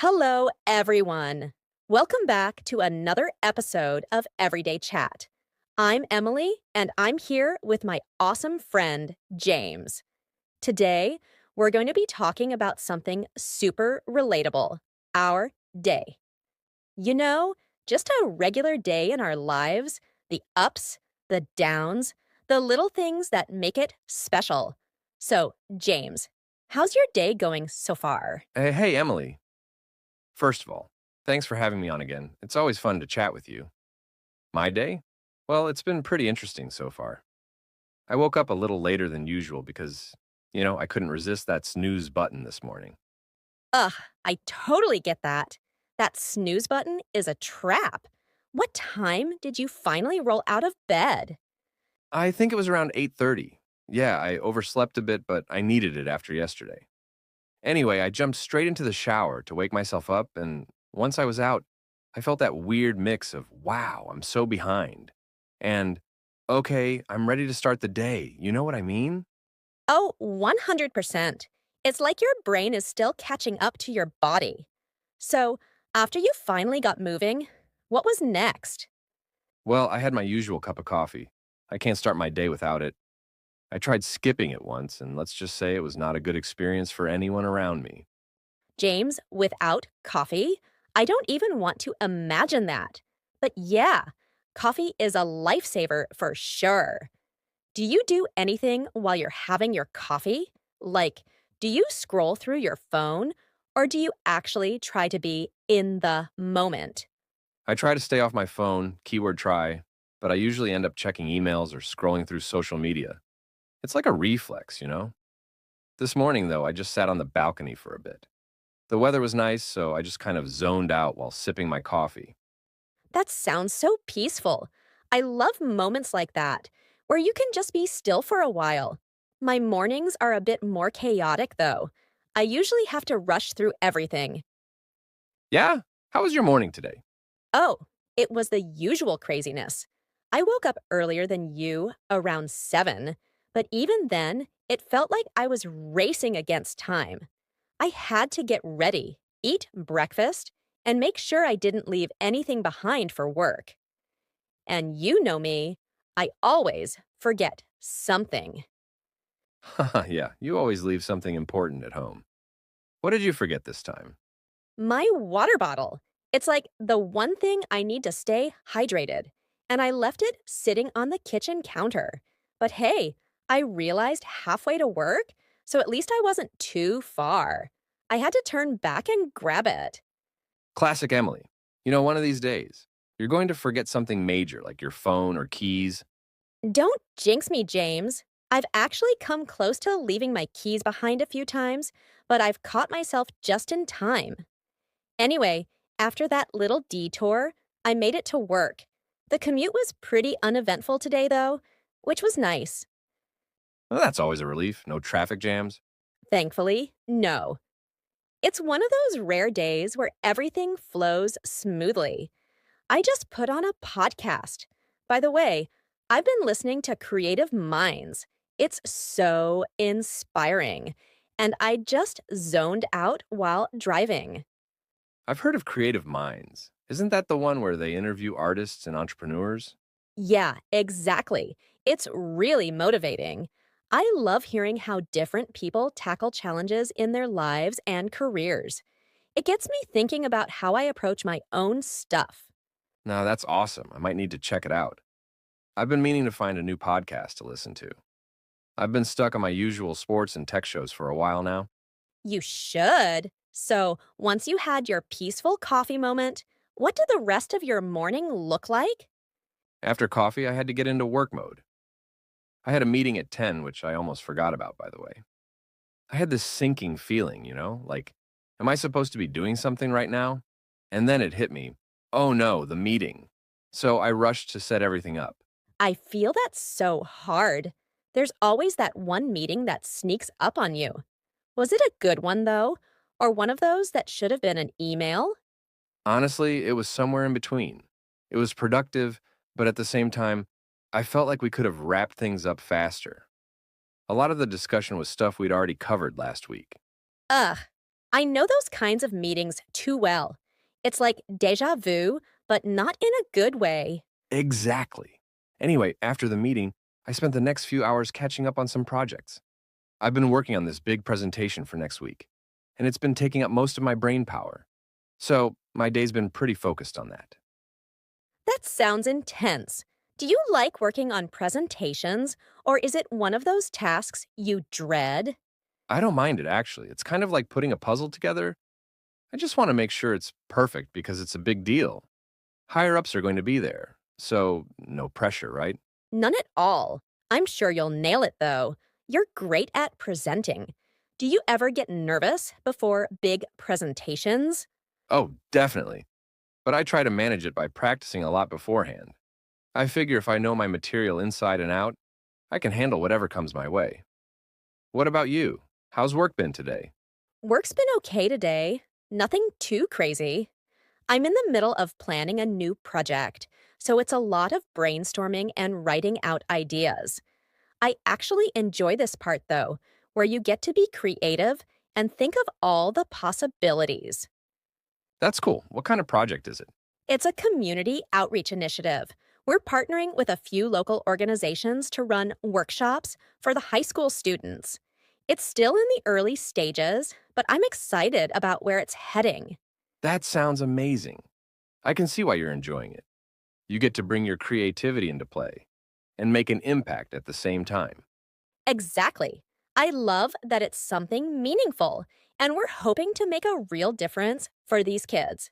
Hello, everyone. Welcome back to another episode of Everyday Chat. I'm Emily, and I'm here with my awesome friend, James. Today, we're going to be talking about something super relatable our day. You know, just a regular day in our lives, the ups, the downs, the little things that make it special. So, James, how's your day going so far? Hey, Emily. First of all, thanks for having me on again. It's always fun to chat with you. My day? Well, it's been pretty interesting so far. I woke up a little later than usual because, I couldn't resist that snooze button this morning. Ugh, I totally get that. That snooze button is a trap. What time did you finally roll out of bed? I think it was around 8:30. Yeah, I overslept a bit, but I needed it after yesterday. Anyway, I jumped straight into the shower to wake myself up, and once I was out, I felt that weird mix of, wow, I'm so behind, and, okay, I'm ready to start the day. You know what I mean? Oh, 100%. It's like your brain is still catching up to your body. So, after you finally got moving, what was next? Well, I had my usual cup of coffee. I can't start my day without it. I tried skipping it once, and let's just say it was not a good experience for anyone around me. James, without coffee? I don't even want to imagine that. But yeah, coffee is a lifesaver for sure. Do you do anything while you're having your coffee? Like, do you scroll through your phone or do you actually try to be in the moment? I try to stay off my phone, keyword try, but I usually end up checking emails or scrolling through social media. It's like a reflex. This morning, though, I just sat on the balcony for a bit. The weather was nice, so I just kind of zoned out while sipping my coffee. That sounds so peaceful. I love moments like that, where you can just be still for a while. My mornings are a bit more chaotic, though. I usually have to rush through everything. Yeah? How was your morning today? Oh, it was the usual craziness. I woke up earlier than you, around 7, but even then, it felt like I was racing against time. I had to get ready, eat breakfast, and make sure I didn't leave anything behind for work. And you know me, I always forget something. Haha, yeah, you always leave something important at home. What did you forget this time? My water bottle. It's like the one thing I need to stay hydrated. And I left it sitting on the kitchen counter. But hey, I realized halfway to work, so at least I wasn't too far. I had to turn back and grab it. Classic Emily. One of these days, you're going to forget something major like your phone or keys. Don't jinx me, James. I've actually come close to leaving my keys behind a few times, but I've caught myself just in time. Anyway, after that little detour, I made it to work. The commute was pretty uneventful today, though, which was nice. Well, that's always a relief. No traffic jams. Thankfully, no. It's one of those rare days where everything flows smoothly. I just put on a podcast. By the way, I've been listening to Creative Minds. It's so inspiring. And I just zoned out while driving. I've heard of Creative Minds. Isn't that the one where they interview artists and entrepreneurs? Yeah, exactly. It's really motivating. I love hearing how different people tackle challenges in their lives and careers. It gets me thinking about how I approach my own stuff. Now, that's awesome. I might need to check it out. I've been meaning to find a new podcast to listen to. I've been stuck on my usual sports and tech shows for a while now. You should. So, once you had your peaceful coffee moment, what did the rest of your morning look like? After coffee, I had to get into work mode. I had a meeting at 10, which I almost forgot about, by the way. I had this sinking feeling, like, am I supposed to be doing something right now? And then it hit me. Oh no, the meeting. So I rushed to set everything up. I feel that's so hard. There's always that one meeting that sneaks up on you. Was it a good one, though? Or one of those that should have been an email? Honestly, it was somewhere in between. It was productive, but at the same time, I felt like we could have wrapped things up faster. A lot of the discussion was stuff we'd already covered last week. Ugh. I know those kinds of meetings too well. It's like deja vu, but not in a good way. Exactly. Anyway, after the meeting, I spent the next few hours catching up on some projects. I've been working on this big presentation for next week, and it's been taking up most of my brain power. So, my day's been pretty focused on that. That sounds intense. Do you like working on presentations, or is it one of those tasks you dread? I don't mind it, actually. It's kind of like putting a puzzle together. I just want to make sure it's perfect because it's a big deal. Higher ups are going to be there, so no pressure, right? None at all. I'm sure you'll nail it, though. You're great at presenting. Do you ever get nervous before big presentations? Oh, definitely. But I try to manage it by practicing a lot beforehand. I figure if I know my material inside and out, I can handle whatever comes my way. What about you? How's work been today? Work's been okay today. Nothing too crazy. I'm in the middle of planning a new project, so it's a lot of brainstorming and writing out ideas. I actually enjoy this part, though, where you get to be creative and think of all the possibilities. That's cool. What kind of project is it? It's a community outreach initiative. We're partnering with a few local organizations to run workshops for the high school students. It's still in the early stages, but I'm excited about where it's heading. That sounds amazing. I can see why you're enjoying it. You get to bring your creativity into play and make an impact at the same time. Exactly. I love that it's something meaningful, and we're hoping to make a real difference for these kids.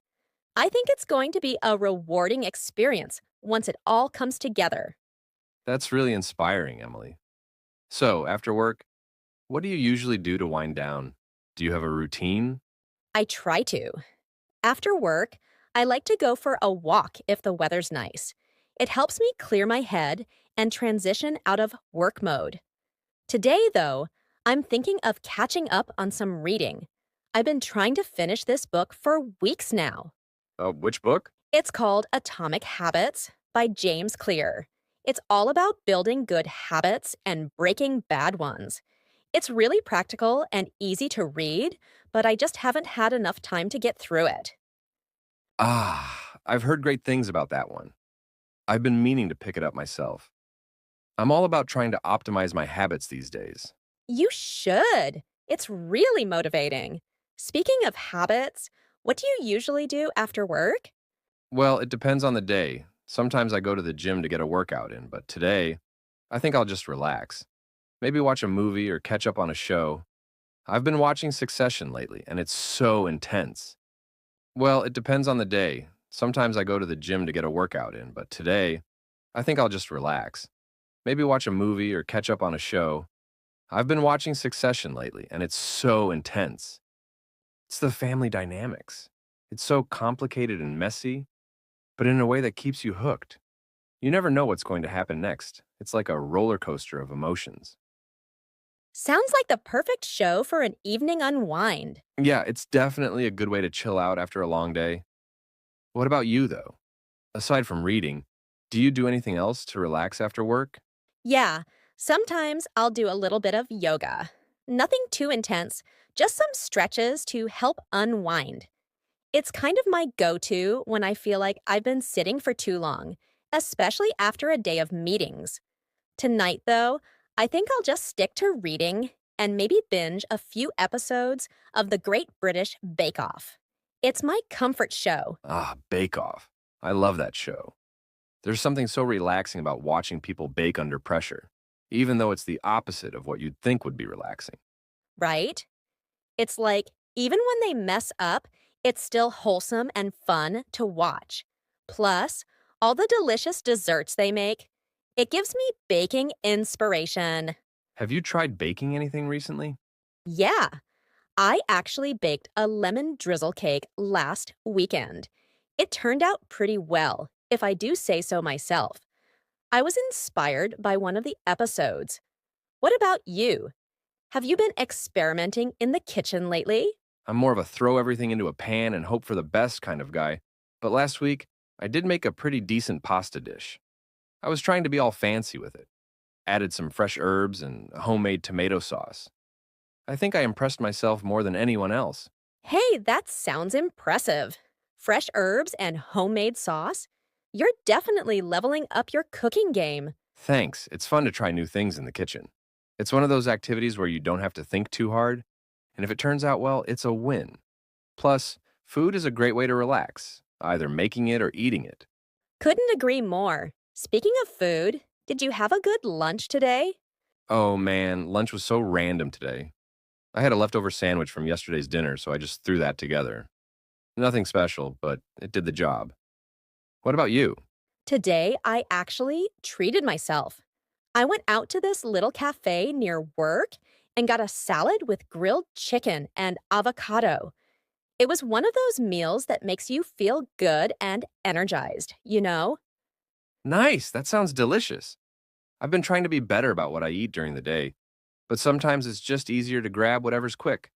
I think it's going to be a rewarding experience once it all comes together. That's really inspiring, Emily. So, after work, what do you usually do to wind down? Do you have a routine? I try to. After work, I like to go for a walk if the weather's nice. It helps me clear my head and transition out of work mode. Today, though, I'm thinking of catching up on some reading. I've been trying to finish this book for weeks now. Which book? It's called Atomic Habits by James Clear. It's all about building good habits and breaking bad ones. It's really practical and easy to read, but I just haven't had enough time to get through it. I've heard great things about that one. I've been meaning to pick it up myself. I'm all about trying to optimize my habits these days. You should. It's really motivating. Speaking of habits, what do you usually do after work? Well, it depends on the day. Sometimes I go to the gym to get a workout in, but today, I think I'll just relax. Maybe watch a movie or catch up on a show. I've been watching Succession lately, and it's so intense. Well, it depends on the day. Sometimes I go to the gym to get a workout in, but today, I think I'll just relax. Maybe watch a movie or catch up on a show. I've been watching Succession lately, and it's so intense. It's the family dynamics. It's so complicated and messy, but in a way that keeps you hooked. You never know what's going to happen next. It's like a roller coaster of emotions. Sounds like the perfect show for an evening unwind. Yeah, it's definitely a good way to chill out after a long day. What about you, though? Aside from reading, do you do anything else to relax after work? Yeah, sometimes I'll do a little bit of yoga. Nothing too intense, just some stretches to help unwind. It's kind of my go to when I feel like I've been sitting for too long, especially after a day of meetings. Tonight, though, I think I'll just stick to reading and maybe binge a few episodes of The Great British Bake Off. It's my comfort show. Bake Off. I love that show. There's something so relaxing about watching people bake under pressure, even though it's the opposite of what you'd think would be relaxing. Right? It's like, even when they mess up, it's still wholesome and fun to watch. Plus, all the delicious desserts they make, it gives me baking inspiration. Have you tried baking anything recently? Yeah, I actually baked a lemon drizzle cake last weekend. It turned out pretty well, if I do say so myself. I was inspired by one of the episodes. What about you? Have you been experimenting in the kitchen lately? I'm more of a throw everything into a pan and hope for the best kind of guy, but last week, I did make a pretty decent pasta dish. I was trying to be all fancy with it, added some fresh herbs and a homemade tomato sauce. I think I impressed myself more than anyone else. Hey, that sounds impressive. Fresh herbs and homemade sauce? You're definitely leveling up your cooking game. Thanks. It's fun to try new things in the kitchen. It's one of those activities where you don't have to think too hard, and if it turns out well, it's a win. Plus, food is a great way to relax, either making it or eating it. Couldn't agree more. Speaking of food, did you have a good lunch today? Oh man, lunch was so random today. I had a leftover sandwich from yesterday's dinner, so I just threw that together. Nothing special, but it did the job. What about you? Today, I actually treated myself. I went out to this little cafe near work and got a salad with grilled chicken and avocado. It was one of those meals that makes you feel good and energized, you know? Nice, that sounds delicious. I've been trying to be better about what I eat during the day, but sometimes it's just easier to grab whatever's quick.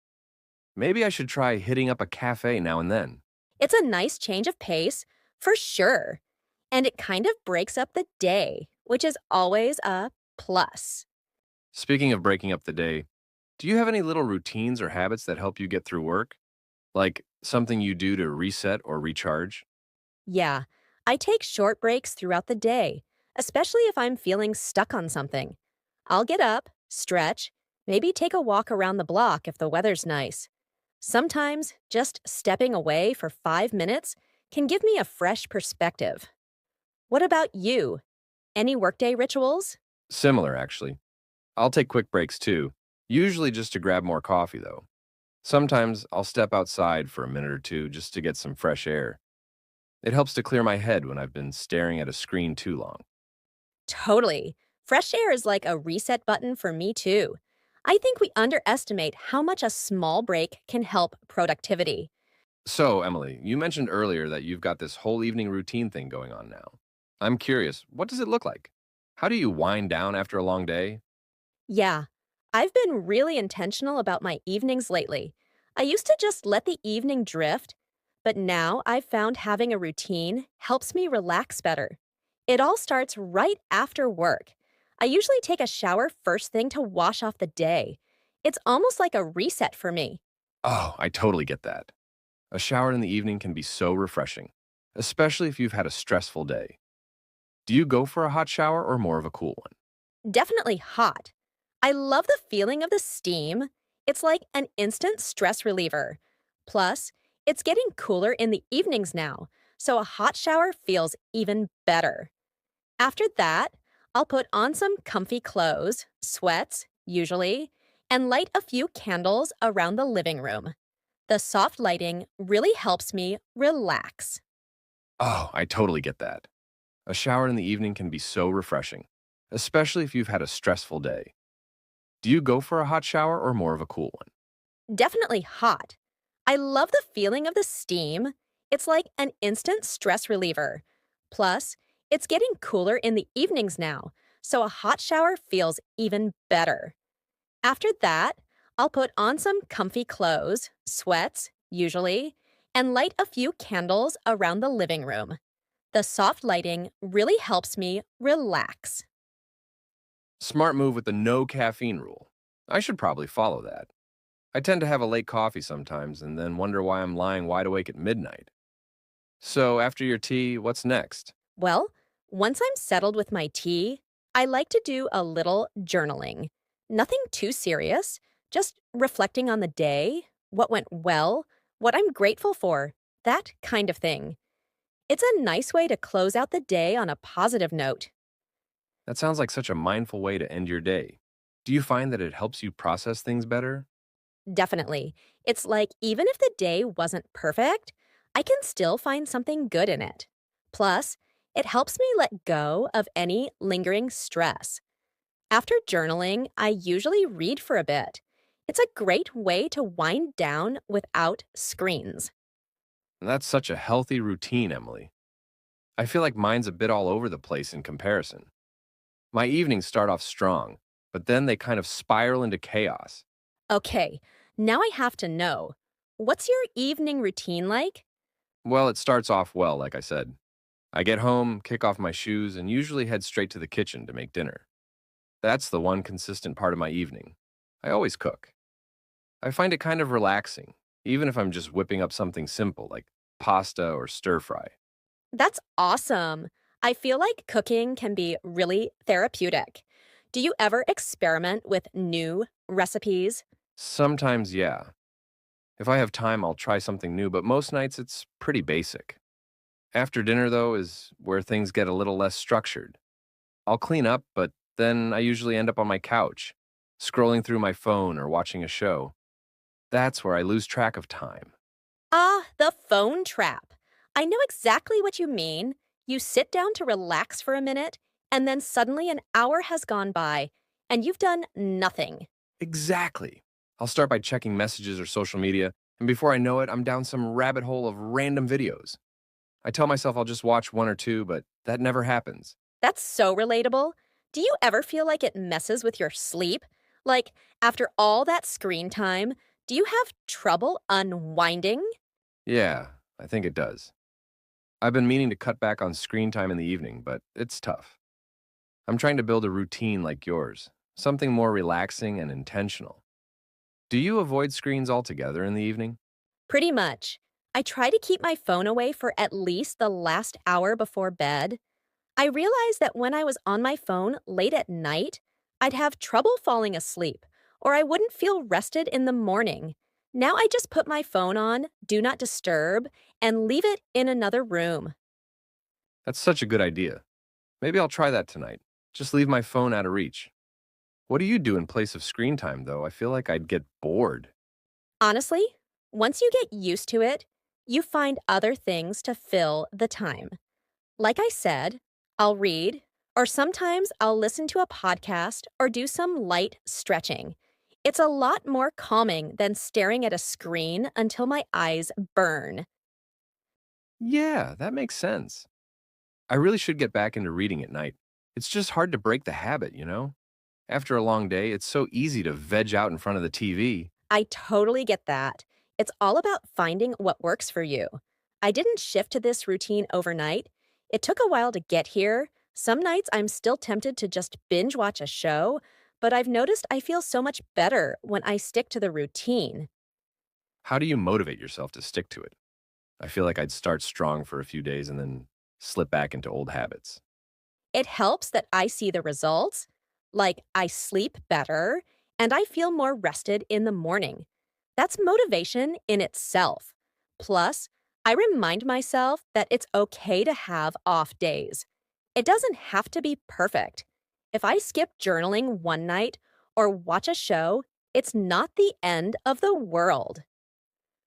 Maybe I should try hitting up a cafe now and then. It's a nice change of pace, for sure. And it kind of breaks up the day, which is always a plus. Speaking of breaking up the day, do you have any little routines or habits that help you get through work? Like something you do to reset or recharge? Yeah, I take short breaks throughout the day, especially if I'm feeling stuck on something. I'll get up, stretch, maybe take a walk around the block if the weather's nice. Sometimes just stepping away for 5 minutes can give me a fresh perspective. What about you? Any workday rituals? Similar, actually. I'll take quick breaks too, usually just to grab more coffee, though. Sometimes I'll step outside for a minute or two just to get some fresh air. It helps to clear my head when I've been staring at a screen too long. Totally. Fresh air is like a reset button for me, too. I think we underestimate how much a small break can help productivity. So, Emily, you mentioned earlier that you've got this whole evening routine thing going on now. I'm curious, what does it look like? How do you wind down after a long day? Yeah, I've been really intentional about my evenings lately. I used to just let the evening drift, but now I've found having a routine helps me relax better. It all starts right after work. I usually take a shower first thing to wash off the day. It's almost like a reset for me. Oh, I totally get that. A shower in the evening can be so refreshing, especially if you've had a stressful day. Do you go for a hot shower or more of a cool one? Definitely hot. I love the feeling of the steam. It's like an instant stress reliever. Plus, it's getting cooler in the evenings now, so a hot shower feels even better. After that, I'll put on some comfy clothes, sweats, usually, and light a few candles around the living room. The soft lighting really helps me relax. Oh, I totally get that. A shower in the evening can be so refreshing, especially if you've had a stressful day. Do you go for a hot shower or more of a cool one? Definitely hot. I love the feeling of the steam. It's like an instant stress reliever. Plus, it's getting cooler in the evenings now, so a hot shower feels even better. After that, I'll put on some comfy clothes, sweats, usually, and light a few candles around the living room. The soft lighting really helps me relax. Smart move with the no caffeine rule. I should probably follow that. I tend to have a late coffee sometimes and then wonder why I'm lying wide awake at midnight. So, after your tea, what's next? Well, once I'm settled with my tea, I like to do a little journaling. Nothing too serious, just reflecting on the day, what went well, what I'm grateful for, that kind of thing. It's a nice way to close out the day on a positive note. That sounds like such a mindful way to end your day. Do you find that it helps you process things better? Definitely. It's like even if the day wasn't perfect, I can still find something good in it. Plus, it helps me let go of any lingering stress. After journaling, I usually read for a bit. It's a great way to wind down without screens. That's such a healthy routine, Emily. I feel like mine's a bit all over the place in comparison. My evenings start off strong, but then they kind of spiral into chaos. Okay, now I have to know, what's your evening routine like? Well, it starts off well, like I said. I get home, kick off my shoes, and usually head straight to the kitchen to make dinner. That's the one consistent part of my evening. I always cook. I find it kind of relaxing. even if I'm just whipping up something simple like pasta or stir fry. That's awesome. I feel like cooking can be really therapeutic. Do you ever experiment with new recipes? Sometimes, yeah. If I have time, I'll try something new, but most nights it's pretty basic. After dinner, though, is where things get a little less structured. I'll clean up, but then I usually end up on my couch, scrolling through my phone or watching a show. That's where I lose track of time. Ah, the phone trap. I know exactly what you mean. You sit down to relax for a minute, and then suddenly an hour has gone by, and you've done nothing. Exactly. I'll start by checking messages or social media, and before I know it, I'm down some rabbit hole of random videos. I tell myself I'll just watch one or two, but that never happens. That's so relatable. Do you ever feel like it messes with your sleep? Like, after all that screen time, do you have trouble unwinding? Yeah, I think it does. I've been meaning to cut back on screen time in the evening, but it's tough. I'm trying to build a routine like yours, something more relaxing and intentional. Do you avoid screens altogether in the evening? Pretty much. I try to keep my phone away for at least the last hour before bed. I realized that when I was on my phone late at night, I'd have trouble falling asleep, or I wouldn't feel rested in the morning. Now I just put my phone on, do not disturb, and leave it in another room. That's such a good idea. Maybe I'll try that tonight. Just leave my phone out of reach. What do you do in place of screen time, though? I feel like I'd get bored. Honestly, once you get used to it, you find other things to fill the time. Like I said, I'll read, or sometimes I'll listen to a podcast or do some light stretching. It's a lot more calming than staring at a screen until my eyes burn. Yeah, that makes sense. I really should get back into reading at night. It's just hard to break the habit, you know? After a long day, it's so easy to veg out in front of the TV. I totally get that. It's all about finding what works for you. I didn't shift to this routine overnight. It took a while to get here. Some nights I'm still tempted to just binge watch a show, but I've noticed I feel so much better when I stick to the routine. How do you motivate yourself to stick to it? I feel like I'd start strong for a few days and then slip back into old habits. It helps that I see the results, like I sleep better and I feel more rested in the morning. That's motivation in itself. Plus, I remind myself that it's okay to have off days. It doesn't have to be perfect. If I skip journaling one night or watch a show, it's not the end of the world.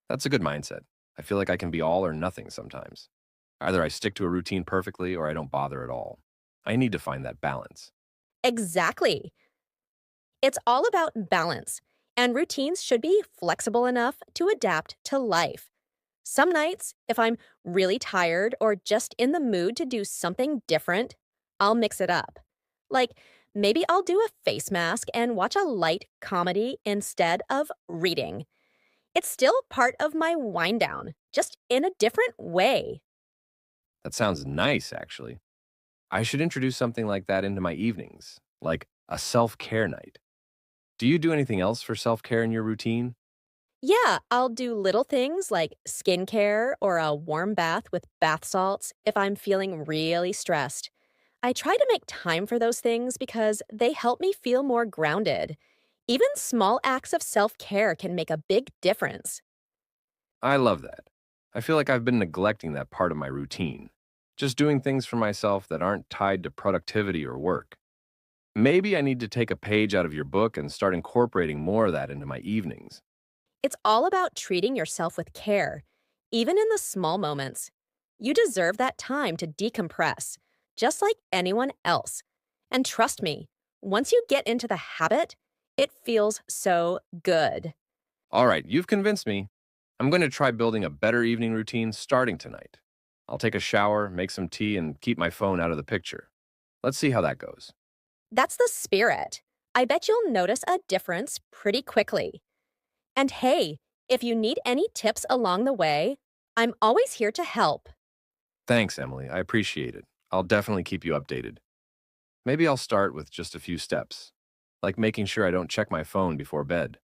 That's a good mindset. I feel like I can be all or nothing sometimes. Either I stick to a routine perfectly or I don't bother at all. I need to find that balance. Exactly. It's all about balance, and routines should be flexible enough to adapt to life. Some nights, if I'm really tired or just in the mood to do something different, I'll mix it up. Like, maybe I'll do a face mask and watch a light comedy instead of reading. It's still part of my wind down, just in a different way. That sounds nice, actually. I should introduce something like that into my evenings, like a self care night. Do you do anything else for self care in your routine? Yeah, I'll do little things like skincare or a warm bath with bath salts if I'm feeling really stressed. I try to make time for those things because they help me feel more grounded. Even small acts of self care can make a big difference. I love that. I feel like I've been neglecting that part of my routine, just doing things for myself that aren't tied to productivity or work. Maybe I need to take a page out of your book and start incorporating more of that into my evenings. It's all about treating yourself with care, even in the small moments. You deserve that time to decompress, just like anyone else. And trust me, once you get into the habit, it feels so good. All right, you've convinced me. I'm going to try building a better evening routine starting tonight. I'll take a shower, make some tea, and keep my phone out of the picture. Let's see how that goes. That's the spirit. I bet you'll notice a difference pretty quickly. And hey, if you need any tips along the way, I'm always here to help. Thanks, Emily. I appreciate it. I'll definitely keep you updated. Maybe I'll start with just a few steps, like making sure I don't check my phone before bed.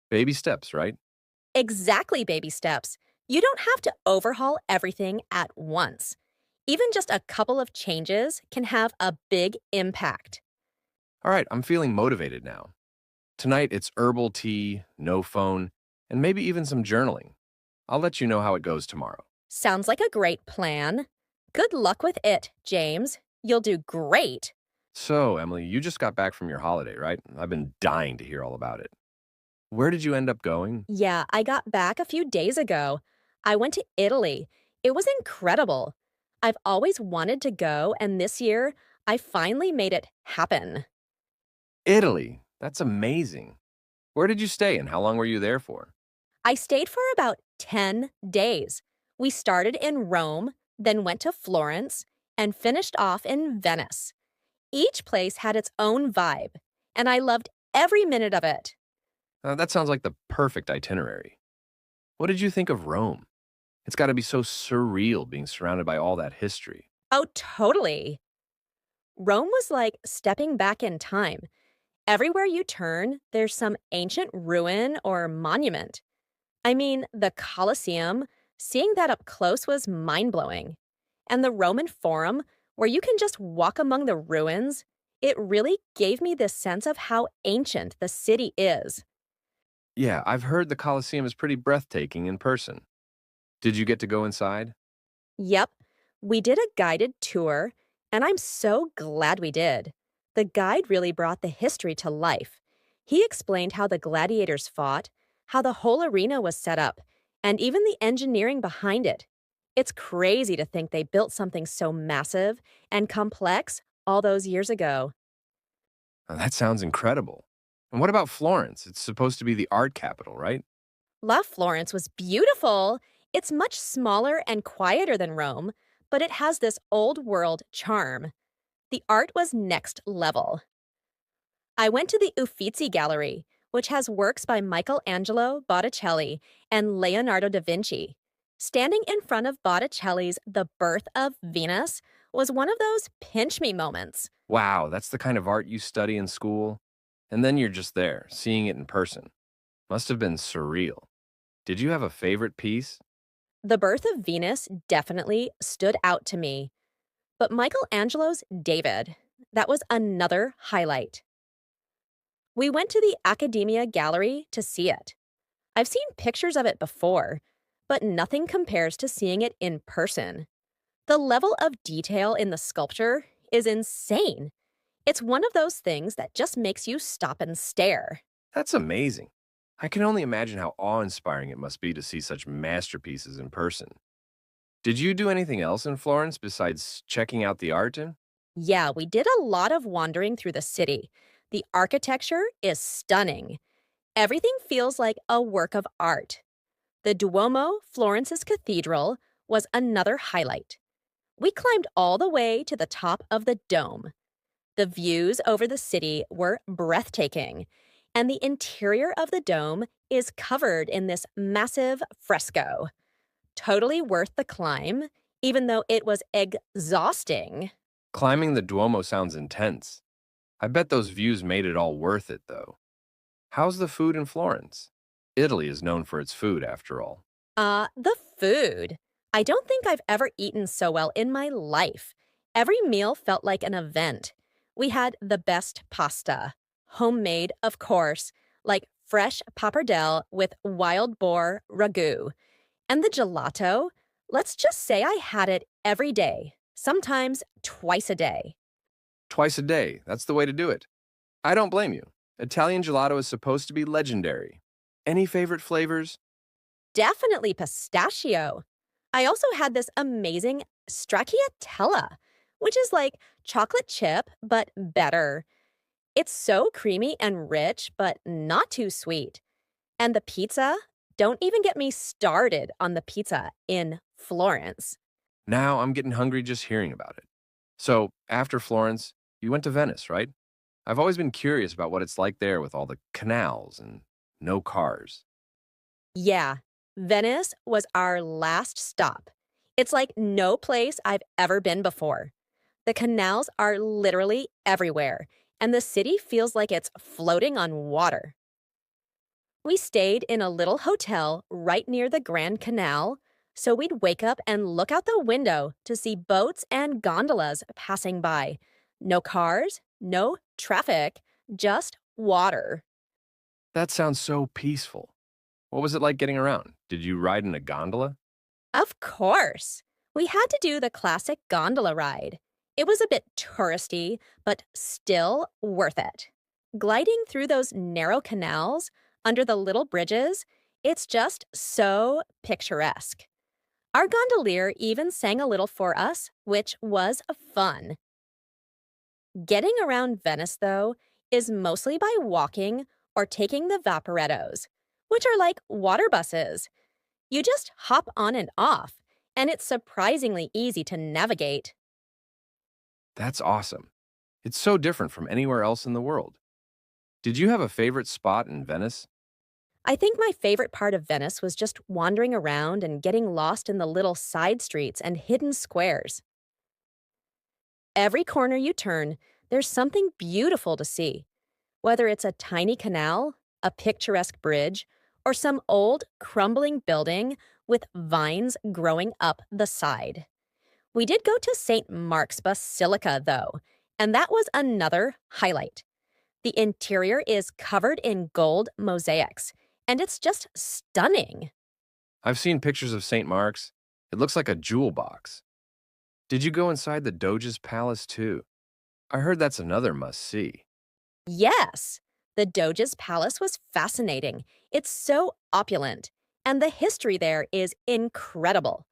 Baby steps, right? Exactly, baby steps. You don't have to overhaul everything at once. Even just a couple of changes can have a big impact. All right, I'm feeling motivated now. Tonight it's herbal tea, no phone, and maybe even some journaling. I'll let you know how it goes tomorrow. Sounds like a great plan. Good luck with it, James. You'll do great. So, Emily, you just got back from your holiday, right? I've been dying to hear all about it. Where did you end up going? Yeah, I got back a few days ago. I went to Italy. It was incredible. I've always wanted to go, and this year I finally made it happen. Italy. That's amazing. Where did you stay and how long were you there for? I stayed for about 10 days. We started in Rome, then went to Florence, and finished off in Venice. Each place had its own vibe, and I loved every minute of it. That sounds like the perfect itinerary. What did you think of Rome? It's got to be so surreal being surrounded by all that history. Oh, totally. Rome was like stepping back in time. Everywhere you turn, there's some ancient ruin or monument. I mean, the Colosseum, seeing that up close was mind blowing. And the Roman Forum, where you can just walk among the ruins, it really gave me this sense of how ancient the city is. Yeah, I've heard the Colosseum is pretty breathtaking in person. Did you get to go inside? Yep, we did a guided tour, and I'm so glad we did. The guide really brought the history to life. He explained how the gladiators fought, how the whole arena was set up, and even the engineering behind it. It's crazy to think they built something so massive and complex all those years ago. That sounds incredible. And what about Florence? It's supposed to be the art capital, right? La Florence was beautiful. It's much smaller and quieter than Rome, but it has this old world charm. The art was next level. I went to the Uffizi Gallery, which has works by Michelangelo, Botticelli, and Leonardo da Vinci. Standing in front of Botticelli's The Birth of Venus was one of those pinch me moments. Wow, that's the kind of art you study in school. And then you're just there, seeing it in person. Must have been surreal. Did you have a favorite piece? The Birth of Venus definitely stood out to me. But Michelangelo's David, that was another highlight. We went to the Accademia Gallery to see it. I've seen pictures of it before, but nothing compares to seeing it in person. The level of detail in the sculpture is insane. It's one of those things that just makes you stop and stare. That's amazing. I can only imagine how awe-inspiring it must be to see such masterpieces in person. Did you do anything else in Florence besides checking out the art? Yeah, we did a lot of wandering through the city. The architecture is stunning. Everything feels like a work of art. The Duomo, Florence's cathedral, was another highlight. We climbed all the way to the top of the dome. The views over the city were breathtaking, and the interior of the dome is covered in this massive fresco. Totally worth the climb, even though it was exhausting. Climbing the Duomo sounds intense. I bet those views made it all worth it, though. How's the food in Florence? Italy is known for its food, after all. The food. I don't think I've ever eaten so well in my life. Every meal felt like an event. We had the best pasta. Homemade, of course, like fresh pappardelle with wild boar ragu. And the gelato, let's just say I had it every day, sometimes twice a day. Twice a day, that's the way to do it. I don't blame you. Italian gelato is supposed to be legendary. Any favorite flavors? Definitely pistachio. I also had this amazing stracciatella, which is like chocolate chip, but better. It's so creamy and rich, but not too sweet. And the pizza? Don't even get me started on the pizza in Florence. Now I'm getting hungry just hearing about it. So, after Florence, you went to Venice, right? I've always been curious about what it's like there with all the canals and no cars. Yeah, Venice was our last stop. It's like no place I've ever been before. The canals are literally everywhere, and the city feels like it's floating on water. We stayed in a little hotel right near the Grand Canal, so we'd wake up and look out the window to see boats and gondolas passing by. No cars, no traffic, just water. That sounds so peaceful. What was it like getting around? Did you ride in a gondola? Of course. We had to do the classic gondola ride. It was a bit touristy, but still worth it. Gliding through those narrow canals under the little bridges, it's just so picturesque. Our gondolier even sang a little for us, which was fun. Getting around Venice, though, is mostly by walking or taking the vaporettos, which are like water buses. You just hop on and off, and it's surprisingly easy to navigate. That's awesome. It's so different from anywhere else in the world. Did you have a favorite spot in Venice? I think my favorite part of Venice was just wandering around and getting lost in the little side streets and hidden squares. Every corner you turn, there's something beautiful to see, whether it's a tiny canal, a picturesque bridge, or some old, crumbling building with vines growing up the side. We did go to St. Mark's Basilica, though, and that was another highlight. The interior is covered in gold mosaics, and it's just stunning. I've seen pictures of St. Mark's. It looks like a jewel box. Did you go inside the Doge's palace too? I heard that's another must see. Yes, the Doge's palace was fascinating. It's so opulent, and the history there is incredible.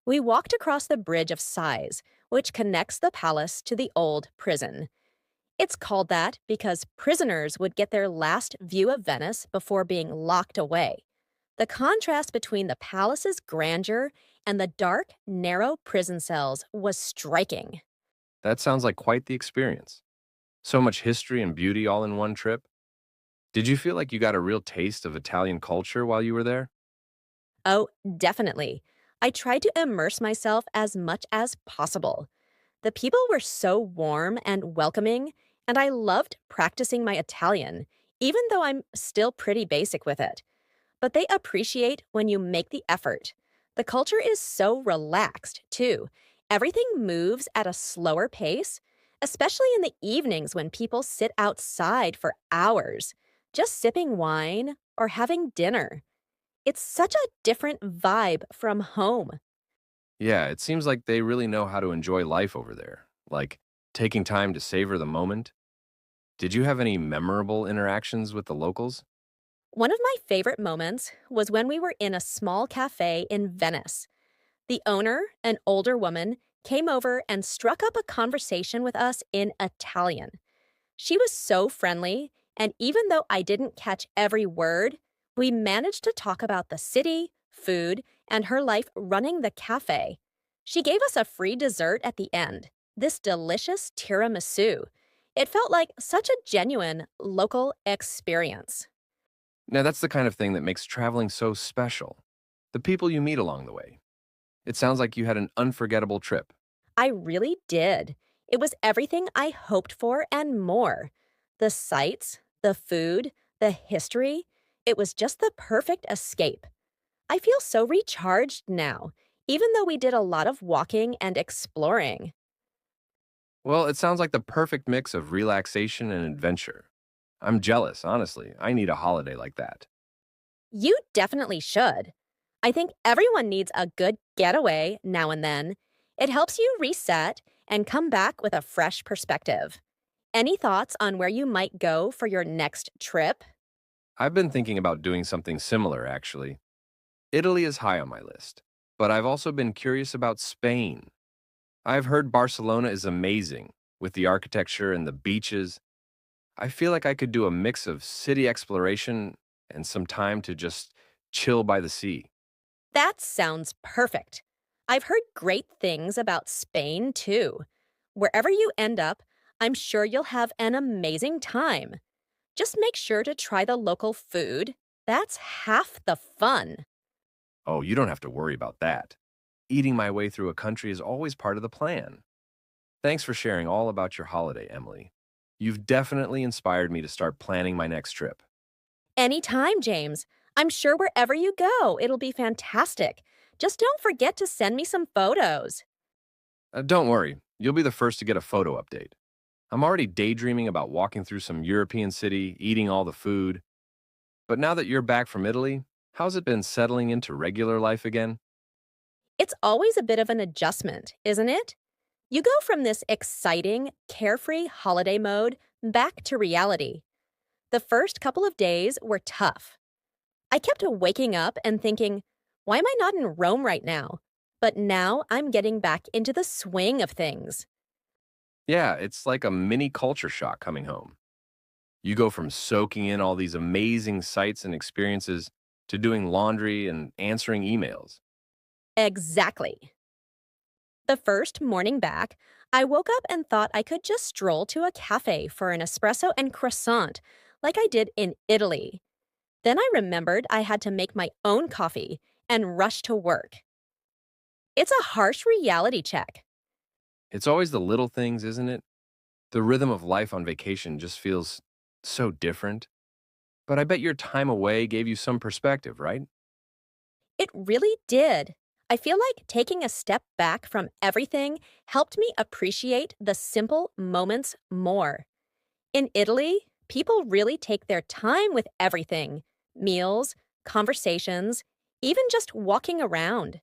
We walked across the Bridge of Sighs, which connects the palace to the old prison. It's called that because prisoners would get their last view of Venice before being locked away. The contrast between the palace's grandeur and the dark, narrow prison cells was striking. That sounds like quite the experience. So much history and beauty all in one trip. Did you feel like you got a real taste of Italian culture while you were there? Oh, definitely. I tried to immerse myself as much as possible. The people were so warm and welcoming, and I loved practicing my Italian, even though I'm still pretty basic with it. But they appreciate when you make the effort. The culture is so relaxed, too. Everything moves at a slower pace, especially in the evenings when people sit outside for hours, just sipping wine or having dinner. It's such a different vibe from home. Yeah, it seems like they really know how to enjoy life over there, like taking time to savor the moment. Did you have any memorable interactions with the locals? One of my favorite moments was when we were in a small cafe in Venice. The owner, an older woman, came over and struck up a conversation with us in Italian. She was so friendly, and even though I didn't catch every word, we managed to talk about the city, food, and her life running the cafe. She gave us a free dessert at the end, this delicious tiramisu. It felt like such a genuine local experience. Now, that's the kind of thing that makes traveling so special. The people you meet along the way. It sounds like you had an unforgettable trip. I really did. It was everything I hoped for and more. The sights, the food, the history. It was just the perfect escape. I feel so recharged now, even though we did a lot of walking and exploring. Well, it sounds like the perfect mix of relaxation and adventure. I'm jealous, honestly. I need a holiday like that. You definitely should. I think everyone needs a good getaway now and then. It helps you reset and come back with a fresh perspective. Any thoughts on where you might go for your next trip? I've been thinking about doing something similar, actually. Italy is high on my list, but I've also been curious about Spain. I've heard Barcelona is amazing with the architecture and the beaches. I feel like I could do a mix of city exploration and some time to just chill by the sea. That sounds perfect. I've heard great things about Spain, too. Wherever you end up, I'm sure you'll have an amazing time. Just make sure to try the local food. That's half the fun. Oh, you don't have to worry about that. Eating my way through a country is always part of the plan. Thanks for sharing all about your holiday, Emily. You've definitely inspired me to start planning my next trip. Anytime, James. I'm sure wherever you go, it'll be fantastic. Just don't forget to send me some photos. Don't worry, you'll be the first to get a photo update. I'm already daydreaming about walking through some European city, eating all the food. But now that you're back from Italy, how's it been settling into regular life again? It's always a bit of an adjustment, isn't it? You go from this exciting, carefree holiday mode back to reality. The first couple of days were tough. I kept waking up and thinking, why am I not in Rome right now? But now I'm getting back into the swing of things. Yeah, it's like a mini culture shock coming home. You go from soaking in all these amazing sights and experiences to doing laundry and answering emails. Exactly. The first morning back, I woke up and thought I could just stroll to a cafe for an espresso and croissant, like I did in Italy. Then I remembered I had to make my own coffee and rush to work. It's a harsh reality check. It's always the little things, isn't it? The rhythm of life on vacation just feels so different. But I bet your time away gave you some perspective, right? It really did. I feel like taking a step back from everything helped me appreciate the simple moments more. In Italy, people really take their time with everything: meals, conversations, even just walking around.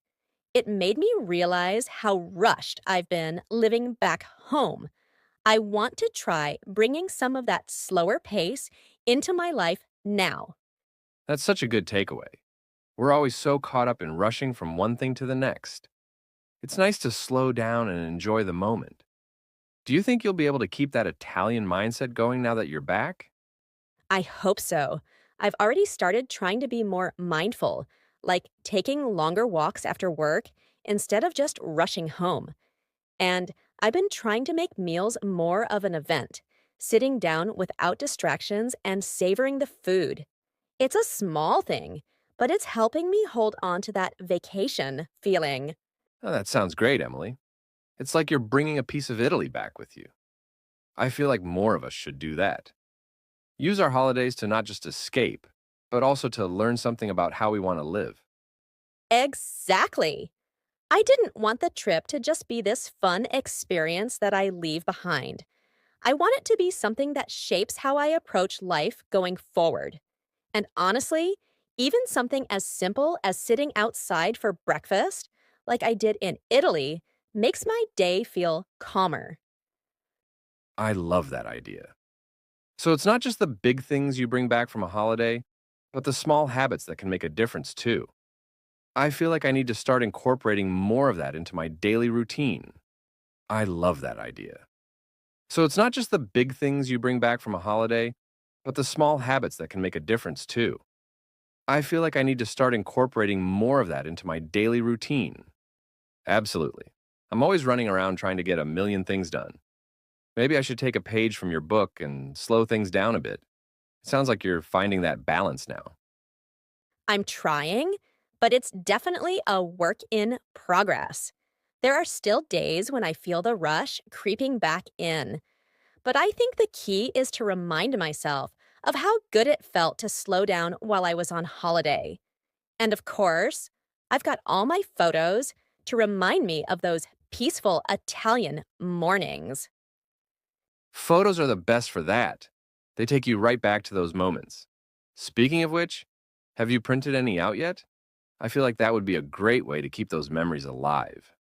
It made me realize how rushed I've been living back home. I want to try bringing some of that slower pace into my life now. That's such a good takeaway. We're always so caught up in rushing from one thing to the next. It's nice to slow down and enjoy the moment. Do you think you'll be able to keep that Italian mindset going now that you're back? I hope so. I've already started trying to be more mindful, like taking longer walks after work instead of just rushing home. And I've been trying to make meals more of an event, sitting down without distractions and savoring the food. It's a small thing, but it's helping me hold on to that vacation feeling. Oh, that sounds great, Emily. It's like you're bringing a piece of Italy back with you. I feel like more of us should do that. Use our holidays to not just escape, but also to learn something about how we want to live. Exactly. I didn't want the trip to just be this fun experience that I leave behind. I want it to be something that shapes how I approach life going forward. And honestly, even something as simple as sitting outside for breakfast, like I did in Italy, makes my day feel calmer. I love that idea. So it's not just the big things you bring back from a holiday, but the small habits that can make a difference too. I feel like I need to start incorporating more of that into my daily routine. I love that idea. So it's not just the big things you bring back from a holiday, but the small habits that can make a difference too. I feel like I need to start incorporating more of that into my daily routine. Absolutely. I'm always running around trying to get a million things done. Maybe I should take a page from your book and slow things down a bit. It sounds like you're finding that balance now. I'm trying, but it's definitely a work in progress. There are still days when I feel the rush creeping back in, but I think the key is to remind myself of how good it felt to slow down while I was on holiday. And of course, I've got all my photos to remind me of those peaceful Italian mornings. Photos are the best for that. They take you right back to those moments. Speaking of which, have you printed any out yet? I feel like that would be a great way to keep those memories alive.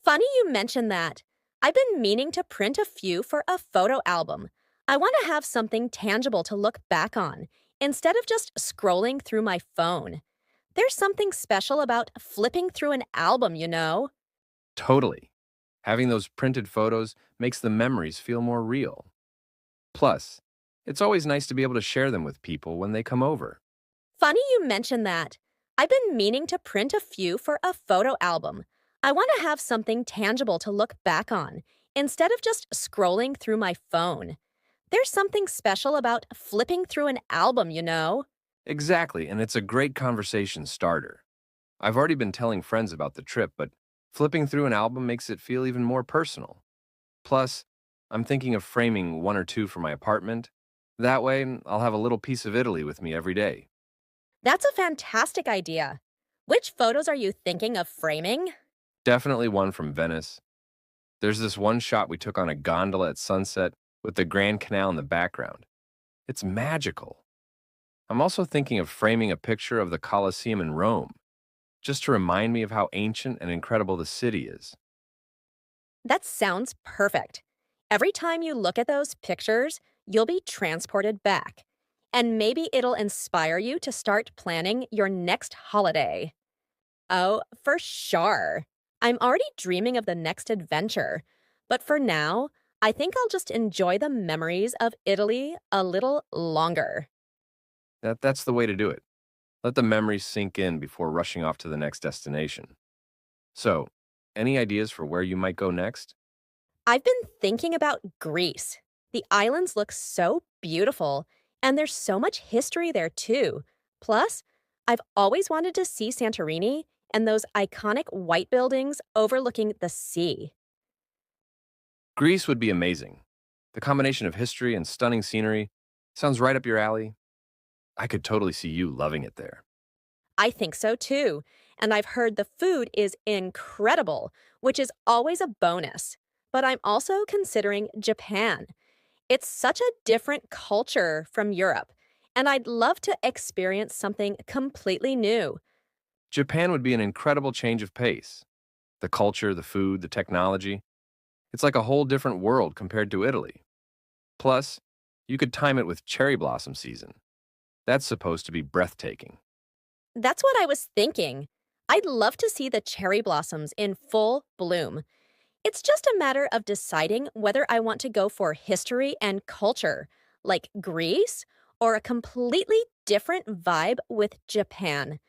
Funny you mention that. I've been meaning to print a few for a photo album. I want to have something tangible to look back on instead of just scrolling through my phone. There's something special about flipping through an album, you know? Totally. Having those printed photos makes the memories feel more real. Plus, it's always nice to be able to share them with people when they come over. Funny you mention that. I've been meaning to print a few for a photo album. I want to have something tangible to look back on instead of just scrolling through my phone. There's something special about flipping through an album, you know? Exactly, and it's a great conversation starter. I've already been telling friends about the trip, but flipping through an album makes it feel even more personal. Plus, I'm thinking of framing one or two for my apartment. That way, I'll have a little piece of Italy with me every day. That's a fantastic idea. Which photos are you thinking of framing? Definitely one from Venice. There's this one shot we took on a gondola at sunset with the Grand Canal in the background. It's magical. I'm also thinking of framing a picture of the Colosseum in Rome, just to remind me of how ancient and incredible the city is. That sounds perfect. Every time you look at those pictures, you'll be transported back. And maybe it'll inspire you to start planning your next holiday. Oh, for sure. I'm already dreaming of the next adventure. But for now, I think I'll just enjoy the memories of Italy a little longer. That's the way to do it. Let the memories sink in before rushing off to the next destination. So, any ideas for where you might go next? I've been thinking about Greece. The islands look so beautiful, and there's so much history there, too. Plus, I've always wanted to see Santorini and those iconic white buildings overlooking the sea. Greece would be amazing. The combination of history and stunning scenery sounds right up your alley. I could totally see you loving it there. I think so, too. And I've heard the food is incredible, which is always a bonus. But I'm also considering Japan. It's such a different culture from Europe, and I'd love to experience something completely new. Japan would be an incredible change of pace. The culture, the food, the technology. It's like a whole different world compared to Italy. Plus, you could time it with cherry blossom season. That's supposed to be breathtaking. That's what I was thinking. I'd love to see the cherry blossoms in full bloom. It's just a matter of deciding whether I want to go for history and culture, like Greece, or a completely different vibe with Japan.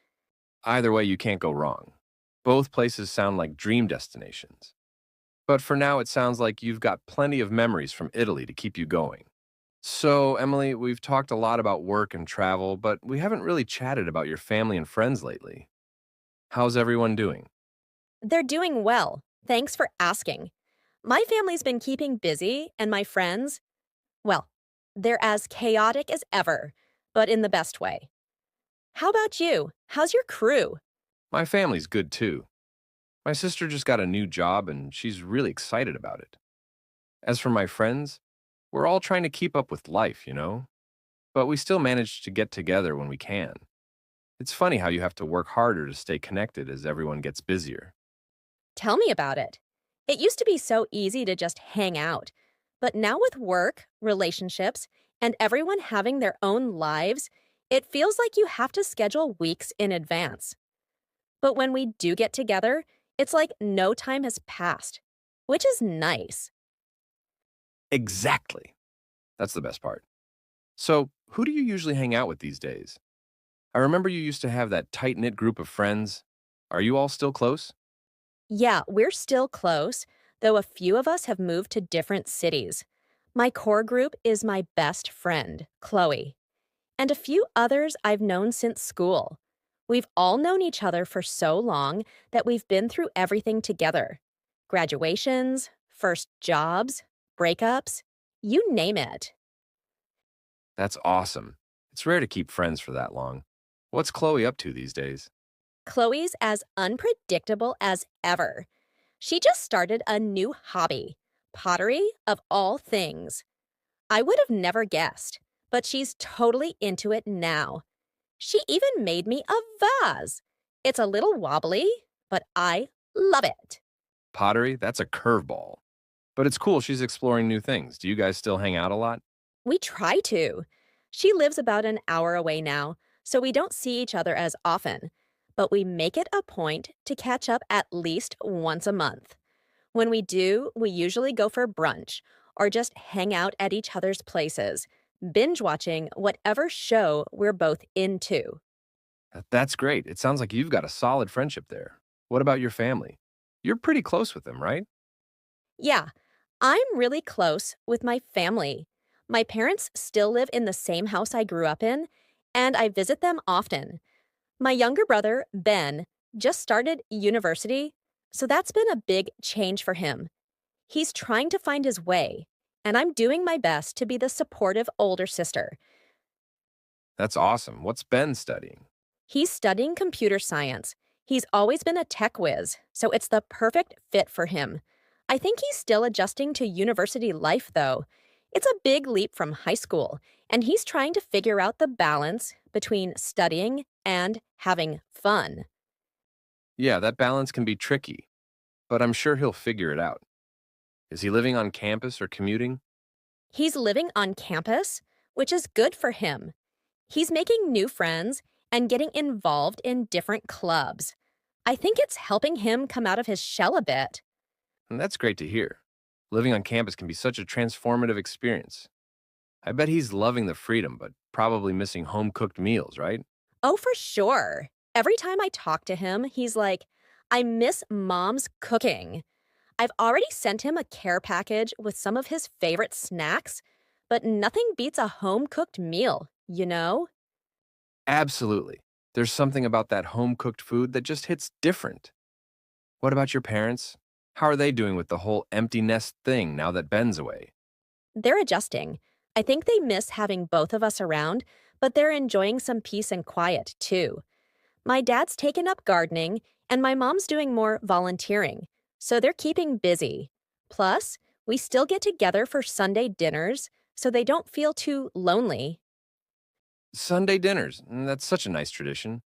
Either way, you can't go wrong. Both places sound like dream destinations. But for now, it sounds like you've got plenty of memories from Italy to keep you going. So, Emily, we've talked a lot about work and travel, but we haven't really chatted about your family and friends lately. How's everyone doing? They're doing well. Thanks for asking. My family's been keeping busy, and my friends, well, they're as chaotic as ever, but in the best way. How about you? How's your crew? My family's good too. My sister just got a new job and she's really excited about it. As for my friends, we're all trying to keep up with life, but we still manage to get together when we can. It's funny how you have to work harder to stay connected as everyone gets busier. Tell me about it. It used to be so easy to just hang out, but now with work, relationships, and everyone having their own lives, it feels like you have to schedule weeks in advance. But when we do get together, it's like no time has passed, which is nice. Exactly. That's the best part. So, who do you usually hang out with these days? I remember you used to have that tight knit group of friends. Are you all still close? Yeah, we're still close, though a few of us have moved to different cities. My core group is my best friend, Chloe, and a few others I've known since school. We've all known each other for so long that we've been through everything together: graduations, first jobs, breakups, you name it. That's awesome. It's rare to keep friends for that long. What's Chloe up to these days? Chloe's as unpredictable as ever. She just started a new hobby: pottery, of all things. I would have never guessed, but she's totally into it now. She even made me a vase. It's a little wobbly, but I love it. Pottery? That's a curveball. But it's cool she's exploring new things. Do you guys still hang out a lot? We try to. She lives about an hour away now, so we don't see each other as often, but we make it a point to catch up at least once a month. When we do, we usually go for brunch or just hang out at each other's places, binge watching whatever show we're both into. That's great. It sounds like you've got a solid friendship there. What about your family? You're pretty close with them, right? Yeah, I'm really close with my family. My parents still live in the same house I grew up in, and I visit them often. My younger brother, Ben, just started university, so that's been a big change for him. He's trying to find his way, and I'm doing my best to be the supportive older sister. That's awesome. What's Ben studying? He's studying computer science. He's always been a tech whiz, so it's the perfect fit for him. I think he's still adjusting to university life, though. It's a big leap from high school, and he's trying to figure out the balance between studying and having fun. Yeah, that balance can be tricky, but I'm sure he'll figure it out. Is he living on campus or commuting? He's living on campus, which is good for him. He's making new friends and getting involved in different clubs. I think it's helping him come out of his shell a bit. And that's great to hear. Living on campus can be such a transformative experience. I bet he's loving the freedom, but probably missing home cooked meals, right? Oh, for sure. Every time I talk to him, he's like, I miss mom's cooking. I've already sent him a care package with some of his favorite snacks, but nothing beats a home cooked meal, you know? Absolutely. There's something about that home cooked food that just hits different. What about your parents? How are they doing with the whole empty nest thing now that Ben's away? They're adjusting. I think they miss having both of us around, but they're enjoying some peace and quiet, too. My dad's taken up gardening, and my mom's doing more volunteering, so they're keeping busy. Plus, we still get together for Sunday dinners, so they don't feel too lonely. Sunday dinners. That's such a nice tradition.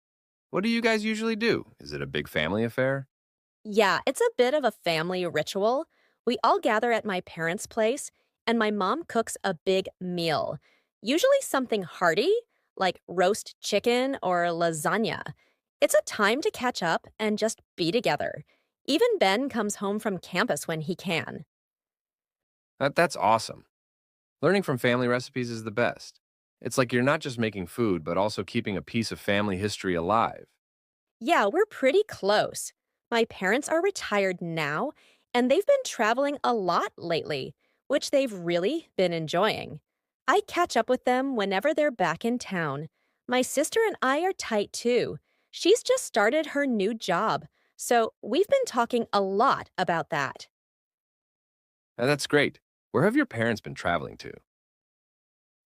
What do you guys usually do? Is it a big family affair? Yeah, it's a bit of a family ritual. We all gather at my parents' place, and my mom cooks a big meal, usually something hearty, like roast chicken or lasagna. It's a time to catch up and just be together. Even Ben comes home from campus when he can. That's awesome. Learning from family recipes is the best. It's like you're not just making food, but also keeping a piece of family history alive. Yeah, we're pretty close. My parents are retired now, and they've been traveling a lot lately, which they've really been enjoying. I catch up with them whenever they're back in town. My sister and I are tight too. She's just started her new job, so we've been talking a lot about that. That's great. Where have your parents been traveling to?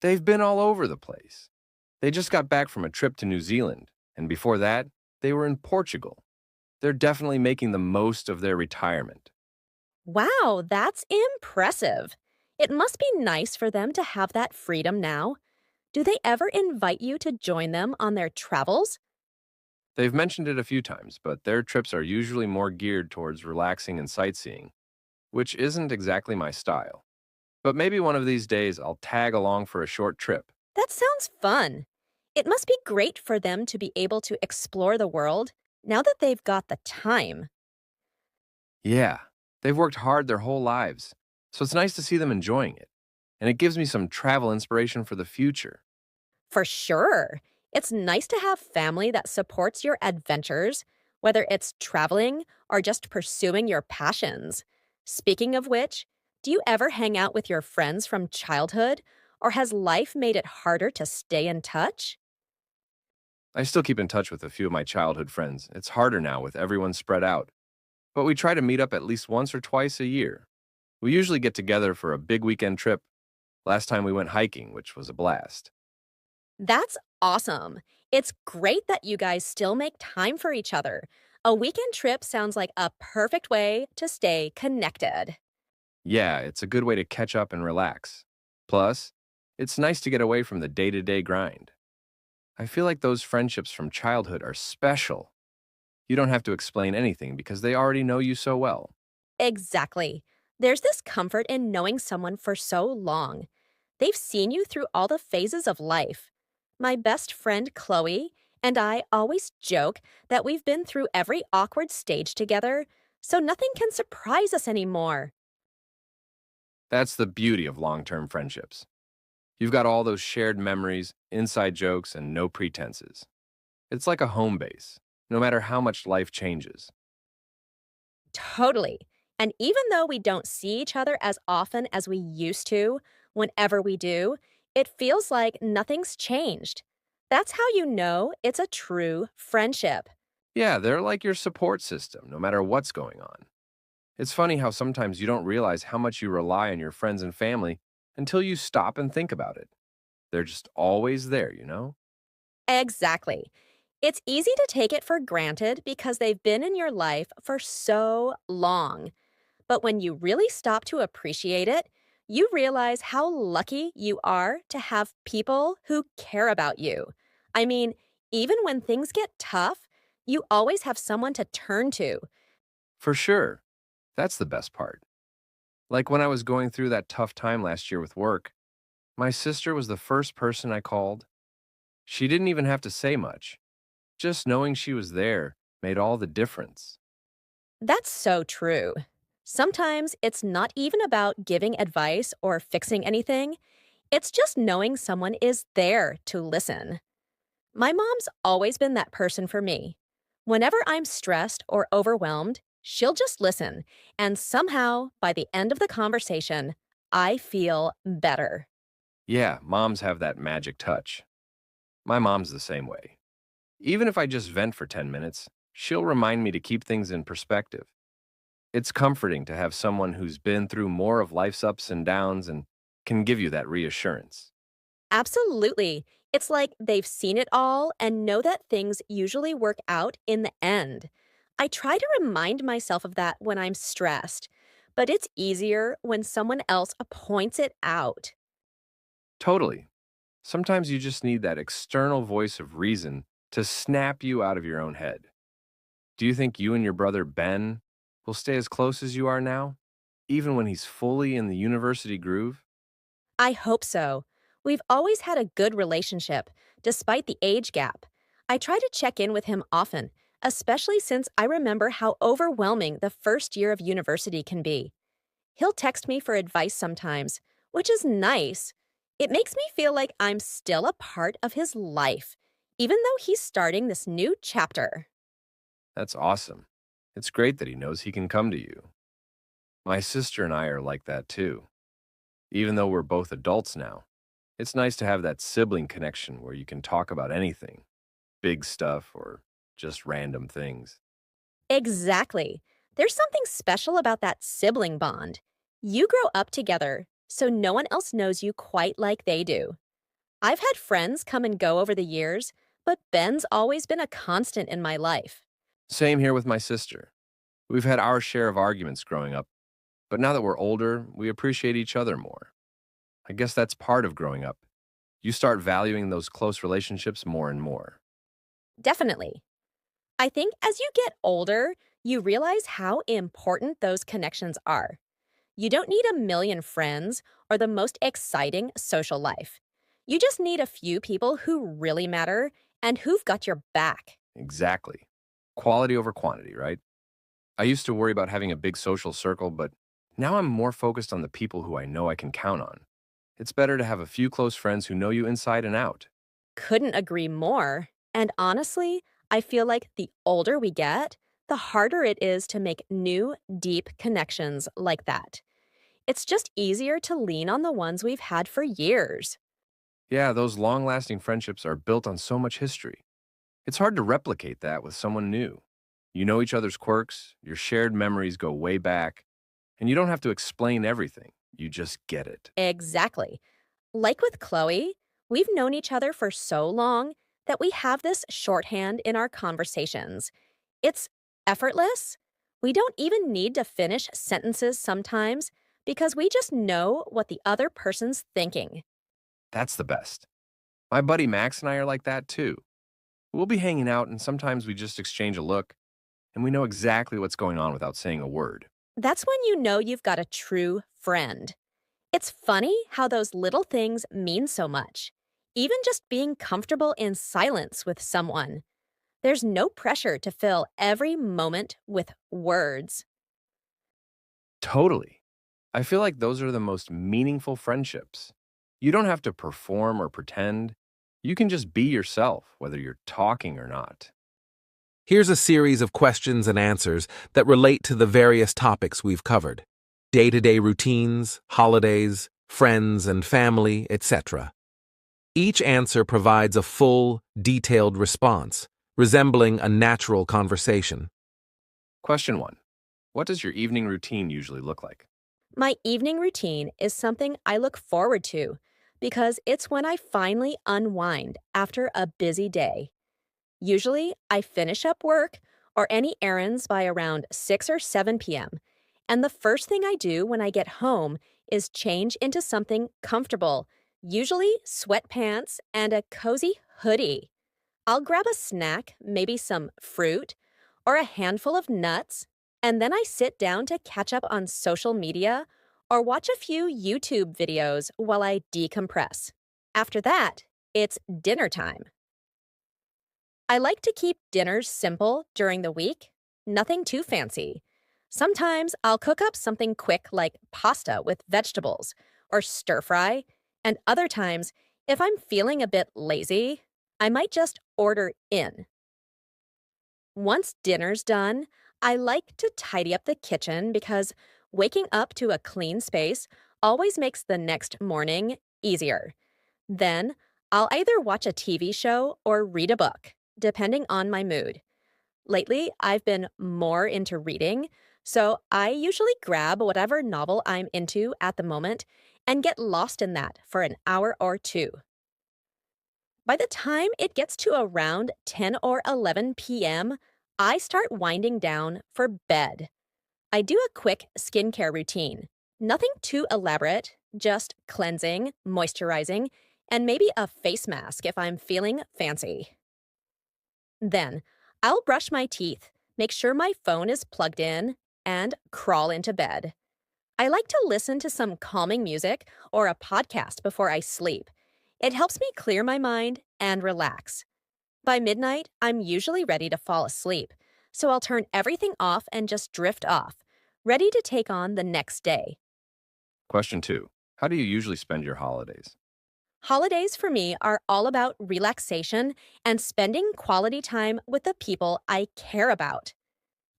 They've been all over the place. They just got back from a trip to New Zealand, and before that, they were in Portugal. They're definitely making the most of their retirement. Wow, that's impressive. It must be nice for them to have that freedom now. Do they ever invite you to join them on their travels? They've mentioned it a few times, but their trips are usually more geared towards relaxing and sightseeing, which isn't exactly my style. But maybe one of these days I'll tag along for a short trip. That sounds fun. It must be great for them to be able to explore the world now that they've got the time. Yeah, they've worked hard their whole lives, so it's nice to see them enjoying it. And it gives me some travel inspiration for the future. For sure. It's nice to have family that supports your adventures, whether it's traveling or just pursuing your passions. Speaking of which, do you ever hang out with your friends from childhood, or has life made it harder to stay in touch? I still keep in touch with a few of my childhood friends. It's harder now with everyone spread out, but we try to meet up at least once or twice a year. We usually get together for a big weekend trip. Last time we went hiking, which was a blast. That's awesome. It's great that you guys still make time for each other. A weekend trip sounds like a perfect way to stay connected. Yeah, it's a good way to catch up and relax. Plus, it's nice to get away from the day to day grind. I feel like those friendships from childhood are special. You don't have to explain anything because they already know you so well. Exactly. There's this comfort in knowing someone for so long. They've seen you through all the phases of life. My best friend, Chloe, and I always joke that we've been through every awkward stage together, so nothing can surprise us anymore. That's the beauty of long term friendships. You've got all those shared memories, inside jokes, and no pretenses. It's like a home base, no matter how much life changes. Totally. And even though we don't see each other as often as we used to, whenever we do, it feels like nothing's changed. That's how you know it's a true friendship. Yeah, they're like your support system, no matter what's going on. It's funny how sometimes you don't realize how much you rely on your friends and family until you stop and think about it. They're just always there, Exactly. It's easy to take it for granted because they've been in your life for so long. But when you really stop to appreciate it, you realize how lucky you are to have people who care about you. I mean, even when things get tough, you always have someone to turn to. For sure. That's the best part. Like when I was going through that tough time last year with work, my sister was the first person I called. She didn't even have to say much. Just knowing she was there made all the difference. That's so true. Sometimes it's not even about giving advice or fixing anything, it's just knowing someone is there to listen. My mom's always been that person for me. Whenever I'm stressed or overwhelmed, she'll just listen, and somehow, by the end of the conversation, I feel better. Yeah, moms have that magic touch. My mom's the same way. Even if I just vent for 10 minutes, she'll remind me to keep things in perspective. It's comforting to have someone who's been through more of life's ups and downs and can give you that reassurance. Absolutely. It's like they've seen it all and know that things usually work out in the end. I try to remind myself of that when I'm stressed, but it's easier when someone else points it out. Totally. Sometimes you just need that external voice of reason to snap you out of your own head. Do you think you and your brother Ben will stay as close as you are now, even when he's fully in the university groove? I hope so. We've always had a good relationship, despite the age gap. I try to check in with him often, especially since I remember how overwhelming the first year of university can be. He'll text me for advice sometimes, which is nice. It makes me feel like I'm still a part of his life, even though he's starting this new chapter. That's awesome. It's great that he knows he can come to you. My sister and I are like that too. Even though we're both adults now, it's nice to have that sibling connection where you can talk about anything, big stuff or just random things. Exactly. There's something special about that sibling bond. You grow up together, so no one else knows you quite like they do. I've had friends come and go over the years, but Ben's always been a constant in my life. Same here with my sister. We've had our share of arguments growing up, but now that we're older, we appreciate each other more. I guess that's part of growing up. You start valuing those close relationships more and more. Definitely. I think as you get older, you realize how important those connections are. You don't need a million friends or the most exciting social life. You just need a few people who really matter and who've got your back. Exactly. Quality over quantity, right? I used to worry about having a big social circle, but now I'm more focused on the people who I know I can count on. It's better to have a few close friends who know you inside and out. Couldn't agree more. And honestly, I feel like the older we get, the harder it is to make new, deep connections like that. It's just easier to lean on the ones we've had for years. Yeah, those long lasting friendships are built on so much history. It's hard to replicate that with someone new. You know each other's quirks, your shared memories go way back, and you don't have to explain everything. You just get it. Exactly. Like with Chloe, we've known each other for so long that we have this shorthand in our conversations. It's effortless. We don't even need to finish sentences sometimes because we just know what the other person's thinking. That's the best. My buddy Max and I are like that too. We'll be hanging out, and sometimes we just exchange a look, and we know exactly what's going on without saying a word. That's when you know you've got a true friend. It's funny how those little things mean so much. Even just being comfortable in silence with someone. There's no pressure to fill every moment with words. Totally. I feel like those are the most meaningful friendships. You don't have to perform or pretend. You can just be yourself, whether you're talking or not. Here's a series of questions and answers that relate to the various topics we've covered: day-to-day routines, holidays, friends and family, etc. Each answer provides a full, detailed response, resembling a natural conversation. Question 1. What does your evening routine usually look like? My evening routine is something I look forward to because it's when I finally unwind after a busy day. Usually, I finish up work or any errands by around 6 or 7 p.m., and the first thing I do when I get home is change into something comfortable, usually sweatpants and a cozy hoodie. I'll grab a snack, maybe some fruit or a handful of nuts, and then I sit down to catch up on social media or watch a few YouTube videos while I decompress. After that, it's dinner time. I like to keep dinners simple during the week, nothing too fancy. Sometimes I'll cook up something quick like pasta with vegetables or stir fry, and other times, if I'm feeling a bit lazy, I might just order in. Once dinner's done, I like to tidy up the kitchen because waking up to a clean space always makes the next morning easier. Then, I'll either watch a TV show or read a book, depending on my mood. Lately, I've been more into reading, so I usually grab whatever novel I'm into at the moment and get lost in that for an hour or two. By the time it gets to around 10 or 11 p.m., I start winding down for bed. I do a quick skincare routine. Nothing too elaborate, just cleansing, moisturizing, and maybe a face mask if I'm feeling fancy. Then, I'll brush my teeth, make sure my phone is plugged in, and crawl into bed. I like to listen to some calming music or a podcast before I sleep. It helps me clear my mind and relax. By midnight, I'm usually ready to fall asleep, so I'll turn everything off and just drift off, ready to take on the next day. Question 2. How do you usually spend your holidays? Holidays for me are all about relaxation and spending quality time with the people I care about.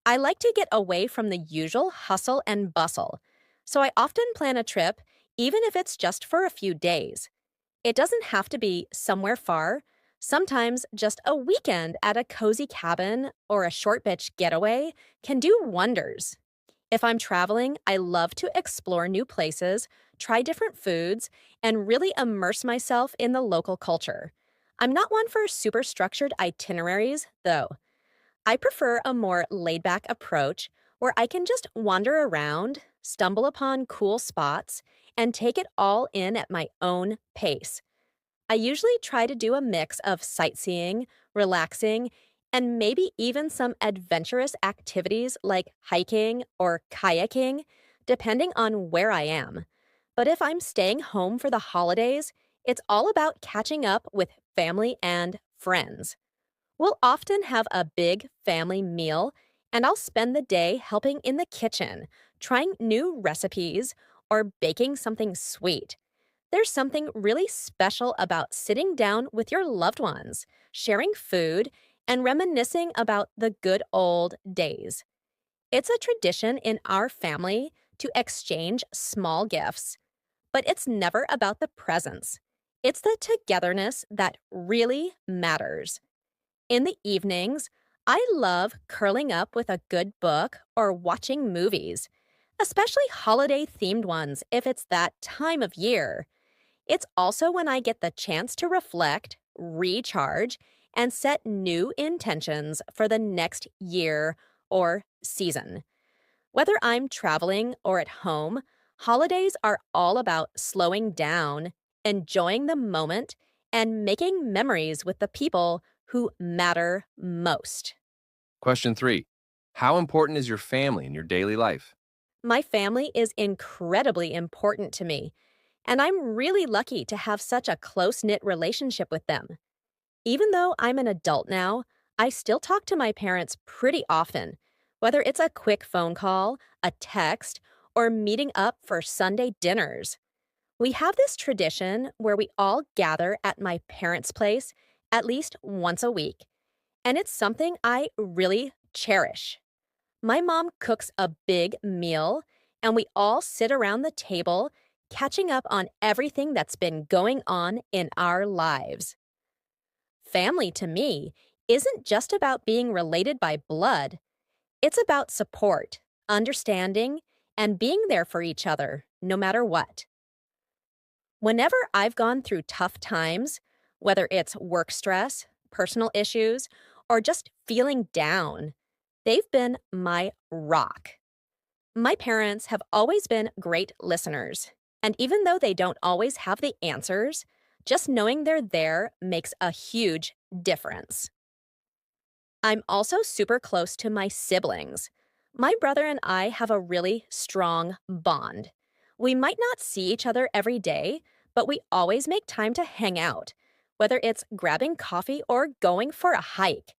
I like to get away from the usual hustle and bustle, so I often plan a trip, even if it's just for a few days. It doesn't have to be somewhere far. Sometimes just a weekend at a cozy cabin or a short beach getaway can do wonders. If I'm traveling, I love to explore new places, try different foods, and really immerse myself in the local culture. I'm not one for super structured itineraries, though. I prefer a more laid back approach where I can just wander around, stumble upon cool spots, and take it all in at my own pace. I usually try to do a mix of sightseeing, relaxing, and maybe even some adventurous activities like hiking or kayaking, depending on where I am. But if I'm staying home for the holidays, it's all about catching up with family and friends. We'll often have a big family meal, and I'll spend the day helping in the kitchen, trying new recipes, or baking something sweet. There's something really special about sitting down with your loved ones, sharing food, and reminiscing about the good old days. It's a tradition in our family to exchange small gifts, but it's never about the presents. It's the togetherness that really matters. In the evenings, I love curling up with a good book or watching movies, especially holiday themed ones if it's that time of year. It's also when I get the chance to reflect, recharge, and set new intentions for the next year or season. Whether I'm traveling or at home, holidays are all about slowing down, enjoying the moment, and making memories with the people who matter most. Question 3. How important is your family in your daily life? My family is incredibly important to me, and I'm really lucky to have such a close knit relationship with them. Even though I'm an adult now, I still talk to my parents pretty often, whether it's a quick phone call, a text, or meeting up for Sunday dinners. We have this tradition where we all gather at my parents' place at least once a week, and it's something I really cherish. My mom cooks a big meal, and we all sit around the table catching up on everything that's been going on in our lives. Family to me isn't just about being related by blood, it's about support, understanding, and being there for each other, no matter what. Whenever I've gone through tough times, whether it's work stress, personal issues, or just feeling down, they've been my rock. My parents have always been great listeners, and even though they don't always have the answers, just knowing they're there makes a huge difference. I'm also super close to my siblings. My brother and I have a really strong bond. We might not see each other every day, but we always make time to hang out, whether it's grabbing coffee or going for a hike.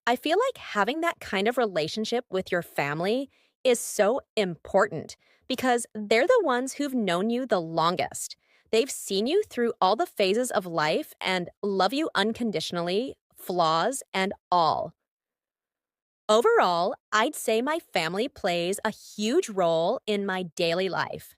I feel like having that kind of relationship with your family is so important because they're the ones who've known you the longest. They've seen you through all the phases of life and love you unconditionally, flaws and all. Overall, I'd say my family plays a huge role in my daily life.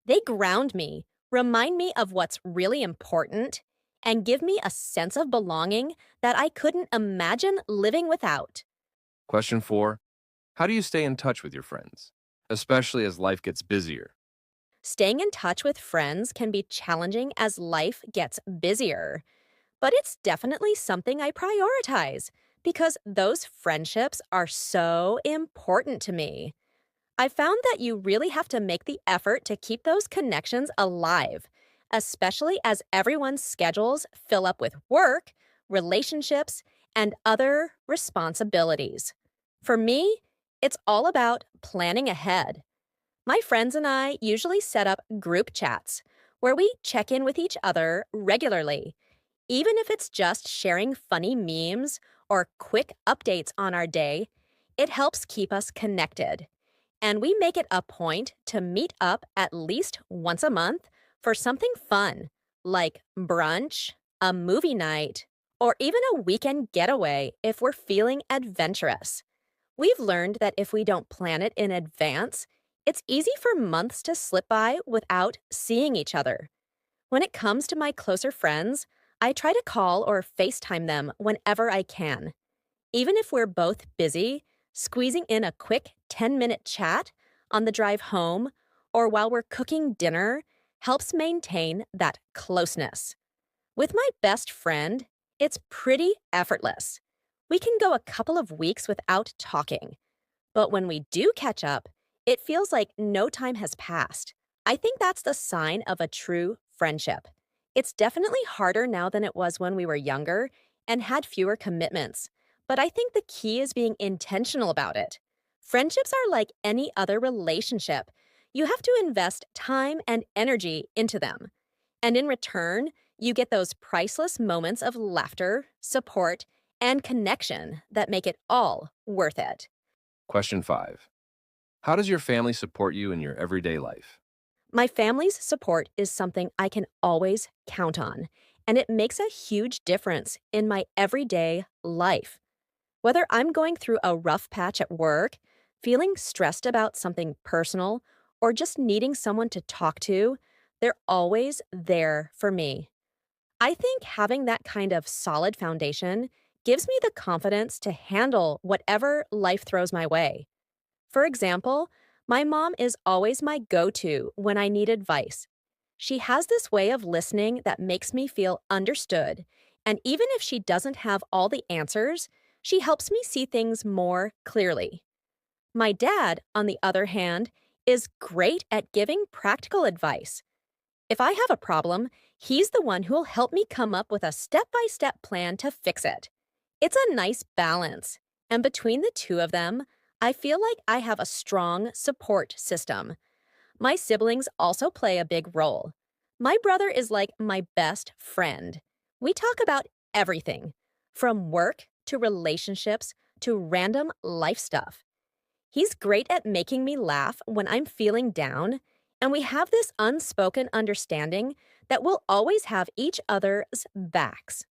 They ground me, remind me of what's really important, and give me a sense of belonging that I couldn't imagine living without. Question 4. How do you stay in touch with your friends, especially as life gets busier? Staying in touch with friends can be challenging as life gets busier, but it's definitely something I prioritize because those friendships are so important to me. I found that you really have to make the effort to keep those connections alive, especially as everyone's schedules fill up with work, relationships, and other responsibilities. For me, it's all about planning ahead. My friends and I usually set up group chats where we check in with each other regularly, even if it's just sharing funny memes or quick updates on our day. It helps keep us connected. And we make it a point to meet up at least once a month for something fun, like brunch, a movie night, or even a weekend getaway if we're feeling adventurous. We've learned that if we don't plan it in advance, it's easy for months to slip by without seeing each other. When it comes to my closer friends, I try to call or FaceTime them whenever I can. Even if we're both busy, squeezing in a quick 10-minute chat on the drive home or while we're cooking dinner helps maintain that closeness. With my best friend, it's pretty effortless. We can go a couple of weeks without talking, but when we do catch up, it feels like no time has passed. I think that's the sign of a true friendship. It's definitely harder now than it was when we were younger and had fewer commitments, but I think the key is being intentional about it. Friendships are like any other relationship. You have to invest time and energy into them. And in return, you get those priceless moments of laughter, support, and connection that make it all worth it. Question 5. How does your family support you in your everyday life? My family's support is something I can always count on, and it makes a huge difference in my everyday life. Whether I'm going through a rough patch at work, feeling stressed about something personal, or just needing someone to talk to, they're always there for me. I think having that kind of solid foundation gives me the confidence to handle whatever life throws my way. For example, my mom is always my go-to when I need advice. She has this way of listening that makes me feel understood, and even if she doesn't have all the answers, she helps me see things more clearly. My dad, on the other hand, is great at giving practical advice. If I have a problem, he's the one who'll help me come up with a step-by-step plan to fix it. It's a nice balance, and between the two of them, I feel like I have a strong support system. My siblings also play a big role. My brother is like my best friend. We talk about everything, from work to relationships to random life stuff. He's great at making me laugh when I'm feeling down, and we have this unspoken understanding that we'll always have each other's backs.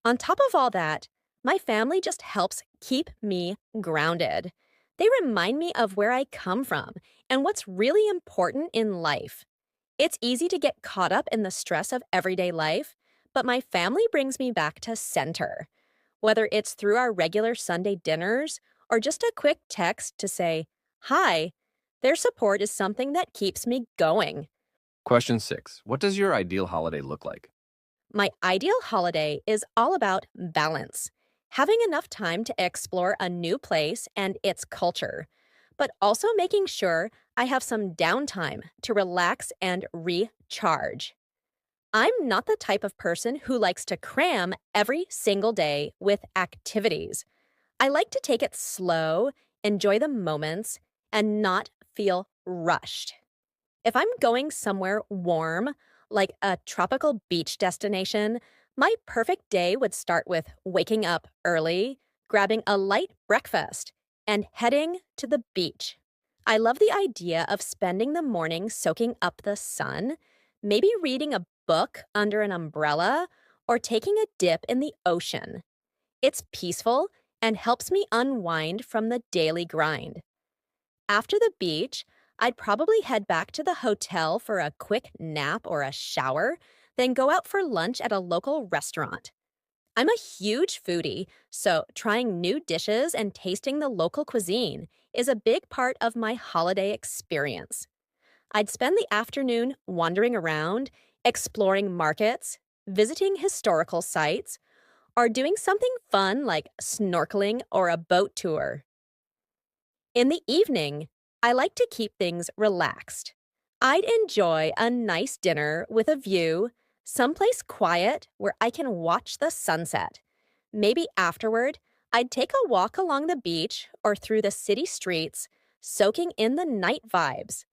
On top of all that, my family just helps keep me grounded. They remind me of where I come from and what's really important in life. It's easy to get caught up in the stress of everyday life, but my family brings me back to center. Whether it's through our regular Sunday dinners or just a quick text to say, "Hi," Their support is something that keeps me going. Question 6. What does your ideal holiday look like? My ideal holiday is all about balance, having enough time to explore a new place and its culture, but also making sure I have some downtime to relax and recharge. I'm not the type of person who likes to cram every single day with activities. I like to take it slow, enjoy the moments, and not feel rushed. If I'm going somewhere warm, like a tropical beach destination, my perfect day would start with waking up early, grabbing a light breakfast, and heading to the beach. I love the idea of spending the morning soaking up the sun, maybe reading a book under an umbrella, or taking a dip in the ocean. It's peaceful and helps me unwind from the daily grind. After the beach, I'd probably head back to the hotel for a quick nap or a shower, then go out for lunch at a local restaurant. I'm a huge foodie, so trying new dishes and tasting the local cuisine is a big part of my holiday experience. I'd spend the afternoon wandering around, exploring markets, visiting historical sites, or doing something fun like snorkeling or a boat tour. In the evening, I like to keep things relaxed. I'd enjoy a nice dinner with a view, someplace quiet where I can watch the sunset. Maybe afterward, I'd take a walk along the beach or through the city streets, soaking in the night vibes.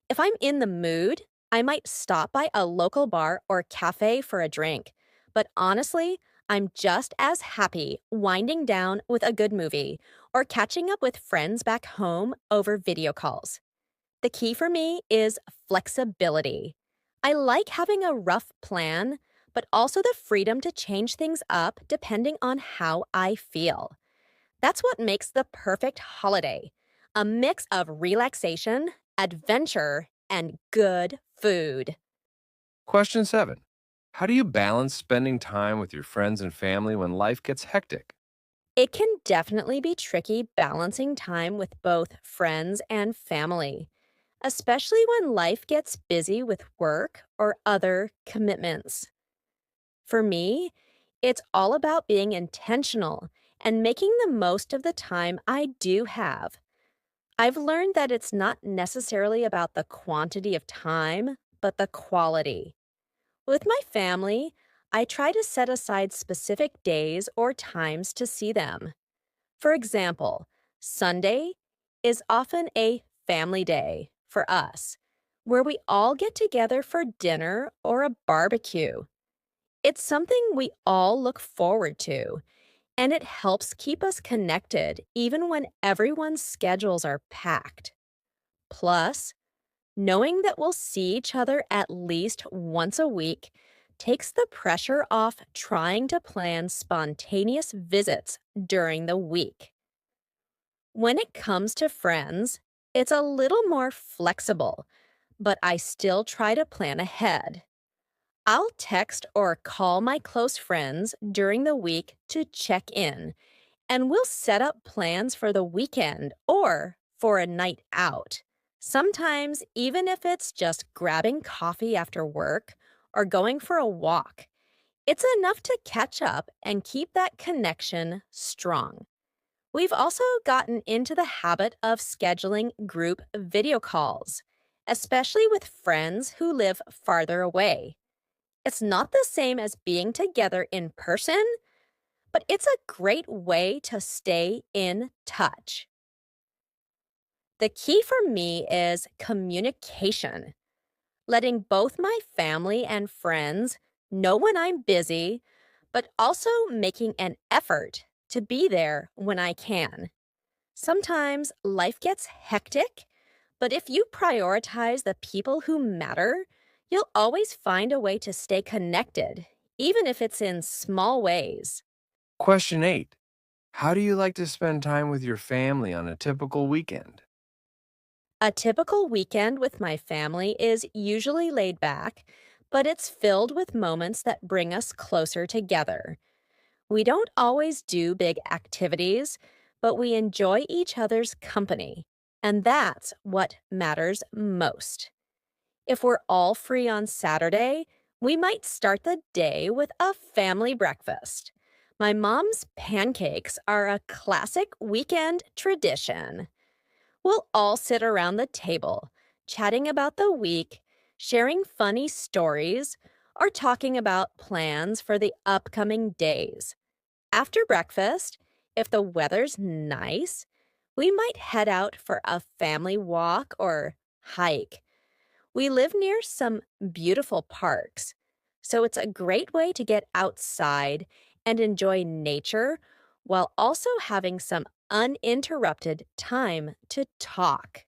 If I'm in the mood, I might stop by a local bar or cafe for a drink. But honestly, I'm just as happy winding down with a good movie or catching up with friends back home over video calls. The key for me is flexibility. I like having a rough plan, but also the freedom to change things up depending on how I feel. That's what makes the perfect holiday, a mix of relaxation, adventure, and good food. Question 7. How do you balance spending time with your friends and family when life gets hectic? It can definitely be tricky balancing time with both friends and family, especially when life gets busy with work or other commitments. For me, it's all about being intentional and making the most of the time I do have. I've learned that it's not necessarily about the quantity of time, but the quality. With my family, I try to set aside specific days or times to see them. For example, Sunday is often a family day for us, where we all get together for dinner or a barbecue. It's something we all look forward to, and it helps keep us connected even when everyone's schedules are packed. Plus, knowing that we'll see each other at least once a week takes the pressure off trying to plan spontaneous visits during the week. When it comes to friends, it's a little more flexible, but I still try to plan ahead. I'll text or call my close friends during the week to check in, and we'll set up plans for the weekend or for a night out. Sometimes, even if it's just grabbing coffee after work or going for a walk, it's enough to catch up and keep that connection strong. We've also gotten into the habit of scheduling group video calls, especially with friends who live farther away. It's not the same as being together in person, but it's a great way to stay in touch. The key for me is communication, letting both my family and friends know when I'm busy, but also making an effort to be there when I can. Sometimes life gets hectic, but if you prioritize the people who matter, you'll always find a way to stay connected, even if it's in small ways. Question 8. How do you like to spend time with your family on a typical weekend? A typical weekend with my family is usually laid back, but it's filled with moments that bring us closer together. We don't always do big activities, but we enjoy each other's company. And that's what matters most. If we're all free on Saturday, we might start the day with a family breakfast. My mom's pancakes are a classic weekend tradition. We'll all sit around the table, chatting about the week, sharing funny stories, or talking about plans for the upcoming days. After breakfast, if the weather's nice, we might head out for a family walk or hike. We live near some beautiful parks, so it's a great way to get outside and enjoy nature while also having some uninterrupted time to talk.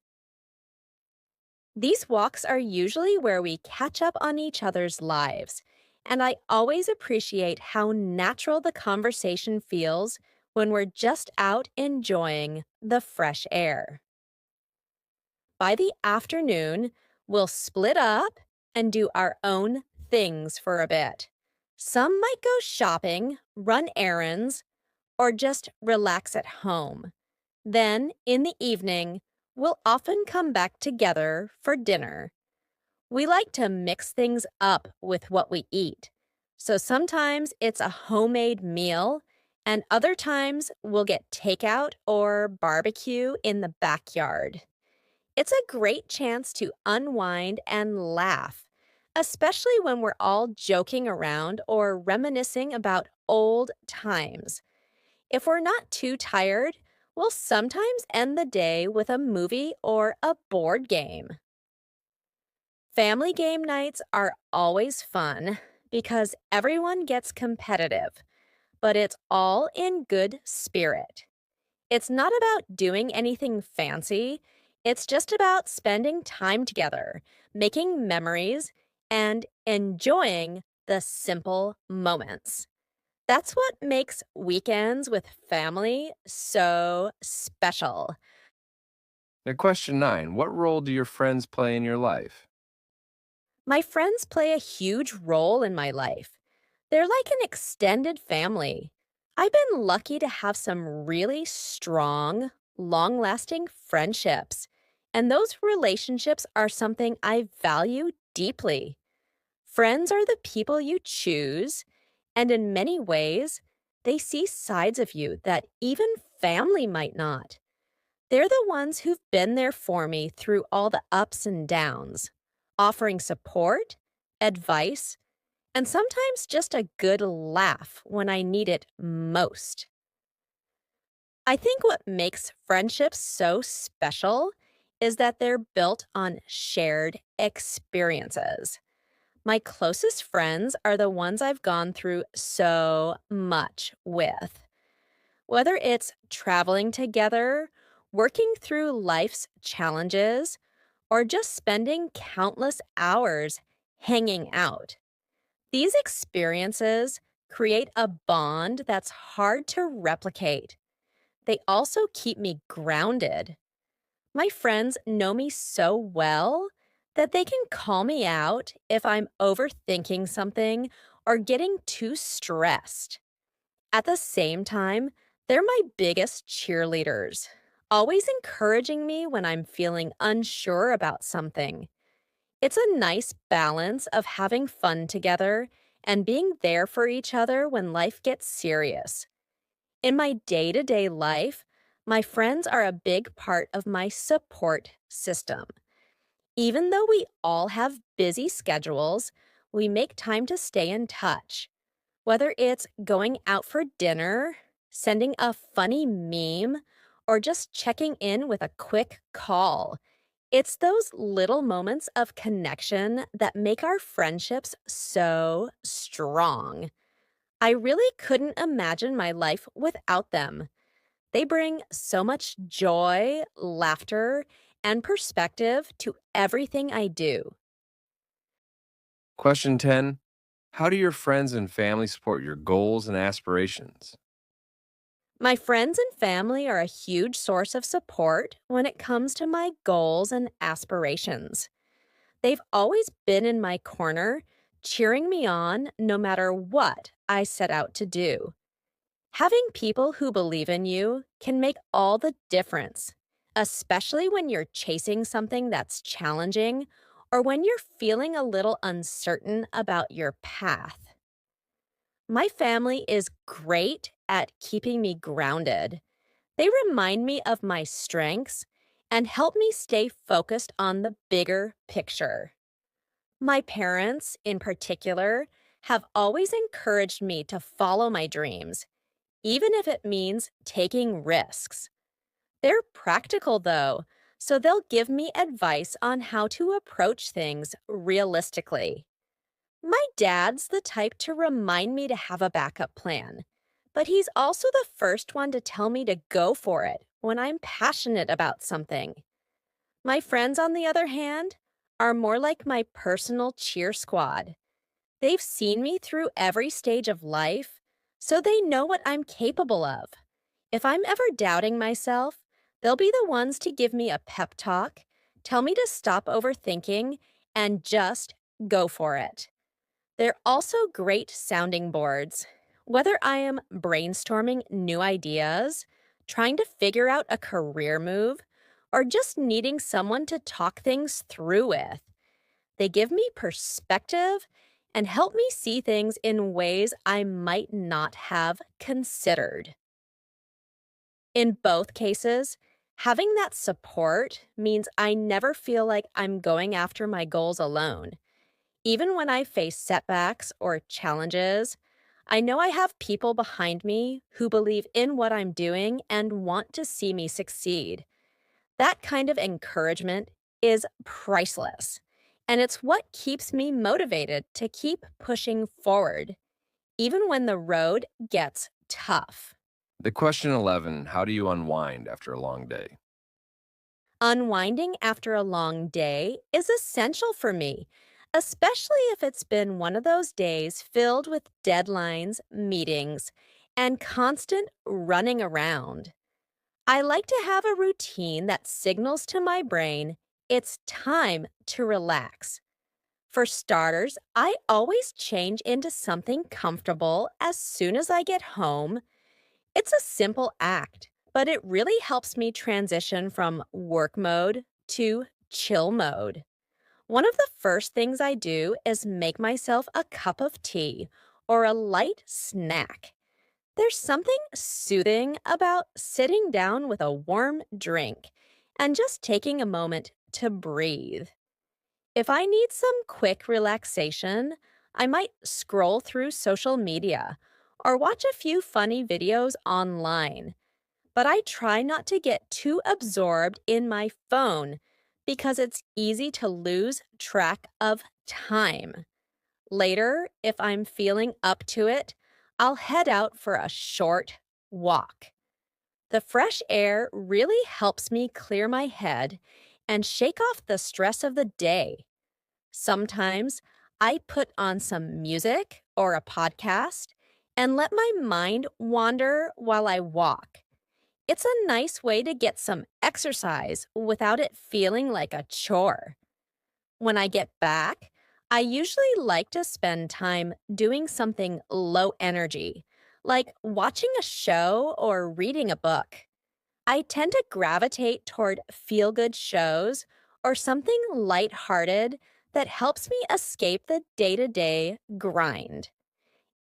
These walks are usually where we catch up on each other's lives, and I always appreciate how natural the conversation feels when we're just out enjoying the fresh air. By the afternoon, we'll split up and do our own things for a bit. Some might go shopping, run errands, or just relax at home. Then, in the evening, we'll often come back together for dinner. We like to mix things up with what we eat. So sometimes it's a homemade meal, and other times we'll get takeout or barbecue in the backyard. It's a great chance to unwind and laugh, especially when we're all joking around or reminiscing about old times. If we're not too tired, we'll sometimes end the day with a movie or a board game. Family game nights are always fun because everyone gets competitive, but it's all in good spirit. It's not about doing anything fancy, it's just about spending time together, making memories, and enjoying the simple moments. That's what makes weekends with family so special. Now, question 9. What role do your friends play in your life? My friends play a huge role in my life. They're like an extended family. I've been lucky to have some really strong, long lasting friendships, and those relationships are something I value deeply. Friends are the people you choose, and in many ways, they see sides of you that even family might not. They're the ones who've been there for me through all the ups and downs, offering support, advice, and sometimes just a good laugh when I need it most. I think what makes friendships so special is that they're built on shared experiences. My closest friends are the ones I've gone through so much with. Whether it's traveling together, working through life's challenges, or just spending countless hours hanging out. These experiences create a bond that's hard to replicate. They also keep me grounded. My friends know me so well that they can call me out if I'm overthinking something or getting too stressed. At the same time, they're my biggest cheerleaders, always encouraging me when I'm feeling unsure about something. It's a nice balance of having fun together and being there for each other when life gets serious. In my day to day life, my friends are a big part of my support system. Even though we all have busy schedules, we make time to stay in touch. Whether it's going out for dinner, sending a funny meme, or just checking in with a quick call, it's those little moments of connection that make our friendships so strong. I really couldn't imagine my life without them. They bring so much joy, laughter, and perspective to everything I do. Question 10. How do your friends and family support your goals and aspirations? My friends and family are a huge source of support when it comes to my goals and aspirations. They've always been in my corner, cheering me on no matter what I set out to do. Having people who believe in you can make all the difference, especially when you're chasing something that's challenging or when you're feeling a little uncertain about your path. My family is great at keeping me grounded. They remind me of my strengths and help me stay focused on the bigger picture. My parents, in particular, have always encouraged me to follow my dreams, even if it means taking risks. They're practical, though, so they'll give me advice on how to approach things realistically. My dad's the type to remind me to have a backup plan, but he's also the first one to tell me to go for it when I'm passionate about something. My friends, on the other hand, are more like my personal cheer squad. They've seen me through every stage of life, so they know what I'm capable of. If I'm ever doubting myself, they'll be the ones to give me a pep talk, tell me to stop overthinking, and just go for it. They're also great sounding boards. Whether I am brainstorming new ideas, trying to figure out a career move, or just needing someone to talk things through with, they give me perspective and help me see things in ways I might not have considered. In both cases, having that support means I never feel like I'm going after my goals alone. Even when I face setbacks or challenges, I know I have people behind me who believe in what I'm doing and want to see me succeed. That kind of encouragement is priceless, and it's what keeps me motivated to keep pushing forward, even when the road gets tough. The question 11, how do you unwind after a long day? Unwinding after a long day is essential for me, especially if it's been one of those days filled with deadlines, meetings, and constant running around. I like to have a routine that signals to my brain it's time to relax. For starters, I always change into something comfortable as soon as I get home. It's a simple act, but it really helps me transition from work mode to chill mode. One of the first things I do is make myself a cup of tea or a light snack. There's something soothing about sitting down with a warm drink and just taking a moment to breathe. If I need some quick relaxation, I might scroll through social media or watch a few funny videos online. But I try not to get too absorbed in my phone because it's easy to lose track of time. Later, if I'm feeling up to it, I'll head out for a short walk. The fresh air really helps me clear my head and shake off the stress of the day. Sometimes I put on some music or a podcast and let my mind wander while I walk. It's a nice way to get some exercise without it feeling like a chore. When I get back, I usually like to spend time doing something low energy, like watching a show or reading a book. I tend to gravitate toward feel good shows or something lighthearted that helps me escape the day to day grind.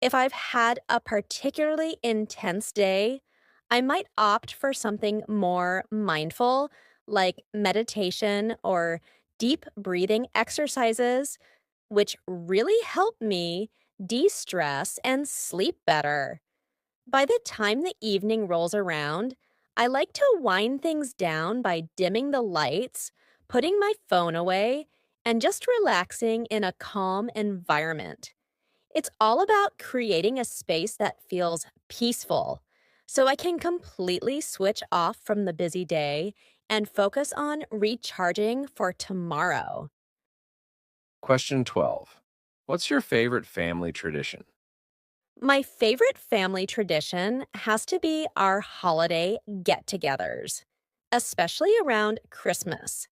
If I've had a particularly intense day, I might opt for something more mindful, like meditation or deep breathing exercises, which really help me de stress and sleep better. By the time the evening rolls around, I like to wind things down by dimming the lights, putting my phone away, and just relaxing in a calm environment. It's all about creating a space that feels peaceful, so I can completely switch off from the busy day and focus on recharging for tomorrow. Question 12, what's your favorite family tradition? My favorite family tradition has to be our holiday get togethers, especially around Christmas.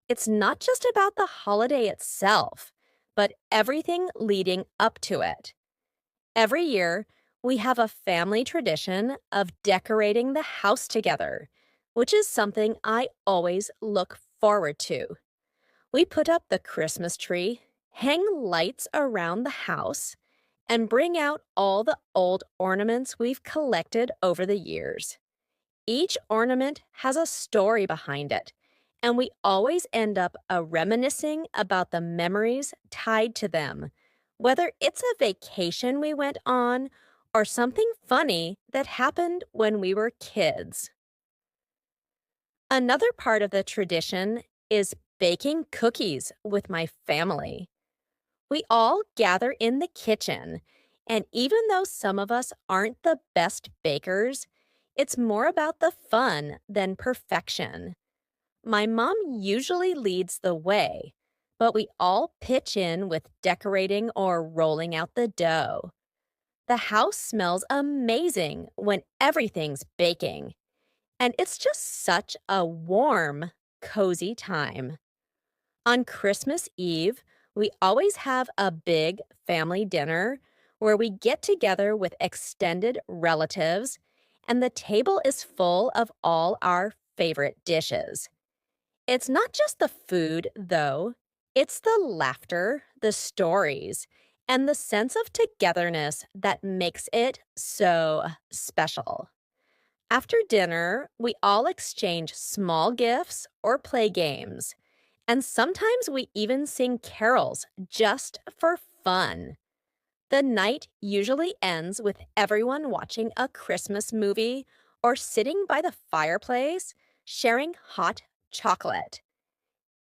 It's not just about the holiday itself, but everything leading up to it. Every year, we have a family tradition of decorating the house together. which is something I always look forward to. We put up the Christmas tree, hang lights around the house, and bring out all the old ornaments we've collected over the years. Each ornament has a story behind it, and we always end up reminiscing about the memories tied to them, whether it's a vacation we went on or something funny that happened when we were kids. Another part of the tradition is baking cookies with my family. We all gather in the kitchen, and even though some of us aren't the best bakers, it's more about the fun than perfection. My mom usually leads the way, but we all pitch in with decorating or rolling out the dough. The house smells amazing when everything's baking, and it's just such a warm, cozy time. On Christmas Eve, we always have a big family dinner where we get together with extended relatives, and the table is full of all our favorite dishes. It's not just the food, though, it's the laughter, the stories, and the sense of togetherness that makes it so special. After dinner, we all exchange small gifts or play games. And sometimes we even sing carols just for fun. The night usually ends with everyone watching a Christmas movie or sitting by the fireplace sharing hot chocolate.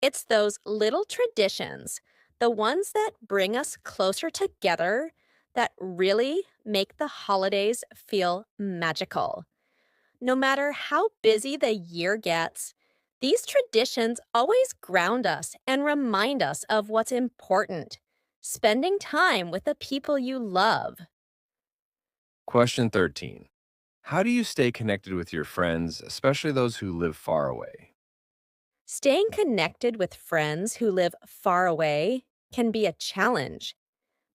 It's those little traditions, the ones that bring us closer together, that really make the holidays feel magical. No matter how busy the year gets, these traditions always ground us and remind us of what's important. Spending time with the people you love. Question 13. How do you stay connected with your friends, especially those who live far away? Staying connected with friends who live far away can be a challenge,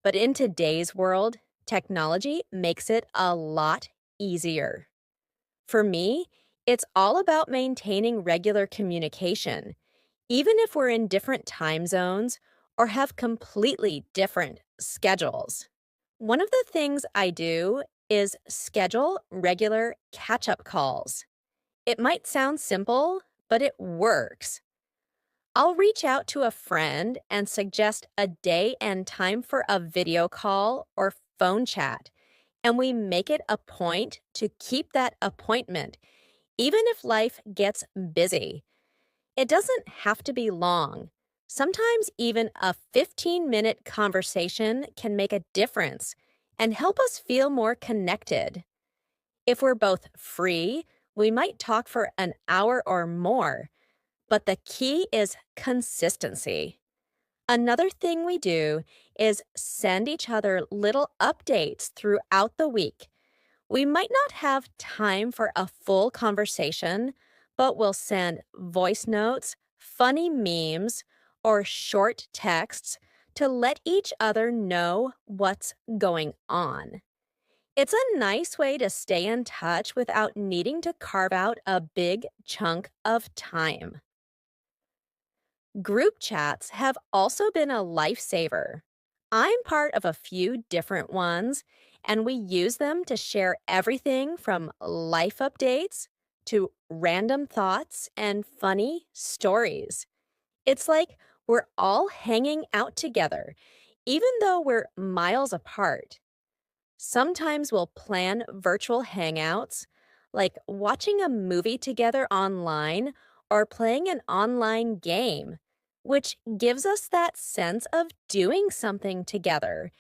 but in today's world, technology makes it a lot easier. For me, it's all about maintaining regular communication, even if we're in different time zones or have completely different schedules. One of the things I do is schedule regular catch up calls. It might sound simple, but it works. I'll reach out to a friend and suggest a day and time for a video call or phone chat, and we make it a point to keep that appointment, even if life gets busy. It doesn't have to be long. Sometimes even a 15-minute conversation can make a difference and help us feel more connected. If we're both free, we might talk for an hour or more, but the key is consistency. Another thing we do is send each other little updates throughout the week. We might not have time for a full conversation, but we'll send voice notes, funny memes, or short texts to let each other know what's going on. It's a nice way to stay in touch without needing to carve out a big chunk of time. Group chats have also been a lifesaver. I'm part of a few different ones, and we use them to share everything from life updates to random thoughts and funny stories. It's like we're all hanging out together, even though we're miles apart. Sometimes we'll plan virtual hangouts, like watching a movie together online or playing an online game, which gives us that sense of doing something together,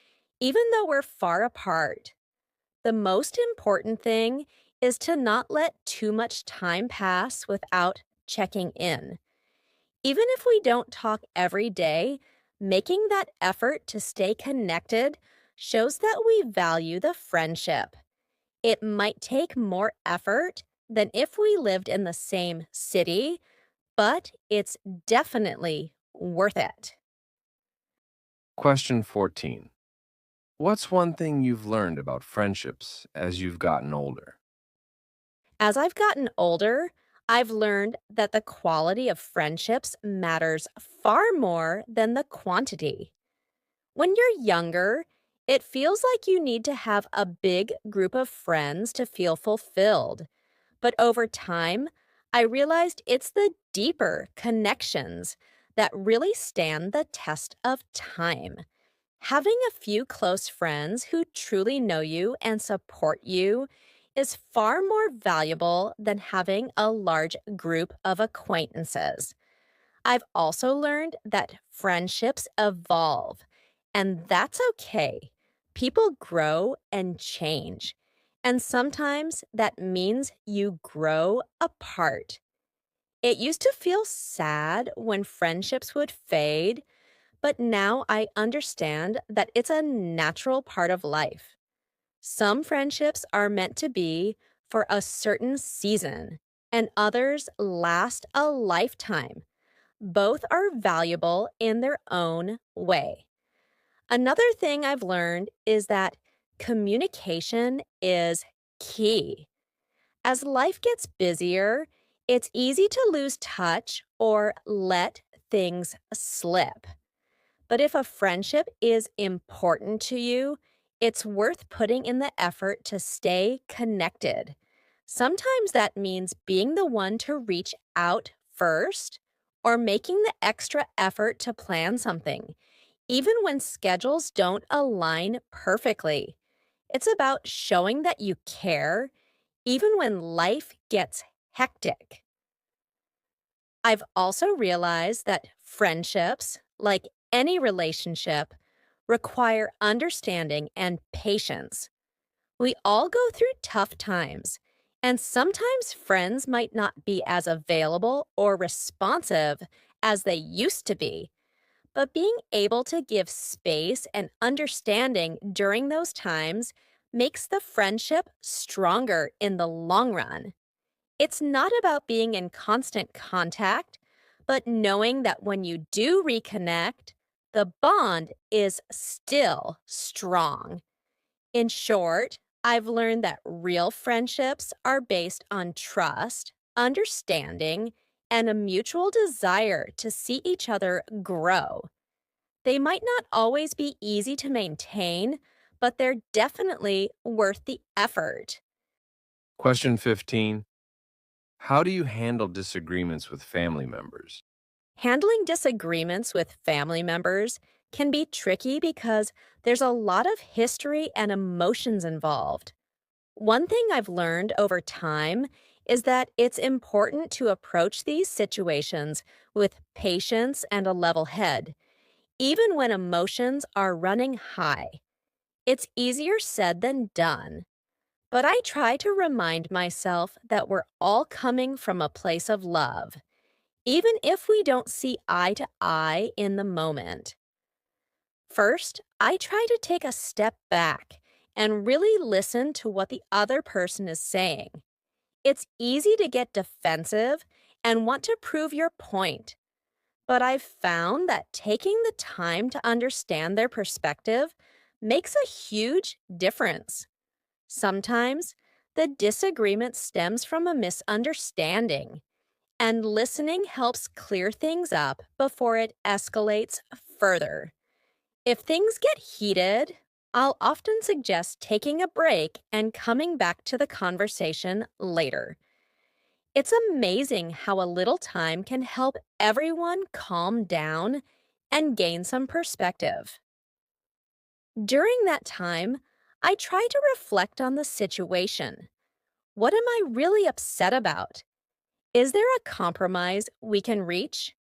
even though we're far apart. The most important thing is to not let too much time pass without checking in. Even if we don't talk every day, making that effort to stay connected shows that we value the friendship. It might take more effort than if we lived in the same city, but it's definitely worth it. Question 14. What's one thing you've learned about friendships as you've gotten older? As I've gotten older, I've learned that the quality of friendships matters far more than the quantity. When you're younger, it feels like you need to have a big group of friends to feel fulfilled. But over time, I realized it's the deeper connections that really stand the test of time. Having a few close friends who truly know you and support you is far more valuable than having a large group of acquaintances. I've also learned that friendships evolve, and that's okay. People grow and change, and sometimes that means you grow apart. It used to feel sad when friendships would fade, but now I understand that it's a natural part of life. Some friendships are meant to be for a certain season, and others last a lifetime. Both are valuable in their own way. Another thing I've learned is that communication is key. As life gets busier, it's easy to lose touch or let things slip. But if a friendship is important to you, it's worth putting in the effort to stay connected. Sometimes that means being the one to reach out first or making the extra effort to plan something, even when schedules don't align perfectly. It's about showing that you care, even when life gets hectic. I've also realized that friendships, like any relationship, require understanding and patience. We all go through tough times, and sometimes friends might not be as available or responsive as they used to be. But being able to give space and understanding during those times makes the friendship stronger in the long run. It's not about being in constant contact, but knowing that when you do reconnect, the bond is still strong. In short, I've learned that real friendships are based on trust, understanding, and a mutual desire to see each other grow. They might not always be easy to maintain, but they're definitely worth the effort. Question 15. How do you handle disagreements with family members? Handling disagreements with family members can be tricky because there's a lot of history and emotions involved. One thing I've learned over time is that it's important to approach these situations with patience and a level head, even when emotions are running high. It's easier said than done, but I try to remind myself that we're all coming from a place of love, even if we don't see eye to eye in the moment. First, I try to take a step back and really listen to what the other person is saying. It's easy to get defensive and want to prove your point, but I've found that taking the time to understand their perspective makes a huge difference. Sometimes the disagreement stems from a misunderstanding, and listening helps clear things up before it escalates further. If things get heated, I'll often suggest taking a break and coming back to the conversation later. It's amazing how a little time can help everyone calm down and gain some perspective. During that time, I try to reflect on the situation. What am I really upset about? Is there a compromise we can reach?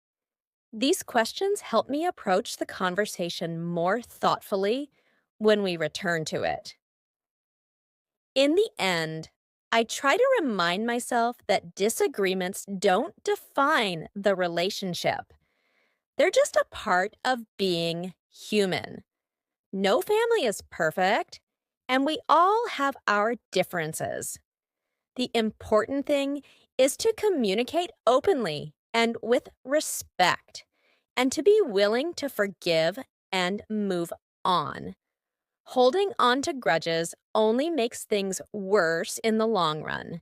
These questions help me approach the conversation more thoughtfully when we return to it. In the end, I try to remind myself that disagreements don't define the relationship. They're just a part of being human. No family is perfect, and we all have our differences. The important thing is to communicate openly and with respect, and to be willing to forgive and move on. Holding on to grudges only makes things worse in the long run,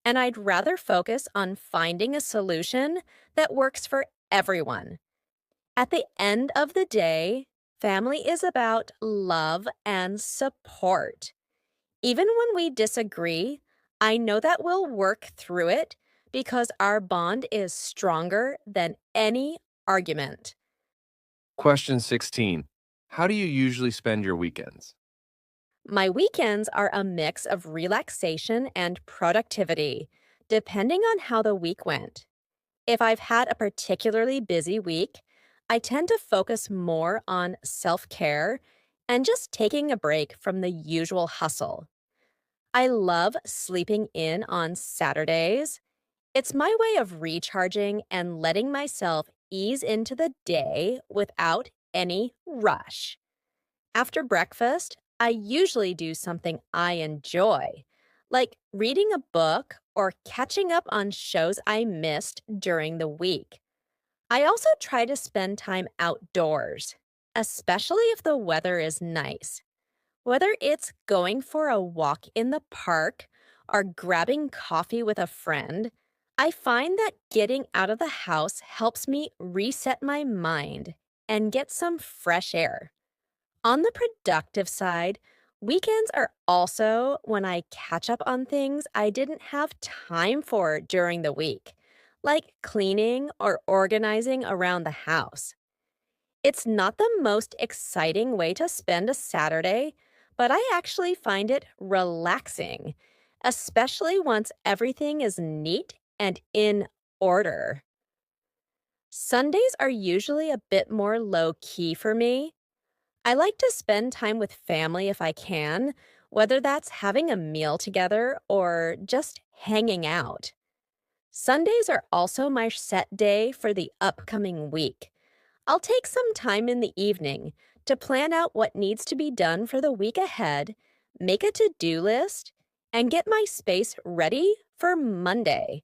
and I'd rather focus on finding a solution that works for everyone. At the end of the day, family is about love and support. Even when we disagree, I know that we'll work through it because our bond is stronger than any argument. Question 16. How do you usually spend your weekends? My weekends are a mix of relaxation and productivity, depending on how the week went. If I've had a particularly busy week, I tend to focus more on self care and just taking a break from the usual hustle. I love sleeping in on Saturdays. It's my way of recharging and letting myself ease into the day without any rush. After breakfast, I usually do something I enjoy, like reading a book or catching up on shows I missed during the week. I also try to spend time outdoors, especially if the weather is nice. Whether it's going for a walk in the park or grabbing coffee with a friend, I find that getting out of the house helps me reset my mind and get some fresh air. On the productive side, weekends are also when I catch up on things I didn't have time for during the week, like cleaning or organizing around the house. It's not the most exciting way to spend a Saturday, but I actually find it relaxing, especially once everything is neat and in order. Sundays are usually a bit more low key for me. I like to spend time with family if I can, whether that's having a meal together or just hanging out. Sundays are also my set day for the upcoming week. I'll take some time in the evening to plan out what needs to be done for the week ahead, make a to do list, and get my space ready for Monday.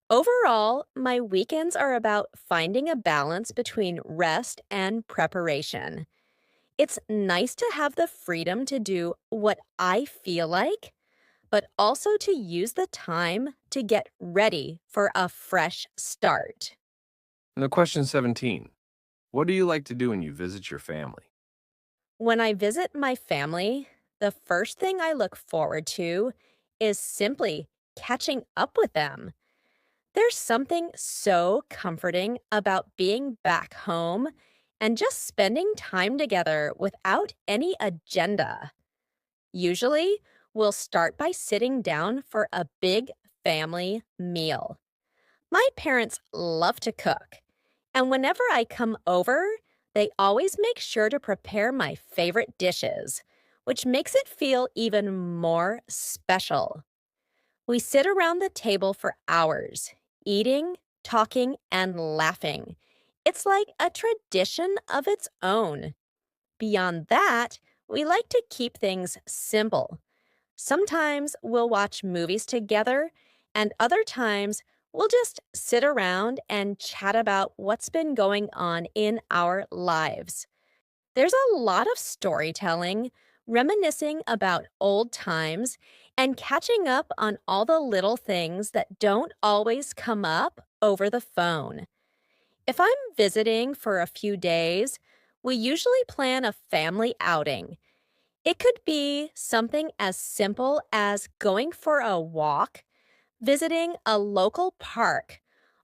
Overall, my weekends are about finding a balance between rest and preparation. It's nice to have the freedom to do what I feel like, but also to use the time to get ready for a fresh start. Now, question 17. What do you like to do when you visit your family? When I visit my family, the first thing I look forward to is simply catching up with them. There's something so comforting about being back home and just spending time together without any agenda. Usually, we'll start by sitting down for a big family meal. My parents love to cook, and whenever I come over, they always make sure to prepare my favorite dishes, which makes it feel even more special. We sit around the table for hours, eating, talking, and laughing. It's like a tradition of its own. Beyond that, we like to keep things simple. Sometimes we'll watch movies together, and other times we'll just sit around and chat about what's been going on in our lives. There's a lot of storytelling, reminiscing about old times, and catching up on all the little things that don't always come up over the phone. If I'm visiting for a few days, we usually plan a family outing. It could be something as simple as going for a walk, visiting a local park,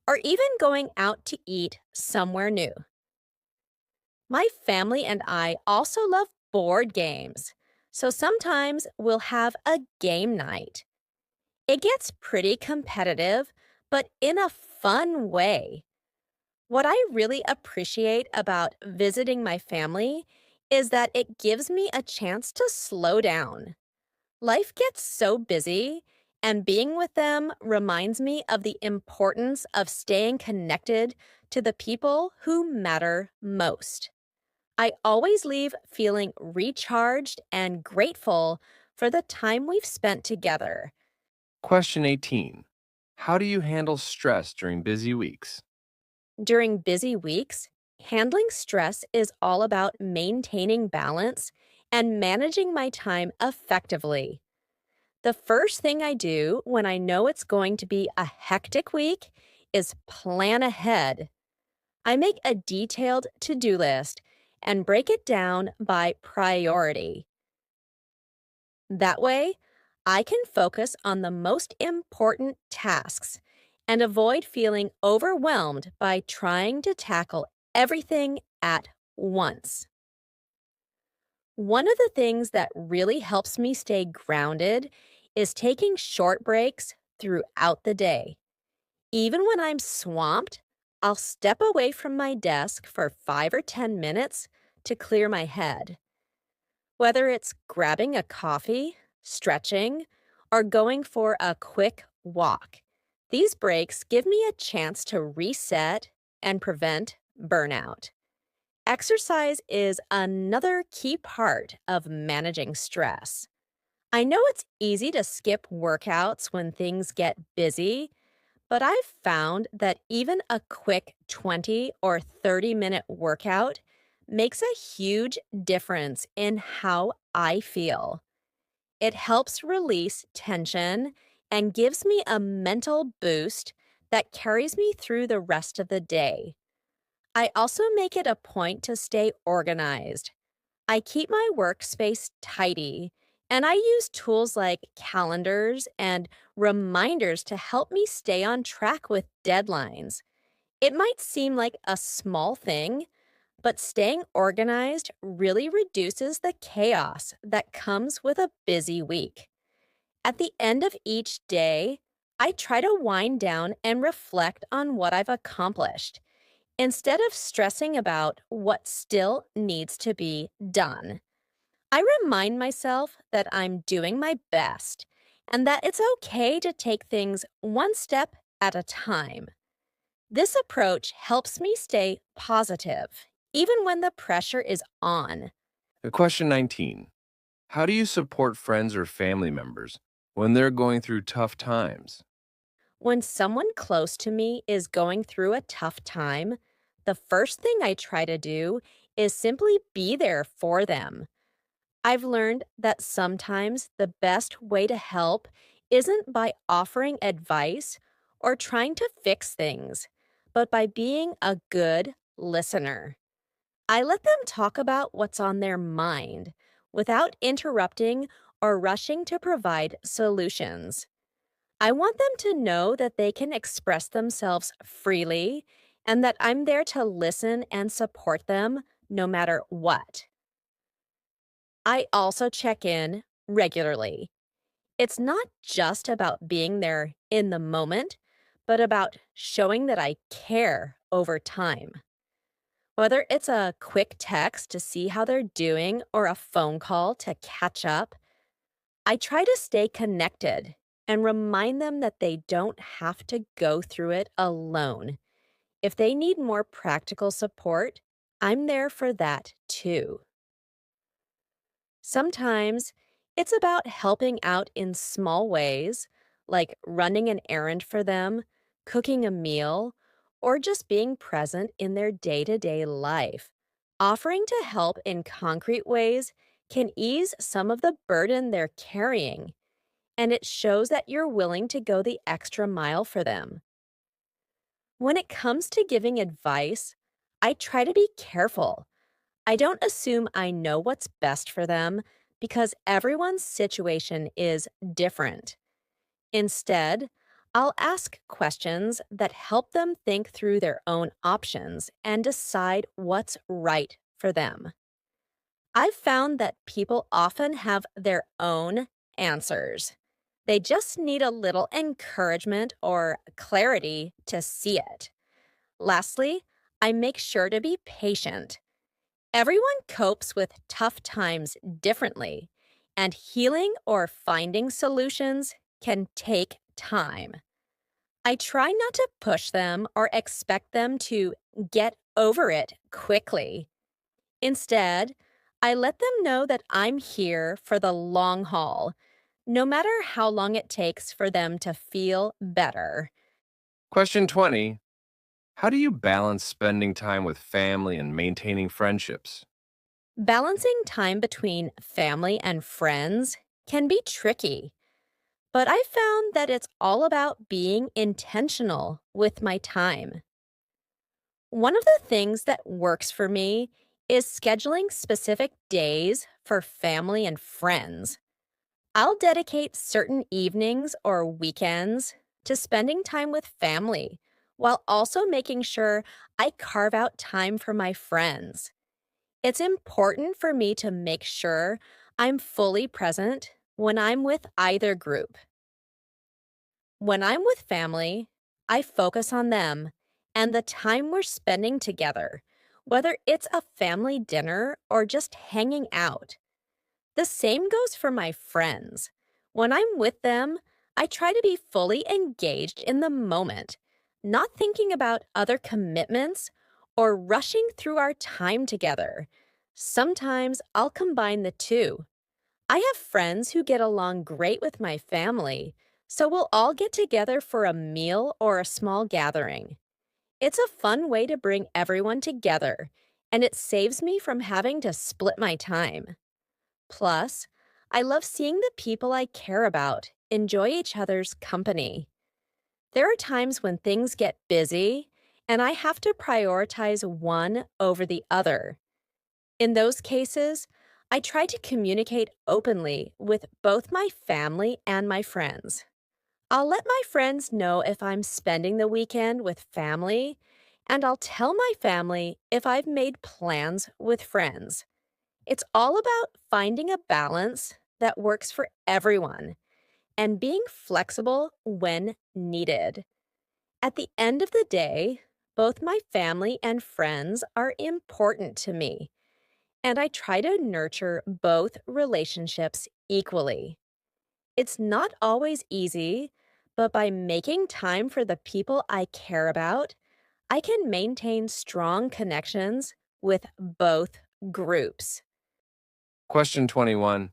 or even going out to eat somewhere new. My family and I also love board games, so sometimes we'll have a game night. It gets pretty competitive, but in a fun way. What I really appreciate about visiting my family is that it gives me a chance to slow down. Life gets so busy, and being with them reminds me of the importance of staying connected to the people who matter most. I always leave feeling recharged and grateful for the time we've spent together. Question 18. How do you handle stress during busy weeks? During busy weeks, handling stress is all about maintaining balance and managing my time effectively. The first thing I do when I know it's going to be a hectic week is plan ahead. I make a detailed to do list and break it down by priority. That way, I can focus on the most important tasks and avoid feeling overwhelmed by trying to tackle everything at once. One of the things that really helps me stay grounded is taking short breaks throughout the day. Even when I'm swamped, I'll step away from my desk for 5 or 10 minutes to clear my head. Whether it's grabbing a coffee, stretching, or going for a quick walk, these breaks give me a chance to reset and prevent burnout. Exercise is another key part of managing stress. I know it's easy to skip workouts when things get busy, but I've found that even a quick 20 or 30-minute workout makes a huge difference in how I feel. It helps release tension and gives me a mental boost that carries me through the rest of the day. I also make it a point to stay organized. I keep my workspace tidy, and I use tools like calendars and reminders to help me stay on track with deadlines. It might seem like a small thing, but staying organized really reduces the chaos that comes with a busy week. At the end of each day, I try to wind down and reflect on what I've accomplished instead of stressing about what still needs to be done. I remind myself that I'm doing my best and that it's okay to take things one step at a time. This approach helps me stay positive, even when the pressure is on. Question 19. How do you support friends or family members when they're going through tough times? When someone close to me is going through a tough time, the first thing I try to do is simply be there for them. I've learned that sometimes the best way to help isn't by offering advice or trying to fix things, but by being a good listener. I let them talk about what's on their mind without interrupting or rushing to provide solutions. I want them to know that they can express themselves freely and that I'm there to listen and support them no matter what. I also check in regularly. It's not just about being there in the moment, but about showing that I care over time. Whether it's a quick text to see how they're doing or a phone call to catch up, I try to stay connected and remind them that they don't have to go through it alone. If they need more practical support, I'm there for that too. Sometimes it's about helping out in small ways, like running an errand for them, cooking a meal, or just being present in their day to day life. Offering to help in concrete ways can ease some of the burden they're carrying, and it shows that you're willing to go the extra mile for them. When it comes to giving advice, I try to be careful. I don't assume I know what's best for them because everyone's situation is different. Instead, I'll ask questions that help them think through their own options and decide what's right for them. I've found that people often have their own answers. They just need a little encouragement or clarity to see it. Lastly, I make sure to be patient. Everyone copes with tough times differently, and healing or finding solutions can take time. I try not to push them or expect them to get over it quickly. Instead, I let them know that I'm here for the long haul, no matter how long it takes for them to feel better. Question 20. How do you balance spending time with family and maintaining friendships? Balancing time between family and friends can be tricky. but I found that it's all about being intentional with my time. One of the things that works for me is scheduling specific days for family and friends. I'll dedicate certain evenings or weekends to spending time with family while also making sure I carve out time for my friends. It's important for me to make sure I'm fully present when I'm with either group. When I'm with family, I focus on them and the time we're spending together, whether it's a family dinner or just hanging out. The same goes for my friends. When I'm with them, I try to be fully engaged in the moment, not thinking about other commitments or rushing through our time together. Sometimes I'll combine the two. I have friends who get along great with my family, so we'll all get together for a meal or a small gathering. It's a fun way to bring everyone together, and it saves me from having to split my time. Plus, I love seeing the people I care about enjoy each other's company. There are times when things get busy, and I have to prioritize one over the other. In those cases, I try to communicate openly with both my family and my friends. I'll let my friends know if I'm spending the weekend with family, and I'll tell my family if I've made plans with friends. It's all about finding a balance that works for everyone and being flexible when needed. At the end of the day, both my family and friends are important to me, and I try to nurture both relationships equally. It's not always easy, but by making time for the people I care about, I can maintain strong connections with both groups. Question 21.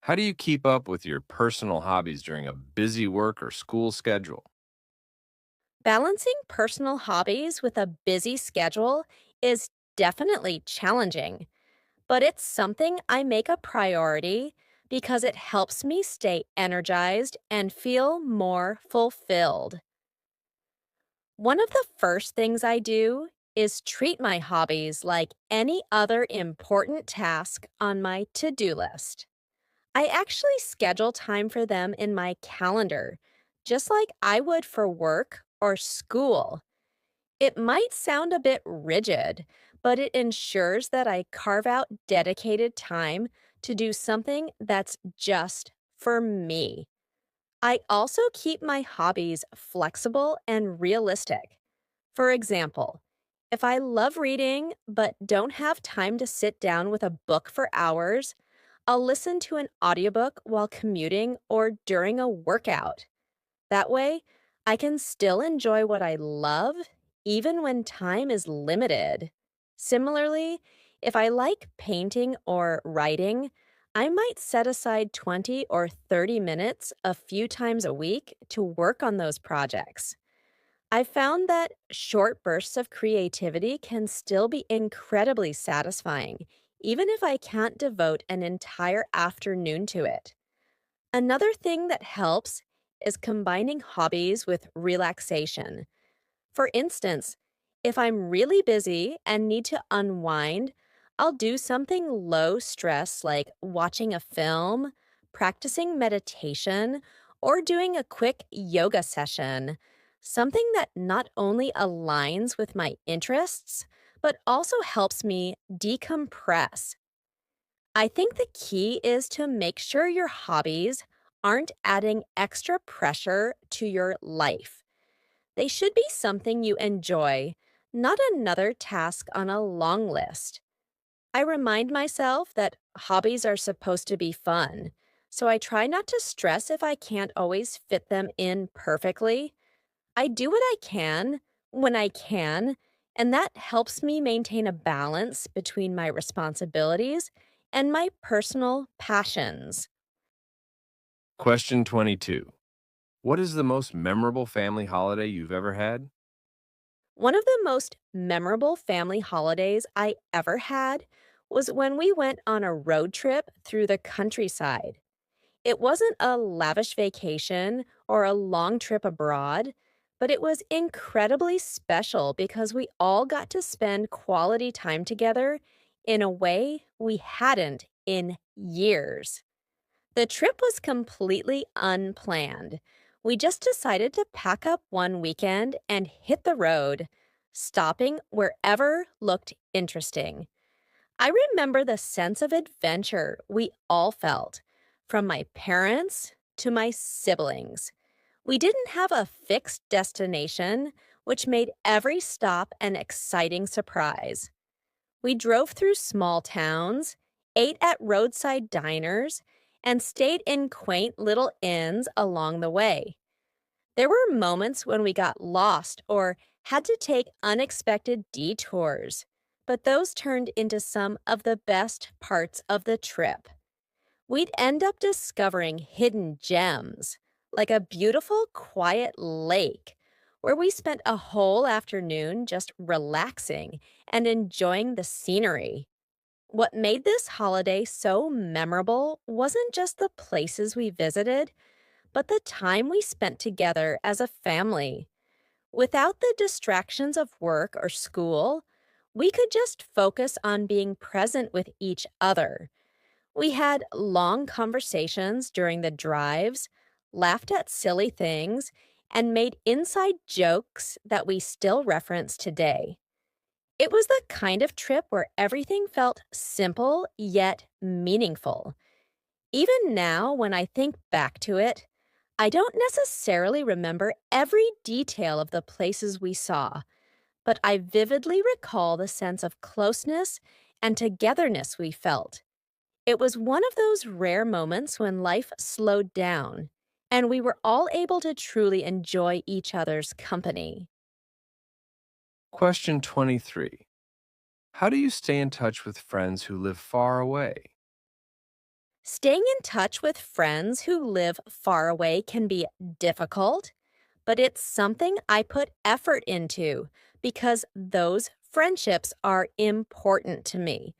How do you keep up with your personal hobbies during a busy work or school schedule? Balancing personal hobbies with a busy schedule is definitely challenging, but it's something I make a priority because it helps me stay energized and feel more fulfilled. One of the first things I do is treat my hobbies like any other important task on my to do list. I actually schedule time for them in my calendar, just like I would for work or school. It might sound a bit rigid, but it ensures that I carve out dedicated time to do something that's just for me. I also keep my hobbies flexible and realistic. For example, if I love reading but don't have time to sit down with a book for hours, I'll listen to an audiobook while commuting or during a workout. That way, I can still enjoy what I love even when time is limited. Similarly, if I like painting or writing, I might set aside 20 or 30 minutes a few times a week to work on those projects. I've found that short bursts of creativity can still be incredibly satisfying, even if I can't devote an entire afternoon to it. Another thing that helps is combining hobbies with relaxation. For instance, if I'm really busy and need to unwind, I'll do something low stress like watching a film, practicing meditation, or doing a quick yoga session. Something that not only aligns with my interests, but also helps me decompress. I think the key is to make sure your hobbies aren't adding extra pressure to your life. They should be something you enjoy, not another task on a long list. I remind myself that hobbies are supposed to be fun, so I try not to stress if I can't always fit them in perfectly. I do what I can when I can, and that helps me maintain a balance between my responsibilities and my personal passions. Question 22. What is the most memorable family holiday you've ever had? One of the most memorable family holidays I ever had was when we went on a road trip through the countryside. It wasn't a lavish vacation or a long trip abroad, but it was incredibly special because we all got to spend quality time together in a way we hadn't in years. The trip was completely unplanned. We just decided to pack up one weekend and hit the road, stopping wherever looked interesting. I remember the sense of adventure we all felt, from my parents to my siblings. We didn't have a fixed destination, which made every stop an exciting surprise. We drove through small towns, ate at roadside diners, and stayed in quaint little inns along the way. There were moments when we got lost or had to take unexpected detours, but those turned into some of the best parts of the trip. We'd end up discovering hidden gems, like a beautiful, quiet lake, where we spent a whole afternoon just relaxing and enjoying the scenery. What made this holiday so memorable wasn't just the places we visited, but the time we spent together as a family. Without the distractions of work or school, we could just focus on being present with each other. We had long conversations during the drives, laughed at silly things, and made inside jokes that we still reference today. It was the kind of trip where everything felt simple yet meaningful. Even now, when I think back to it, I don't necessarily remember every detail of the places we saw, but I vividly recall the sense of closeness and togetherness we felt. It was one of those rare moments when life slowed down and we were all able to truly enjoy each other's company. Question 23. How do you stay in touch with friends who live far away? Staying in touch with friends who live far away can be difficult, but it's something I put effort into because those friendships are important to me.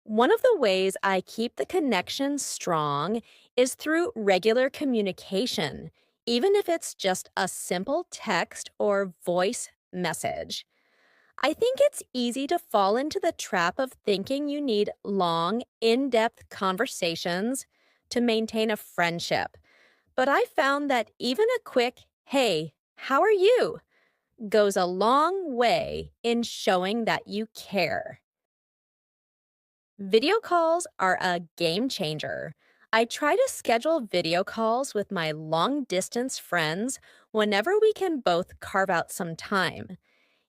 One of the ways I keep the connection strong is through regular communication, even if it's just a simple text or voice message. I think it's easy to fall into the trap of thinking you need long, in depth conversations to maintain a friendship. But I found that even a quick, hey, how are you, goes a long way in showing that you care. Video calls are a game changer. I try to schedule video calls with my long distance friends whenever we can both carve out some time.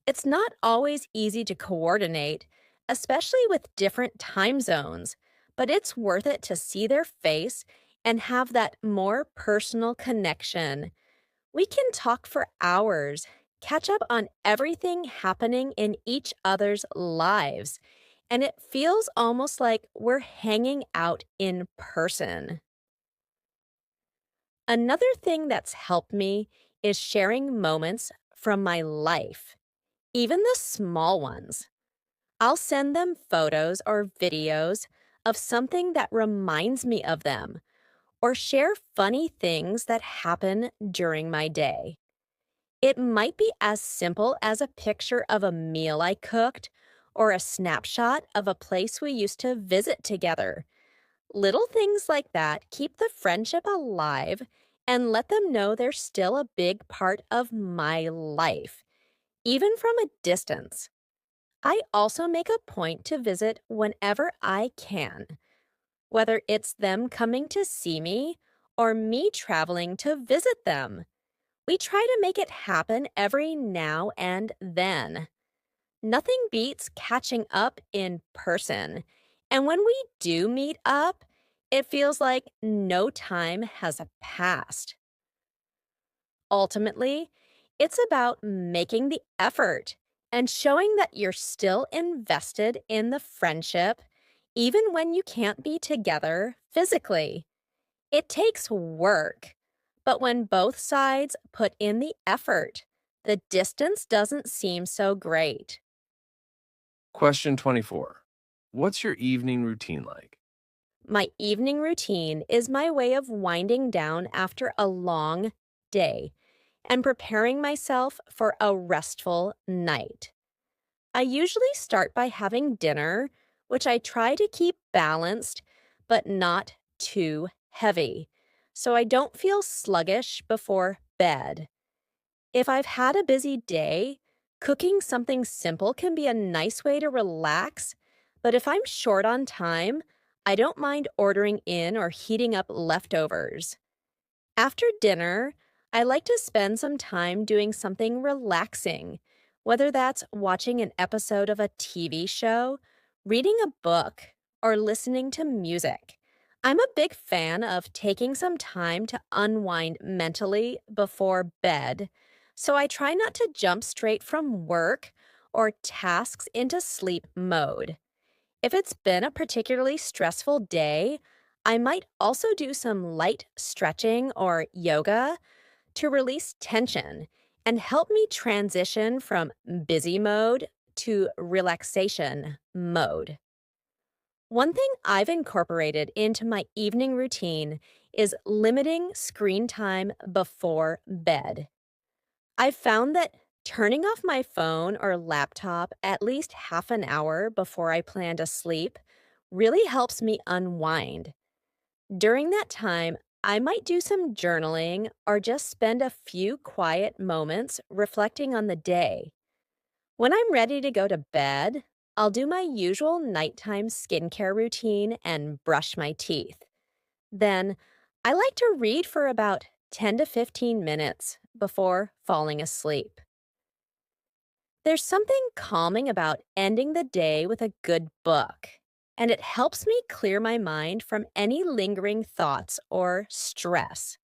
It's not always easy to coordinate, especially with different time zones, but it's worth it to see their face and have that more personal connection. We can talk for hours, catch up on everything happening in each other's lives, and it feels almost like we're hanging out in person. Another thing that's helped me is sharing moments from my life, even the small ones. I'll send them photos or videos of something that reminds me of them, or share funny things that happen during my day. It might be as simple as a picture of a meal I cooked or a snapshot of a place we used to visit together. Little things like that keep the friendship alive and let them know they're still a big part of my life, even from a distance. I also make a point to visit whenever I can, whether it's them coming to see me or me traveling to visit them. We try to make it happen every now and then. Nothing beats catching up in person. And when we do meet up, it feels like no time has passed. Ultimately, it's about making the effort and showing that you're still invested in the friendship, even when you can't be together physically. It takes work, but when both sides put in the effort, the distance doesn't seem so great. Question 24. What's your evening routine like? My evening routine is my way of winding down after a long day and preparing myself for a restful night. I usually start by having dinner, which I try to keep balanced but not too heavy, so I don't feel sluggish before bed. If I've had a busy day, cooking something simple can be a nice way to relax, but if I'm short on time, I don't mind ordering in or heating up leftovers. After dinner, I like to spend some time doing something relaxing, whether that's watching an episode of a TV show, reading a book, or listening to music. I'm a big fan of taking some time to unwind mentally before bed, so I try not to jump straight from work or tasks into sleep mode. If it's been a particularly stressful day, I might also do some light stretching or yoga to release tension and help me transition from busy mode to relaxation mode. One thing I've incorporated into my evening routine is limiting screen time before bed. I've found that turning off my phone or laptop at least half an hour before I plan to sleep really helps me unwind. During that time, I might do some journaling or just spend a few quiet moments reflecting on the day. When I'm ready to go to bed, I'll do my usual nighttime skincare routine and brush my teeth. Then, I like to read for about 10 to 15 minutes before falling asleep. There's something calming about ending the day with a good book, and it helps me clear my mind from any lingering thoughts or stress.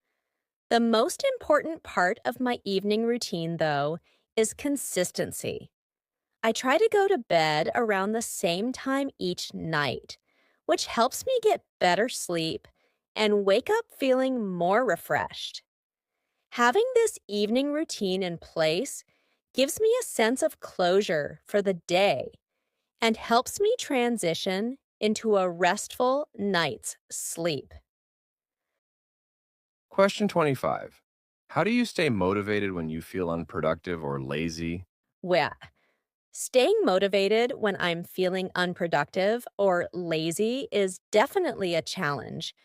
The most important part of my evening routine, though, is consistency. I try to go to bed around the same time each night, which helps me get better sleep and wake up feeling more refreshed. Having this evening routine in place gives me a sense of closure for the day and helps me transition into a restful night's sleep. Question 25. How do you stay motivated when you feel unproductive or lazy? Well, staying motivated when I'm feeling unproductive or lazy is definitely a challenge,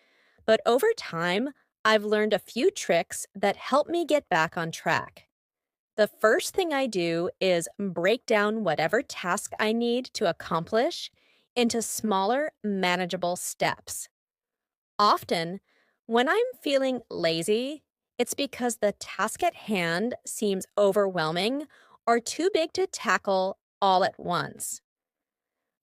but over time, I've learned a few tricks that help me get back on track. The first thing I do is break down whatever task I need to accomplish into smaller, manageable steps. Often, when I'm feeling lazy, it's because the task at hand seems overwhelming or too big to tackle all at once.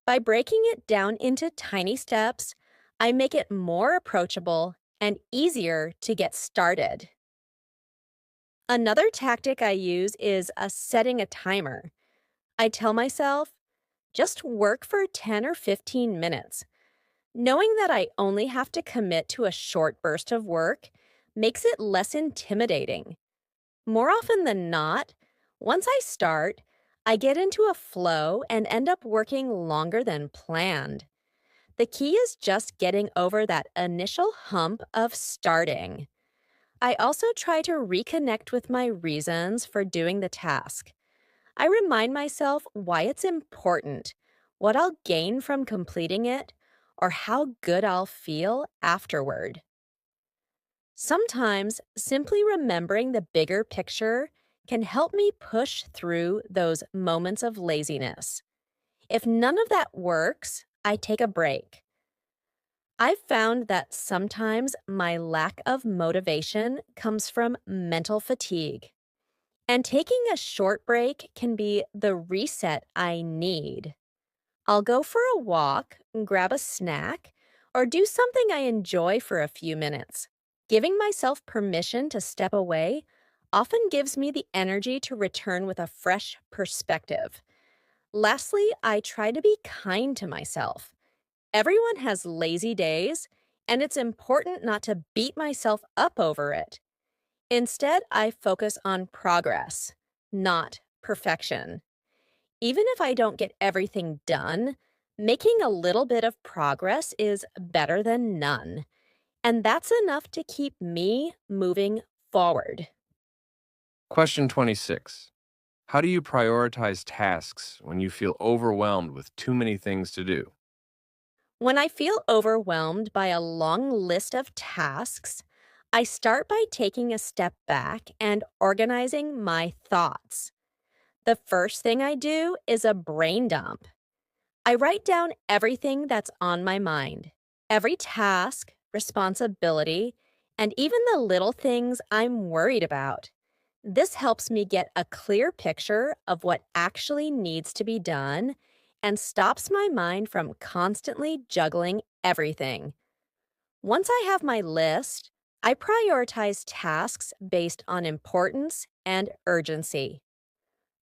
By breaking it down into tiny steps, I make it more approachable and easier to get started. Another tactic I use is setting a timer. I tell myself, just work for 10 or 15 minutes. Knowing that I only have to commit to a short burst of work makes it less intimidating. More often than not, once I start, I get into a flow and end up working longer than planned. The key is just getting over that initial hump of starting. I also try to reconnect with my reasons for doing the task. I remind myself why it's important, what I'll gain from completing it, or how good I'll feel afterward. Sometimes simply remembering the bigger picture can help me push through those moments of laziness. If none of that works, I take a break. I've found that sometimes my lack of motivation comes from mental fatigue, and taking a short break can be the reset I need. I'll go for a walk, grab a snack, or do something I enjoy for a few minutes. Giving myself permission to step away often gives me the energy to return with a fresh perspective. Lastly, I try to be kind to myself. Everyone has lazy days, and it's important not to beat myself up over it. Instead, I focus on progress, not perfection. Even if I don't get everything done, Making a little bit of progress is better than none, and that's enough to keep me moving forward. Question 26. How do you prioritize tasks when you feel overwhelmed with too many things to do? When I feel overwhelmed by a long list of tasks, I start by taking a step back and organizing my thoughts. The first thing I do is a brain dump. I write down everything that's on my mind, every task, responsibility, and even the little things I'm worried about. This helps me get a clear picture of what actually needs to be done and stops my mind from constantly juggling everything. Once I have my list, I prioritize tasks based on importance and urgency.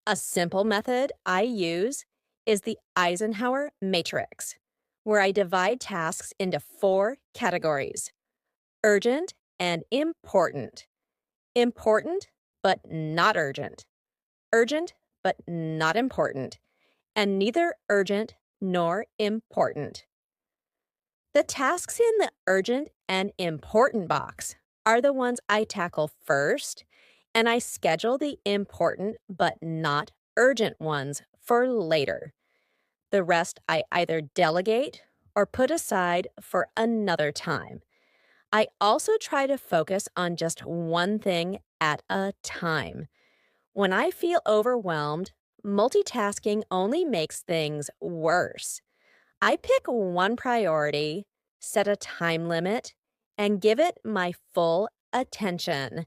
A simple method I use is the Eisenhower matrix, where I divide tasks into four categories: urgent and important, important but not urgent, urgent but not important, and neither urgent nor important. The tasks in the urgent and important box are the ones I tackle first, and I schedule the important but not urgent ones for later. The rest I either delegate or put aside for another time. I also try to focus on just one thing at a time. When I feel overwhelmed, multitasking only makes things worse. I pick one priority, set a time limit, and give it my full attention.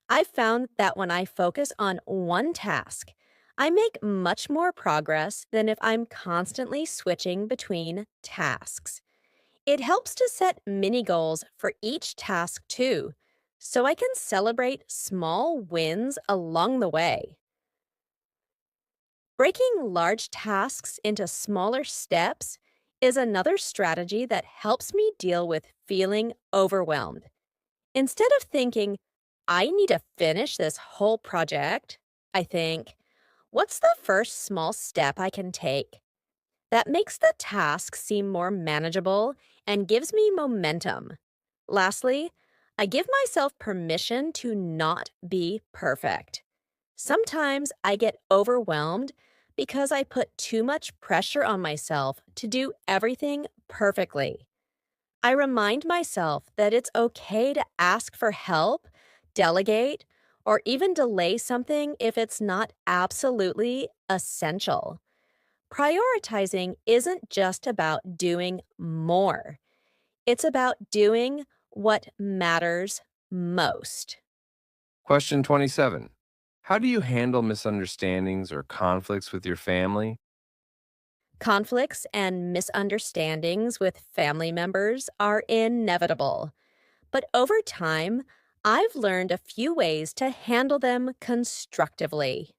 I've found that when I focus on one task, I make much more progress than if I'm constantly switching between tasks. It helps to set mini goals for each task too, so I can celebrate small wins along the way. Breaking large tasks into smaller steps is another strategy that helps me deal with feeling overwhelmed. Instead of thinking, I need to finish this whole project, I think, what's the first small step I can take? That makes the task seem more manageable and gives me momentum. Lastly, I give myself permission to not be perfect. Sometimes I get overwhelmed because I put too much pressure on myself to do everything perfectly. I remind myself that it's okay to ask for help, delegate, or even delay something if it's not absolutely essential. Prioritizing isn't just about doing more, it's about doing what matters most. Question 27. How do you handle misunderstandings or conflicts with your family? Conflicts and misunderstandings with family members are inevitable, but over time, I've learned a few ways to handle them constructively.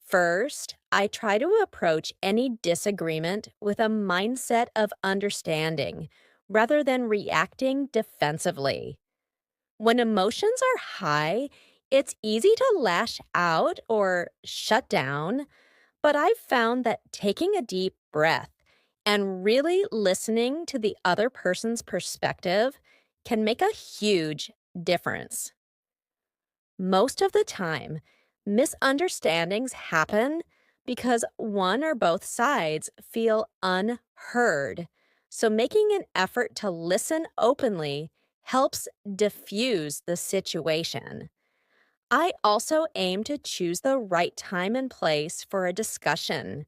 First, I try to approach any disagreement with a mindset of understanding rather than reacting defensively. When emotions are high, it's easy to lash out or shut down, but I've found that taking a deep breath and really listening to the other person's perspective can make a huge difference. Most of the time, misunderstandings happen because one or both sides feel unheard. So, making an effort to listen openly helps diffuse the situation. I also aim to choose the right time and place for a discussion.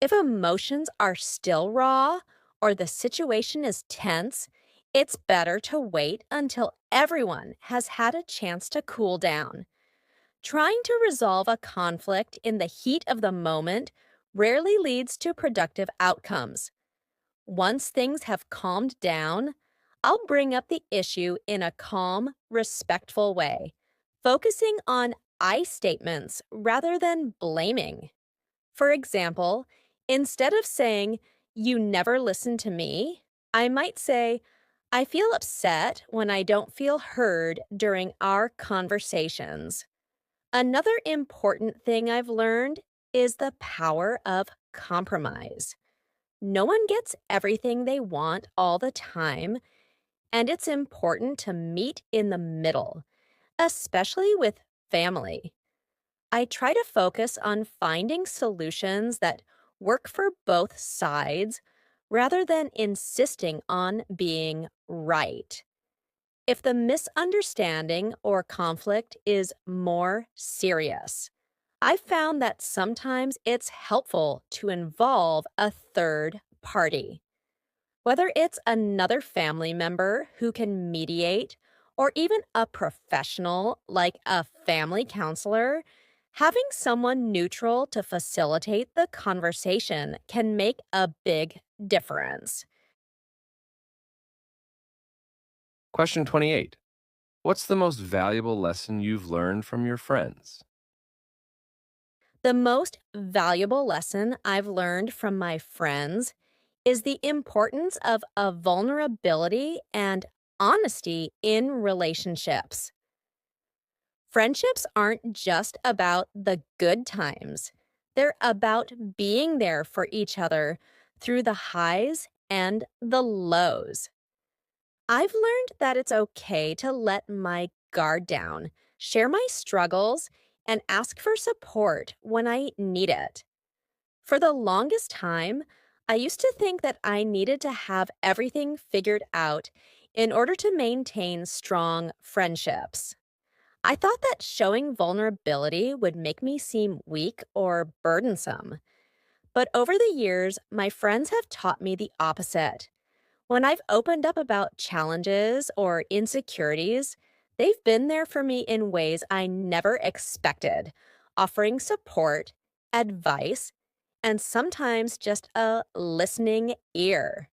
If emotions are still raw or the situation is tense, it's better to wait until everyone has had a chance to cool down. Trying to resolve a conflict in the heat of the moment rarely leads to productive outcomes. Once things have calmed down, I'll bring up the issue in a calm, respectful way, focusing on I statements rather than blaming. For example, instead of saying, "You never listen to me," I might say, "I feel upset when I don't feel heard during our conversations." Another important thing I've learned is the power of compromise. no one gets everything they want all the time, and it's important to meet in the middle, especially with family. I try to focus on finding solutions that work for both sides rather than insisting on being right. If the misunderstanding or conflict is more serious, I've found that sometimes it's helpful to involve a third party. Whether it's another family member who can mediate or even a professional like a family counselor, having someone neutral to facilitate the conversation can make a big difference. Question 28. What's the most valuable lesson you've learned from your friends? The most valuable lesson I've learned from my friends is the importance of a vulnerability and honesty in relationships. Friendships aren't just about the good times, they're about being there for each other through the highs and the lows. I've learned that it's okay to let my guard down, share my struggles, and ask for support when I need it. For the longest time, I used to think that I needed to have everything figured out in order to maintain strong friendships. I thought that showing vulnerability would make me seem weak or burdensome. But over the years, my friends have taught me the opposite. When I've opened up about challenges or insecurities, they've been there for me in ways I never expected, offering support, advice, and sometimes just a listening ear.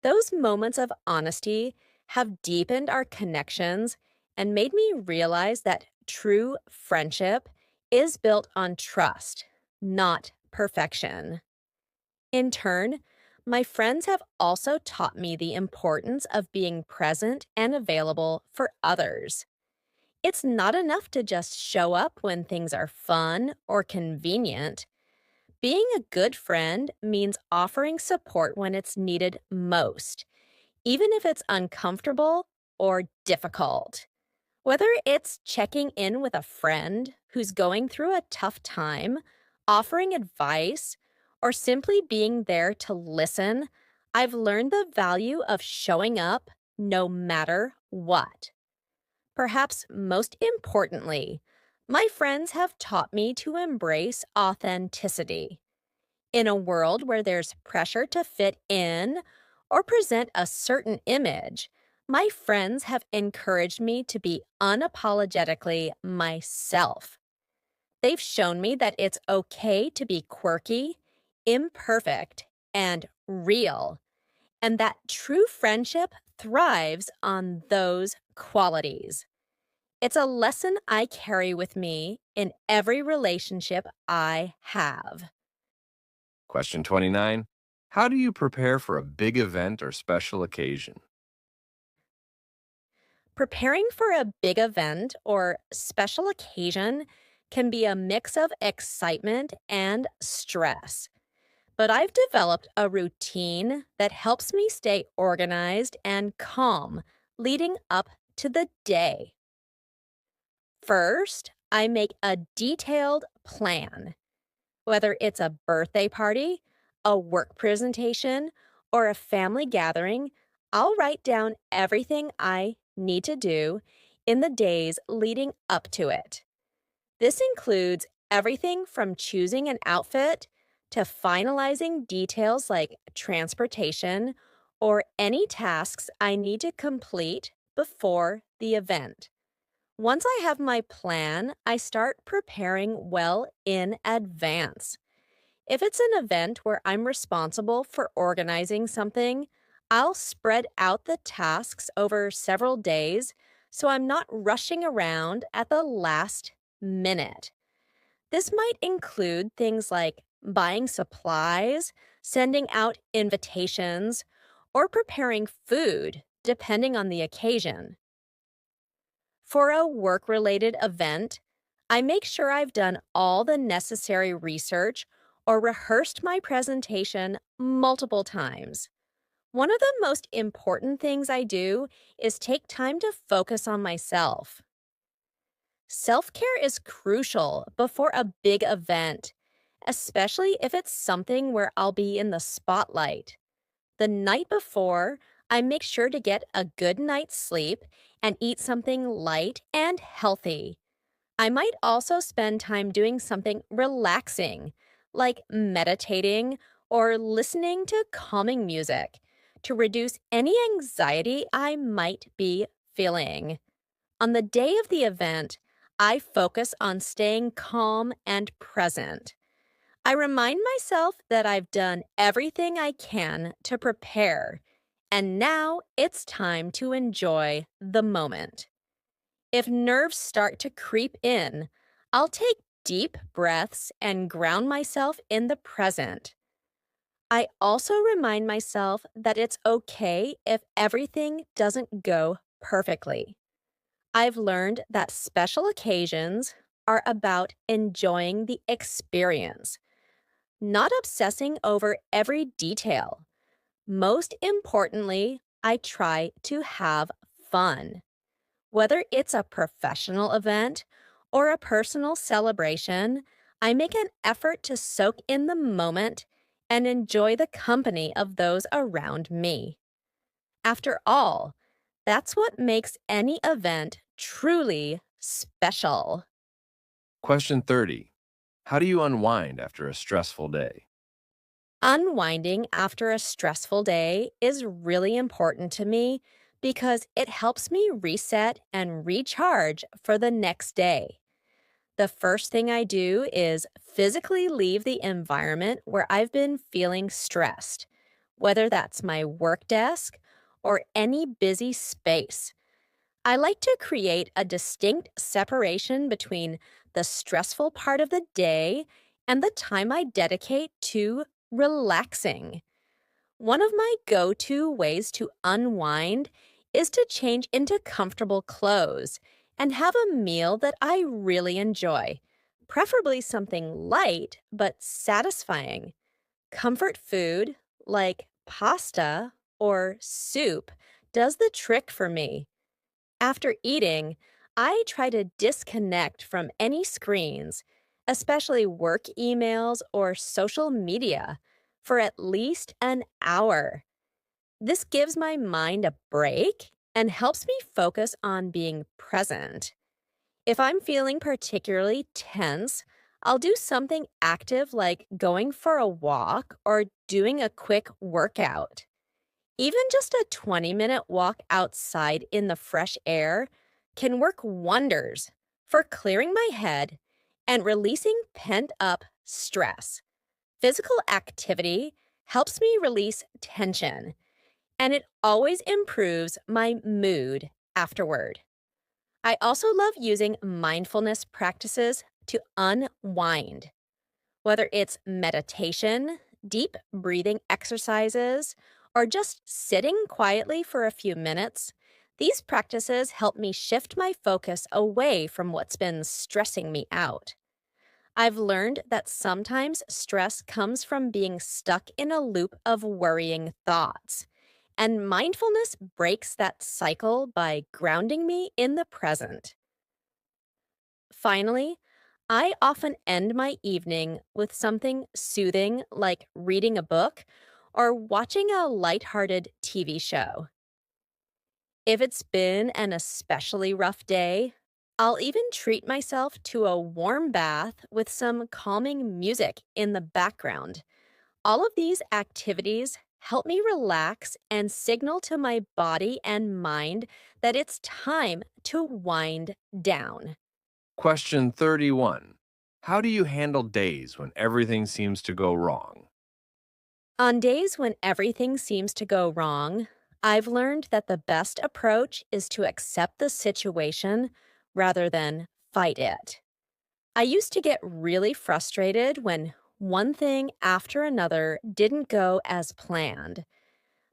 Those moments of honesty have deepened our connections and made me realize that true friendship is built on trust, not perfection. In turn, my friends have also taught me the importance of being present and available for others. It's not enough to just show up when things are fun or convenient. Being a good friend means offering support when it's needed most, even if it's uncomfortable or difficult. Whether it's checking in with a friend who's going through a tough time, offering advice, or simply being there to listen, I've learned the value of showing up no matter what. Perhaps most importantly, my friends have taught me to embrace authenticity. In a world where there's pressure to fit in or present a certain image, my friends have encouraged me to be unapologetically myself. They've shown me that it's okay to be quirky, imperfect, and real, and that true friendship thrives on those qualities. It's a lesson I carry with me in every relationship I have. Question 29. How do you prepare for a big event or special occasion? Preparing for a big event or special occasion can be a mix of excitement and stress, but I've developed a routine that helps me stay organized and calm leading up to the day. First, I make a detailed plan. Whether it's a birthday party, a work presentation, or a family gathering, I'll write down everything I need to do in the days leading up to it. This includes everything from choosing an outfit to finalizing details like transportation or any tasks I need to complete before the event. Once I have my plan, I start preparing well in advance. If it's an event where I'm responsible for organizing something, I'll spread out the tasks over several days so I'm not rushing around at the last minute. This might include things like buying supplies, sending out invitations, or preparing food, depending on the occasion. For a work related event, I make sure I've done all the necessary research or rehearsed my presentation multiple times. One of the most important things I do is take time to focus on myself. Self care is crucial before a big event, especially if it's something where I'll be in the spotlight. The night before, I make sure to get a good night's sleep and eat something light and healthy. I might also spend time doing something relaxing, like meditating or listening to calming music, to reduce any anxiety I might be feeling. On the day of the event, I focus on staying calm and present. I remind myself that I've done everything I can to prepare, and now it's time to enjoy the moment. If nerves start to creep in, I'll take deep breaths and ground myself in the present. I also remind myself that it's okay if everything doesn't go perfectly. I've learned that special occasions are about enjoying the experience, not obsessing over every detail. Most importantly, I try to have fun. Whether it's a professional event or a personal celebration, I make an effort to soak in the moment and enjoy the company of those around me. After all, that's what makes any event truly special. Question 30. How do you unwind after a stressful day? Unwinding after a stressful day is really important to me because it helps me reset and recharge for the next day. The first thing I do is physically leave the environment where I've been feeling stressed, whether that's my work desk or any busy space. I like to create a distinct separation between the stressful part of the day and the time I dedicate to relaxing. One of my go to ways to unwind is to change into comfortable clothes and have a meal that I really enjoy, preferably something light but satisfying. Comfort food, like pasta or soup, does the trick for me. After eating, I try to disconnect from any screens, especially work emails or social media, for at least an hour. This gives my mind a break and helps me focus on being present. If I'm feeling particularly tense, I'll do something active like going for a walk or doing a quick workout. Even just a 20-minute walk outside in the fresh air can work wonders for clearing my head and releasing pent up stress. Physical activity helps me release tension, and it always improves my mood afterward. I also love using mindfulness practices to unwind. Whether it's meditation, deep breathing exercises, or just sitting quietly for a few minutes, these practices help me shift my focus away from what's been stressing me out. I've learned that sometimes stress comes from being stuck in a loop of worrying thoughts, and mindfulness breaks that cycle by grounding me in the present. Finally, I often end my evening with something soothing like reading a book or watching a lighthearted TV show. If it's been an especially rough day, I'll even treat myself to a warm bath with some calming music in the background. All of these activities help me relax and signal to my body and mind that it's time to wind down. Question 31. How do you handle days when everything seems to go wrong? On days when everything seems to go wrong, I've learned that the best approach is to accept the situation rather than fight it. I used to get really frustrated when one thing after another didn't go as planned.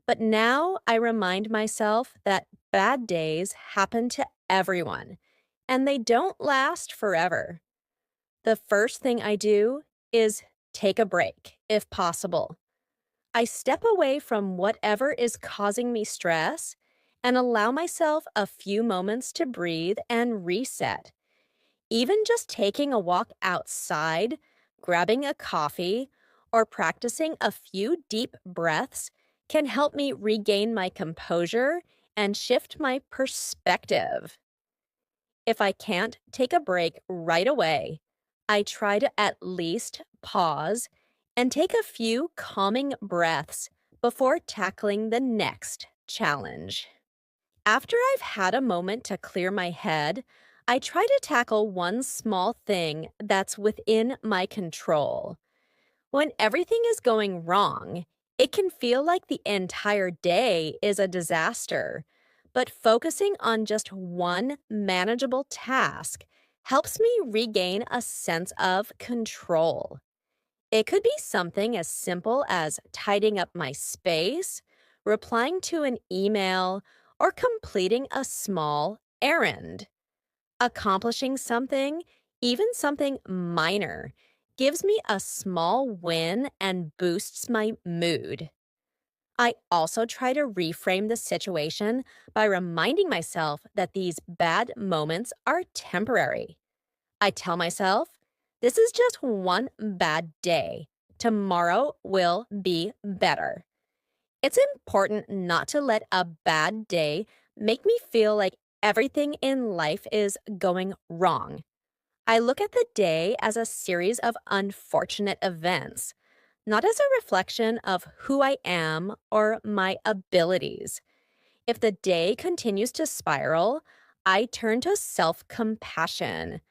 But now I remind myself that bad days happen to everyone, and they don't last forever. The first thing I do is take a break if possible. I step away from whatever is causing me stress and allow myself a few moments to breathe and reset. Even just taking a walk outside, grabbing a coffee, or practicing a few deep breaths can help me regain my composure and shift my perspective. If I can't take a break right away, I try to at least pause and take a few calming breaths before tackling the next challenge. After I've had a moment to clear my head, I try to tackle one small thing that's within my control. When everything is going wrong, it can feel like the entire day is a disaster. But focusing on just one manageable task helps me regain a sense of control. It could be something as simple as tidying up my space, replying to an email, or completing a small errand. Accomplishing something, even something minor, gives me a small win and boosts my mood. I also try to reframe the situation by reminding myself that these bad moments are temporary. I tell myself, this is just one bad day. Tomorrow will be better. It's important not to let a bad day make me feel like everything in life is going wrong. I look at the day as a series of unfortunate events, not as a reflection of who I am or my abilities. If the day continues to spiral, I turn to self compassion.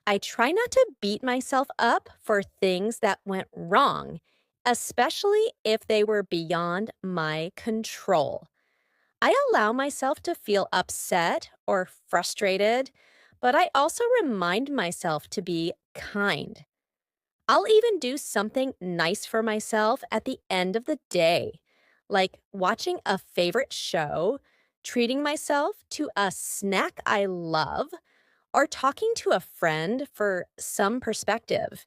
I try not to beat myself up for things that went wrong, especially if they were beyond my control. I allow myself to feel upset or frustrated, but I also remind myself to be kind. I'll even do something nice for myself at the end of the day, like watching a favorite show, treating myself to a snack I love, or talking to a friend for some perspective.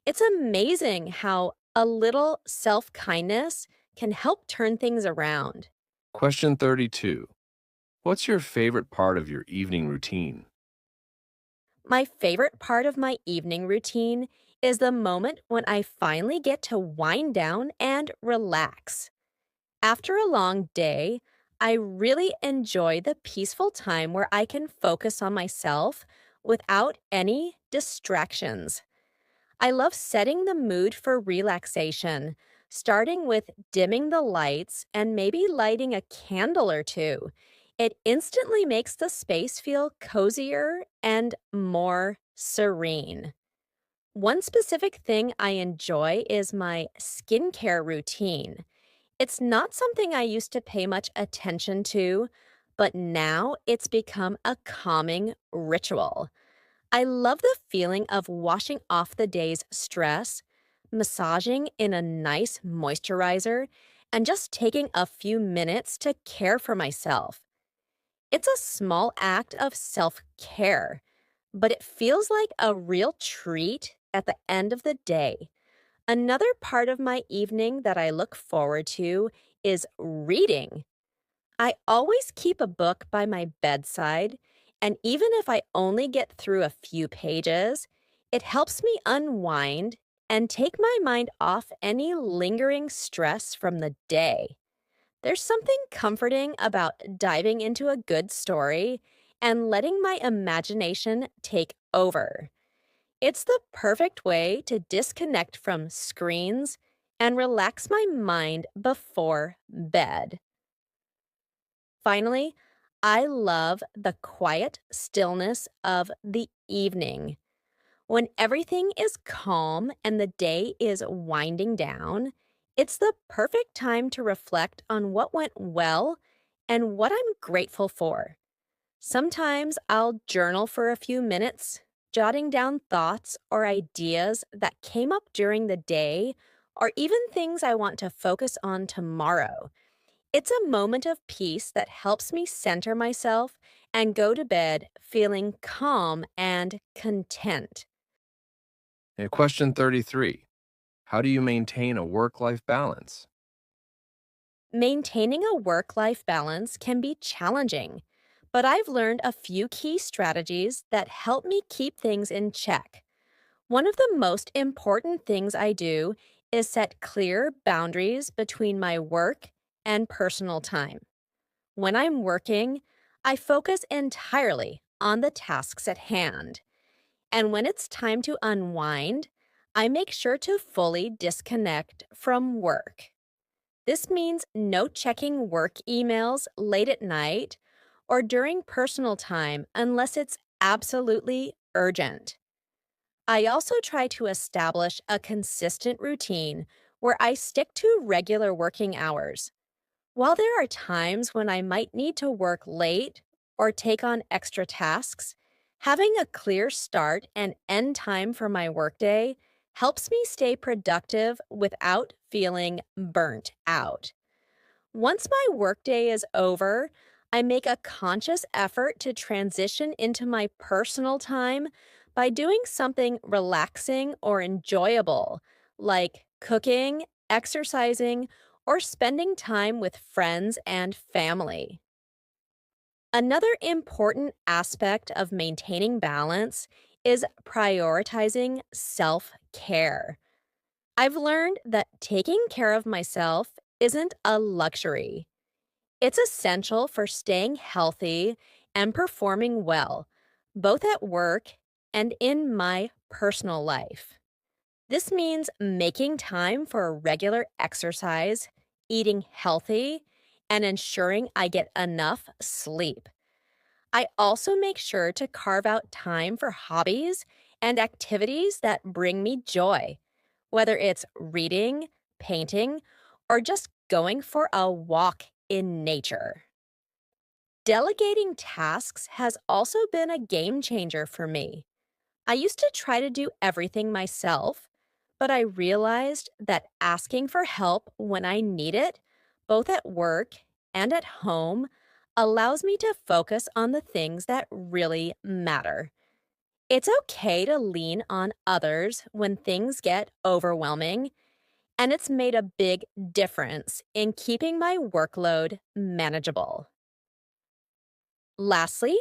It's amazing how a little self kindness can help turn things around. Question 32. What's your favorite part of your evening routine? My favorite part of my evening routine is the moment when I finally get to wind down and relax. After a long day, I really enjoy the peaceful time where I can focus on myself without any distractions. I love setting the mood for relaxation, starting with dimming the lights and maybe lighting a candle or two. It instantly makes the space feel cozier and more serene. One specific thing I enjoy is my skincare routine. It's not something I used to pay much attention to, but now it's become a calming ritual. I love the feeling of washing off the day's stress, massaging in a nice moisturizer, and just taking a few minutes to care for myself. It's a small act of self care, but it feels like a real treat at the end of the day. Another part of my evening that I look forward to is reading. I always keep a book by my bedside, and even if I only get through a few pages, it helps me unwind and take my mind off any lingering stress from the day. There's something comforting about diving into a good story and letting my imagination take over. It's the perfect way to disconnect from screens and relax my mind before bed. Finally, I love the quiet stillness of the evening. When everything is calm and the day is winding down, it's the perfect time to reflect on what went well and what I'm grateful for. Sometimes I'll journal for a few minutes, jotting down thoughts or ideas that came up during the day, or even things I want to focus on tomorrow. It's a moment of peace that helps me center myself and go to bed feeling calm and content. Question 33. How do you maintain a work life balance? Maintaining a work life balance can be challenging, but I've learned a few key strategies that help me keep things in check. One of the most important things I do is set clear boundaries between my work and personal time. When I'm working, I focus entirely on the tasks at hand. And when it's time to unwind, I make sure to fully disconnect from work. This means no checking work emails late at night or during personal time unless it's absolutely urgent. I also try to establish a consistent routine where I stick to regular working hours. While there are times when I might need to work late or take on extra tasks, having a clear start and end time for my workday helps me stay productive without feeling burnt out. Once my workday is over, I make a conscious effort to transition into my personal time by doing something relaxing or enjoyable, like cooking, exercising, or spending time with friends and family. Another important aspect of maintaining balance is prioritizing self care. I've learned that taking care of myself isn't a luxury. It's essential for staying healthy and performing well, both at work and in my personal life. This means making time for regular exercise, eating healthy, and ensuring I get enough sleep. I also make sure to carve out time for hobbies and activities that bring me joy, whether it's reading, painting, or just going for a walk in nature. Delegating tasks has also been a game changer for me. I used to try to do everything myself, but I realized that asking for help when I need it, both at work and at home, allows me to focus on the things that really matter. It's okay to lean on others when things get overwhelming, and it's made a big difference in keeping my workload manageable. Lastly,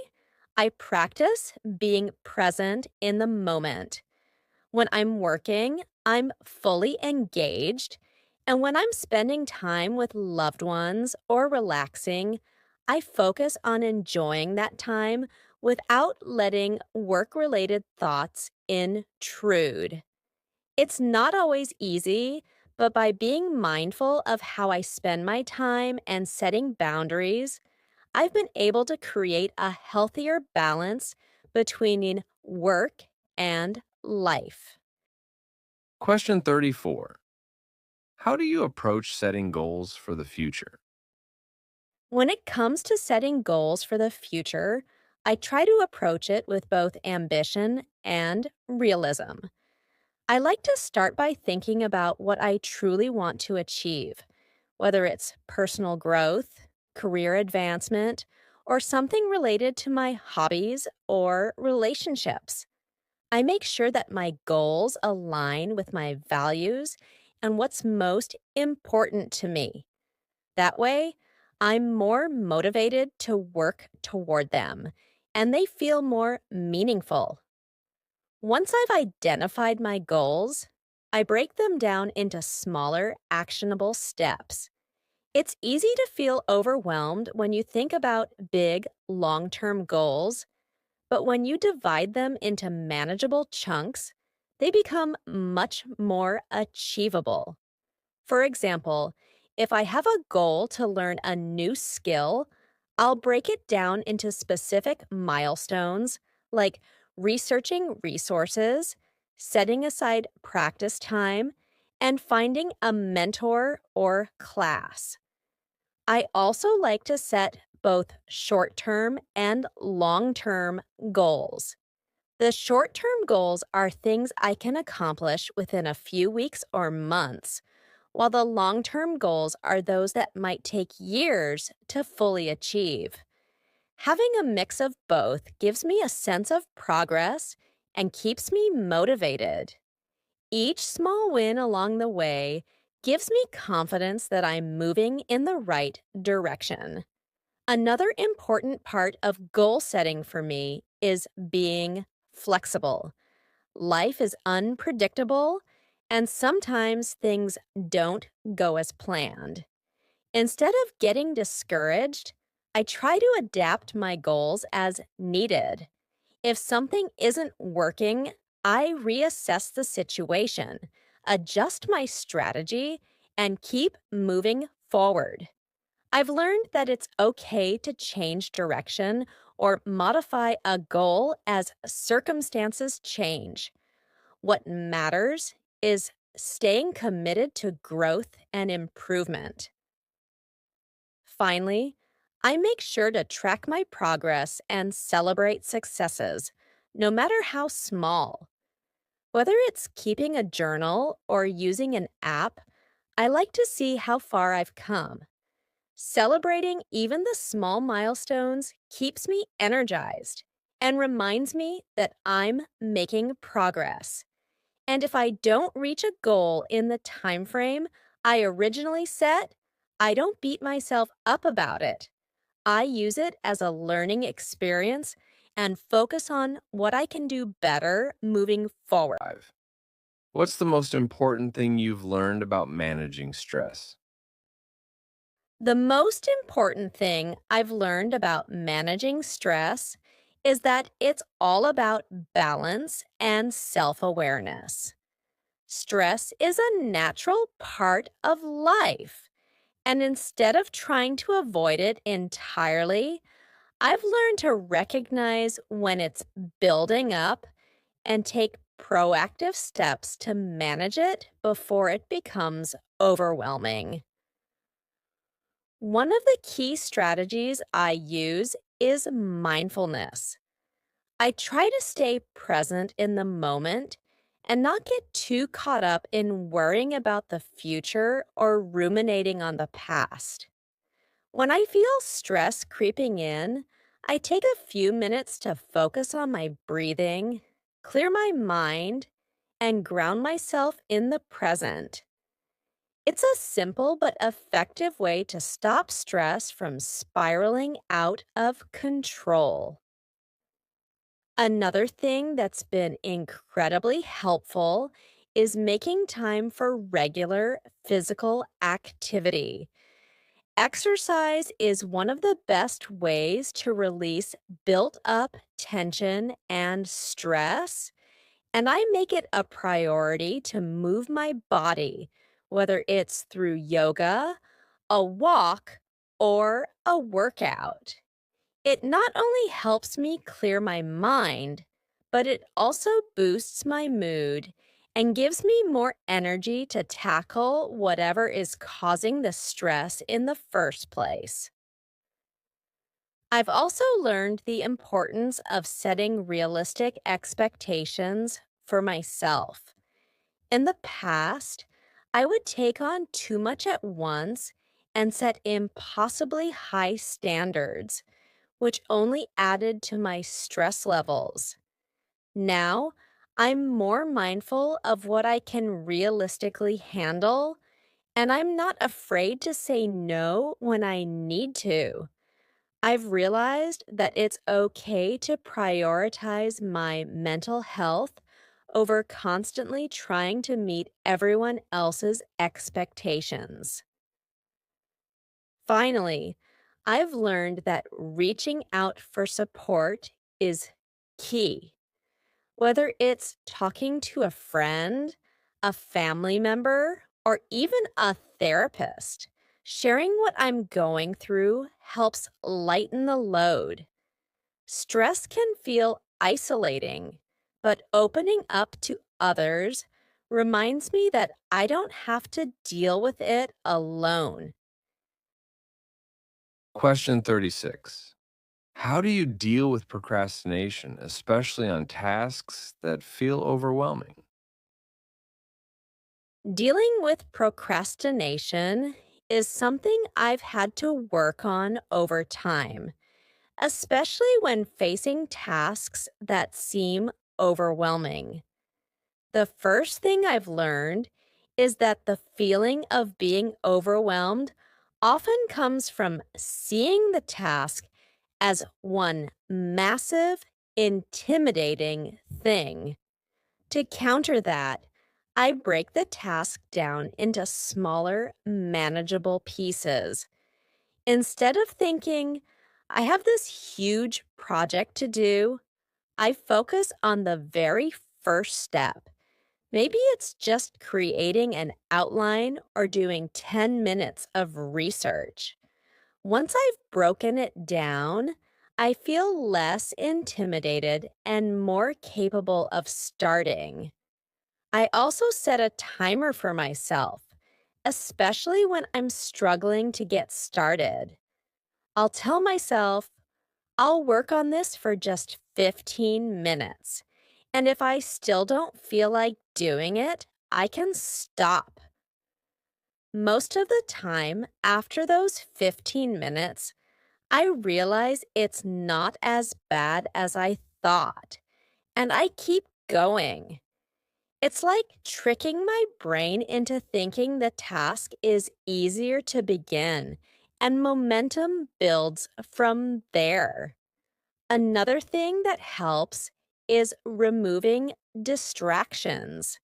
I practice being present in the moment. When I'm working, I'm fully engaged, and when I'm spending time with loved ones or relaxing, I focus on enjoying that time without letting work related thoughts intrude. It's not always easy, but by being mindful of how I spend my time and setting boundaries, I've been able to create a healthier balance between work and life. Question 34. How do you approach setting goals for the future? When it comes to setting goals for the future, I try to approach it with both ambition and realism. I like to start by thinking about what I truly want to achieve, whether it's personal growth, career advancement, or something related to my hobbies or relationships. I make sure that my goals align with my values and what's most important to me. That way, I'm more motivated to work toward them, and they feel more meaningful. Once I've identified my goals, I break them down into smaller, actionable steps. It's easy to feel overwhelmed when you think about big, long term goals, but when you divide them into manageable chunks, they become much more achievable. For example, if I have a goal to learn a new skill, I'll break it down into specific milestones like researching resources, setting aside practice time, and finding a mentor or class. I also like to set both short term and long term goals. The short term goals are things I can accomplish within a few weeks or months, while the long term goals are those that might take years to fully achieve. Having a mix of both gives me a sense of progress and keeps me motivated. Each small win along the way gives me confidence that I'm moving in the right direction. Another important part of goal setting for me is being flexible. Life is unpredictable, and sometimes things don't go as planned. Instead of getting discouraged, I try to adapt my goals as needed. If something isn't working, I reassess the situation, adjust my strategy, and keep moving forward. I've learned that it's okay to change direction or modify a goal as circumstances change. What matters is staying committed to growth and improvement. Finally, I make sure to track my progress and celebrate successes, no matter how small. Whether it's keeping a journal or using an app, I like to see how far I've come. Celebrating even the small milestones keeps me energized and reminds me that I'm making progress. And if I don't reach a goal in the time frame I originally set, I don't beat myself up about it. I use it as a learning experience and focus on what I can do better moving forward. What's the most important thing you've learned about managing stress? The most important thing I've learned about managing stress is that it's all about balance and self awareness. Stress is a natural part of life, and instead of trying to avoid it entirely, I've learned to recognize when it's building up and take proactive steps to manage it before it becomes overwhelming. One of the key strategies I use is mindfulness. I try to stay present in the moment and not get too caught up in worrying about the future or ruminating on the past. When I feel stress creeping in, I take a few minutes to focus on my breathing, clear my mind, and ground myself in the present. It's a simple but effective way to stop stress from spiraling out of control. Another thing that's been incredibly helpful is making time for regular physical activity. Exercise is one of the best ways to release built up tension and stress, and I make it a priority to move my body, whether it's through yoga, a walk, or a workout. It not only helps me clear my mind, but it also boosts my mood and gives me more energy to tackle whatever is causing the stress in the first place. I've also learned the importance of setting realistic expectations for myself. In the past, I would take on too much at once and set impossibly high standards, which only added to my stress levels. Now, I'm more mindful of what I can realistically handle, and I'm not afraid to say no when I need to. I've realized that it's okay to prioritize my mental health over constantly trying to meet everyone else's expectations. Finally, I've learned that reaching out for support is key. Whether it's talking to a friend, a family member, or even a therapist, sharing what I'm going through helps lighten the load. Stress can feel isolating, but opening up to others reminds me that I don't have to deal with it alone. Question 36. How do you deal with procrastination, especially on tasks that feel overwhelming? Dealing with procrastination is something I've had to work on over time, especially when facing tasks that seem overwhelming. The first thing I've learned is that the feeling of being overwhelmed often comes from seeing the task as one massive, intimidating thing. To counter that, I break the task down into smaller, manageable pieces. Instead of thinking, I have this huge project to do, I focus on the very first step. Maybe it's just creating an outline or doing 10 minutes of research. Once I've broken it down, I feel less intimidated and more capable of starting. I also set a timer for myself, especially when I'm struggling to get started. I'll tell myself, I'll work on this for just 15 minutes. And if I still don't feel like doing it, I can stop. Most of the time, after those 15 minutes, I realize it's not as bad as I thought, and I keep going. It's like tricking my brain into thinking the task is easier to begin, and momentum builds from there. Another thing that helps is removing distractions.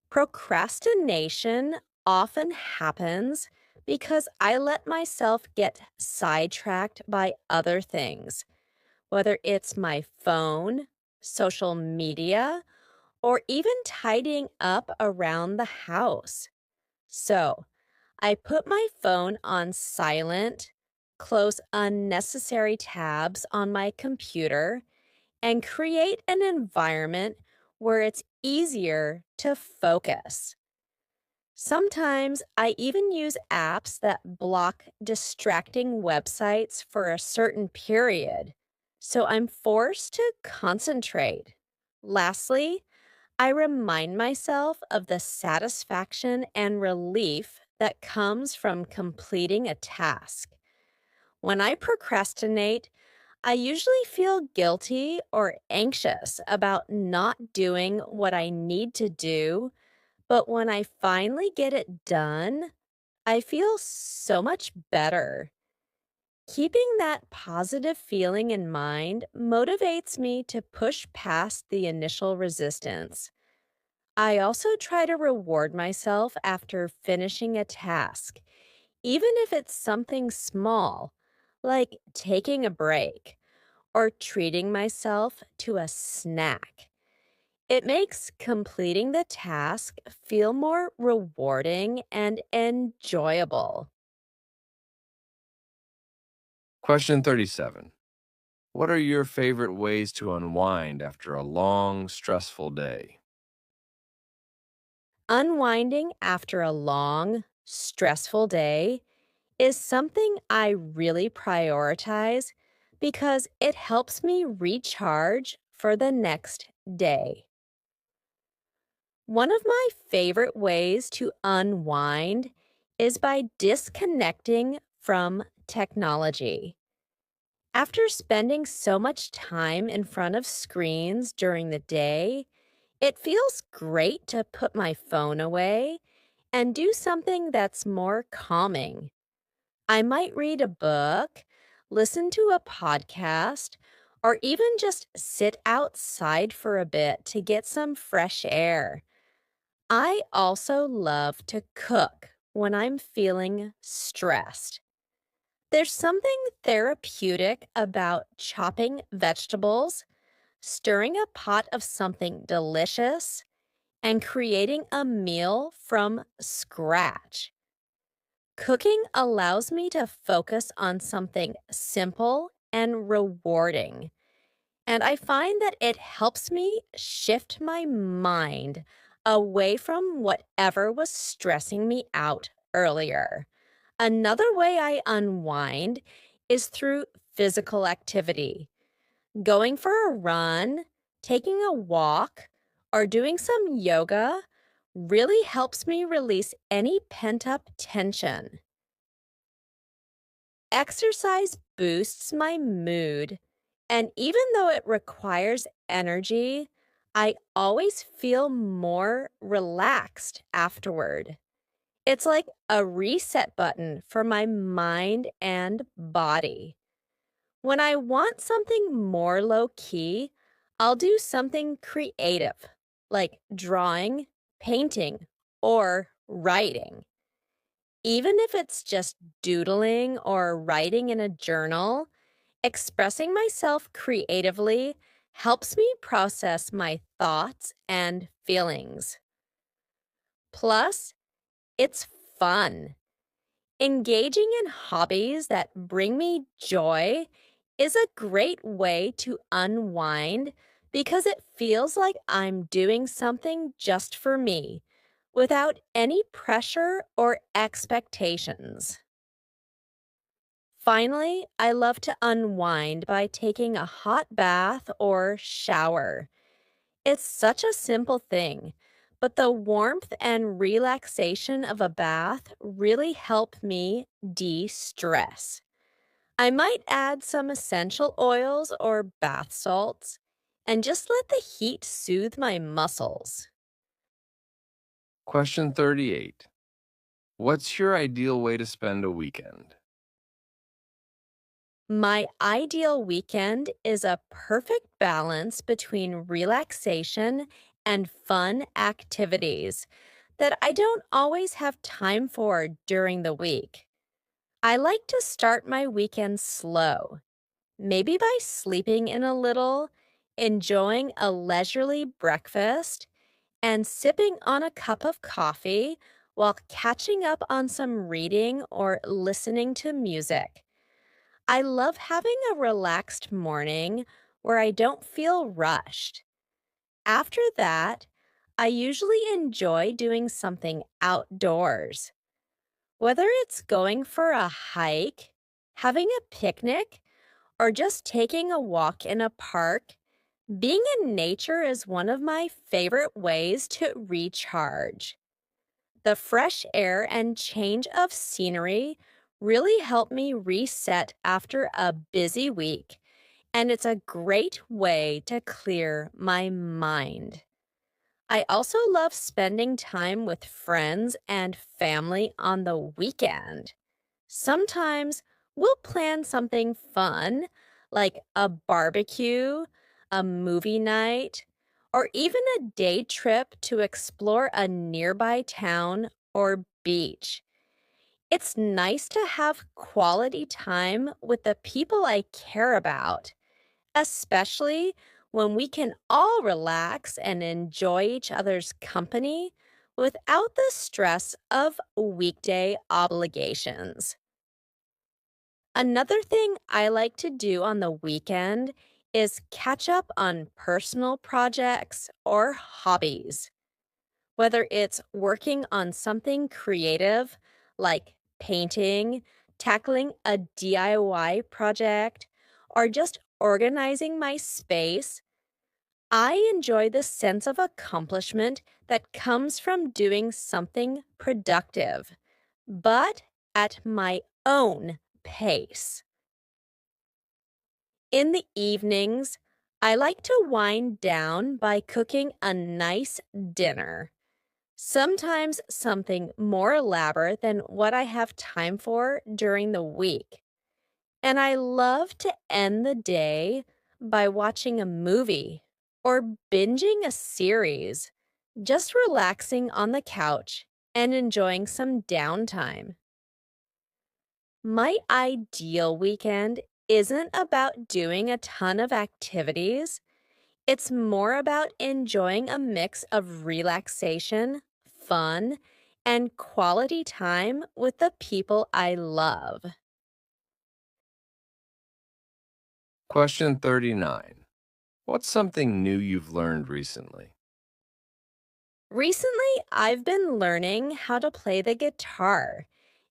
Procrastination often happens because I let myself get sidetracked by other things, whether it's my phone, social media, or even tidying up around the house. So I put my phone on silent, close unnecessary tabs on my computer, and create an environment where it's easier to focus. Sometimes I even use apps that block distracting websites for a certain period, so I'm forced to concentrate. Lastly, I remind myself of the satisfaction and relief that comes from completing a task. When I procrastinate, I usually feel guilty or anxious about not doing what I need to do, but when I finally get it done, I feel so much better. Keeping that positive feeling in mind motivates me to push past the initial resistance. I also try to reward myself after finishing a task, even if it's something small, like taking a break or treating myself to a snack. It makes completing the task feel more rewarding and enjoyable. Question 37. What are your favorite ways to unwind after a long, stressful day? Unwinding after a long, stressful day is something I really prioritize because it helps me recharge for the next day. One of my favorite ways to unwind is by disconnecting from technology. After spending so much time in front of screens during the day, it feels great to put my phone away and do something that's more calming. I might read a book, listen to a podcast, or even just sit outside for a bit to get some fresh air. I also love to cook when I'm feeling stressed. There's something therapeutic about chopping vegetables, stirring a pot of something delicious, and creating a meal from scratch. Cooking allows me to focus on something simple and rewarding, and I find that it helps me shift my mind away from whatever was stressing me out earlier. Another way I unwind is through physical activity. Going for a run, taking a walk, or doing some yoga really helps me release any pent up tension. Exercise boosts my mood, and even though it requires energy, I always feel more relaxed afterward. It's like a reset button for my mind and body. When I want something more low key, I'll do something creative, like drawing, painting, or writing. Even if it's just doodling or writing in a journal, expressing myself creatively helps me process my thoughts and feelings. Plus, it's fun. Engaging in hobbies that bring me joy is a great way to unwind because it feels like I'm doing something just for me without any pressure or expectations. Finally, I love to unwind by taking a hot bath or shower. It's such a simple thing, but the warmth and relaxation of a bath really help me de stress. I might add some essential oils or bath salts and just let the heat soothe my muscles. Question 38. What's your ideal way to spend a weekend? My ideal weekend is a perfect balance between relaxation and fun activities that I don't always have time for during the week. I like to start my weekend slow, maybe by sleeping in a little, enjoying a leisurely breakfast, and sipping on a cup of coffee while catching up on some reading or listening to music. I love having a relaxed morning where I don't feel rushed. After that, I usually enjoy doing something outdoors. Whether it's going for a hike, having a picnic, or just taking a walk in a park, being in nature is one of my favorite ways to recharge. The fresh air and change of scenery really help me reset after a busy week, and it's a great way to clear my mind. I also love spending time with friends and family on the weekend. Sometimes we'll plan something fun, like a barbecue, a movie night, or even a day trip to explore a nearby town or beach. It's nice to have quality time with the people I care about, especially when we can all relax and enjoy each other's company without the stress of weekday obligations. Another thing I like to do on the weekend is catch up on personal projects or hobbies, whether it's working on something creative like painting, tackling a DIY project, or just organizing my space. I enjoy the sense of accomplishment that comes from doing something productive, but at my own pace. In the evenings, I like to wind down by cooking a nice dinner. Sometimes something more elaborate than what I have time for during the week. And I love to end the day by watching a movie or binging a series, just relaxing on the couch and enjoying some downtime. My ideal weekend isn't about doing a ton of activities. It's more about enjoying a mix of relaxation, fun, and quality time with the people I love. Question 39. What's something new you've learned recently? Recently, I've been learning how to play the guitar,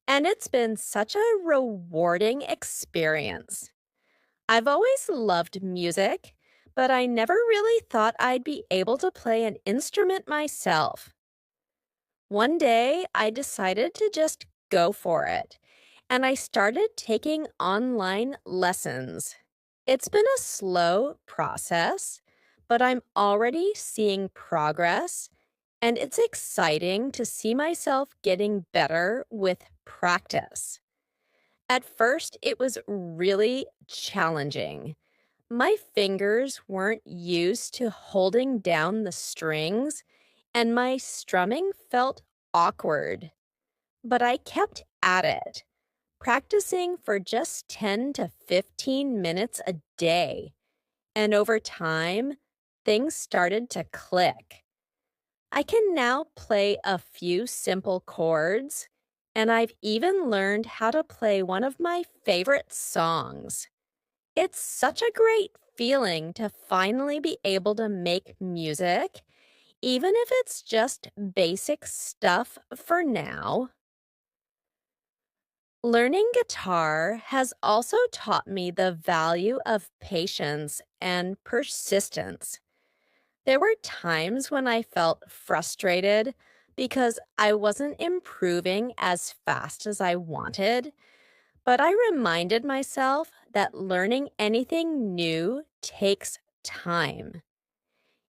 and it's been such a rewarding experience. I've always loved music, but I never really thought I'd be able to play an instrument myself. One day, I decided to just go for it, and I started taking online lessons. It's been a slow process, but I'm already seeing progress, and it's exciting to see myself getting better with practice. At first, it was really challenging. My fingers weren't used to holding down the strings, and my strumming felt awkward. But I kept at it, practicing for just 10 to 15 minutes a day. And over time, things started to click. I can now play a few simple chords, and I've even learned how to play one of my favorite songs. It's such a great feeling to finally be able to make music, even if it's just basic stuff for now. Learning guitar has also taught me the value of patience and persistence. There were times when I felt frustrated because I wasn't improving as fast as I wanted, but I reminded myself that learning anything new takes time.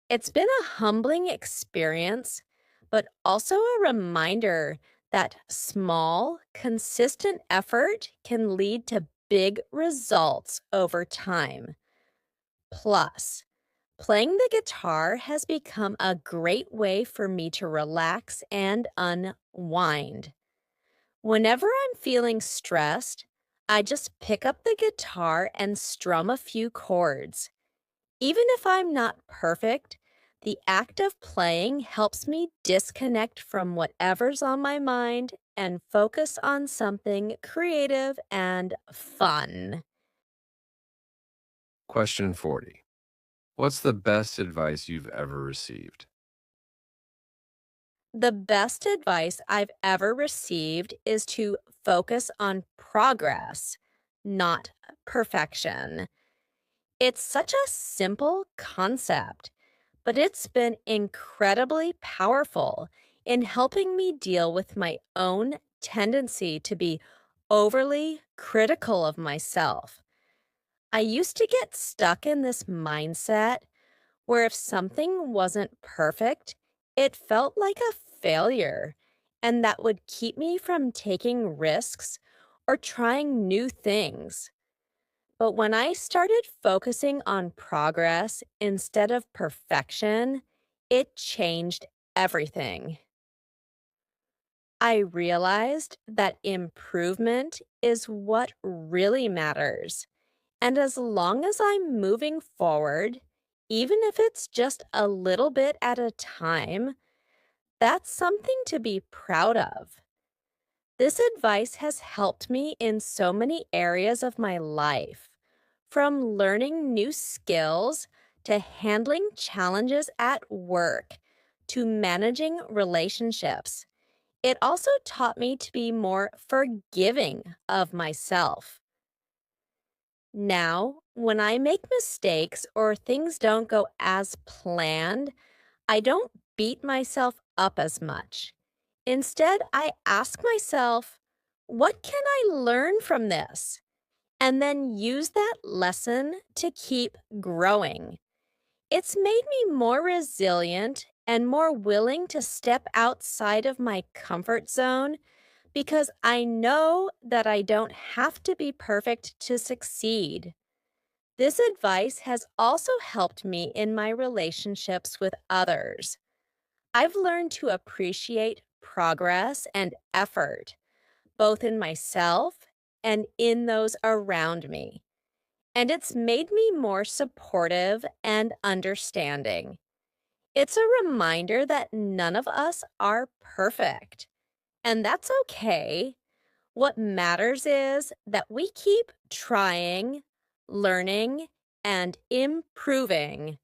It's been a humbling experience, but also a reminder that small, consistent effort can lead to big results over time. Plus, playing the guitar has become a great way for me to relax and unwind. Whenever I'm feeling stressed, I just pick up the guitar and strum a few chords. Even if I'm not perfect, the act of playing helps me disconnect from whatever's on my mind and focus on something creative and fun. Question 40. What's the best advice you've ever received? The best advice I've ever received is to focus on progress, not perfection. It's such a simple concept, but it's been incredibly powerful in helping me deal with my own tendency to be overly critical of myself. I used to get stuck in this mindset where if something wasn't perfect, it felt like a failure, and that would keep me from taking risks or trying new things. But when I started focusing on progress instead of perfection, it changed everything. I realized that improvement is what really matters. And as long as I'm moving forward, even if it's just a little bit at a time, that's something to be proud of. This advice has helped me in so many areas of my life, from learning new skills to handling challenges at work to managing relationships. It also taught me to be more forgiving of myself. Now, when I make mistakes or things don't go as planned, I don't beat myself up as much. Instead, I ask myself, what can I learn from this? And then use that lesson to keep growing. It's made me more resilient and more willing to step outside of my comfort zone because I know that I don't have to be perfect to succeed. This advice has also helped me in my relationships with others. I've learned to appreciate progress and effort, both in myself and in those around me. And it's made me more supportive and understanding. It's a reminder that none of us are perfect, and that's okay. What matters is that we keep trying, learning, and improving.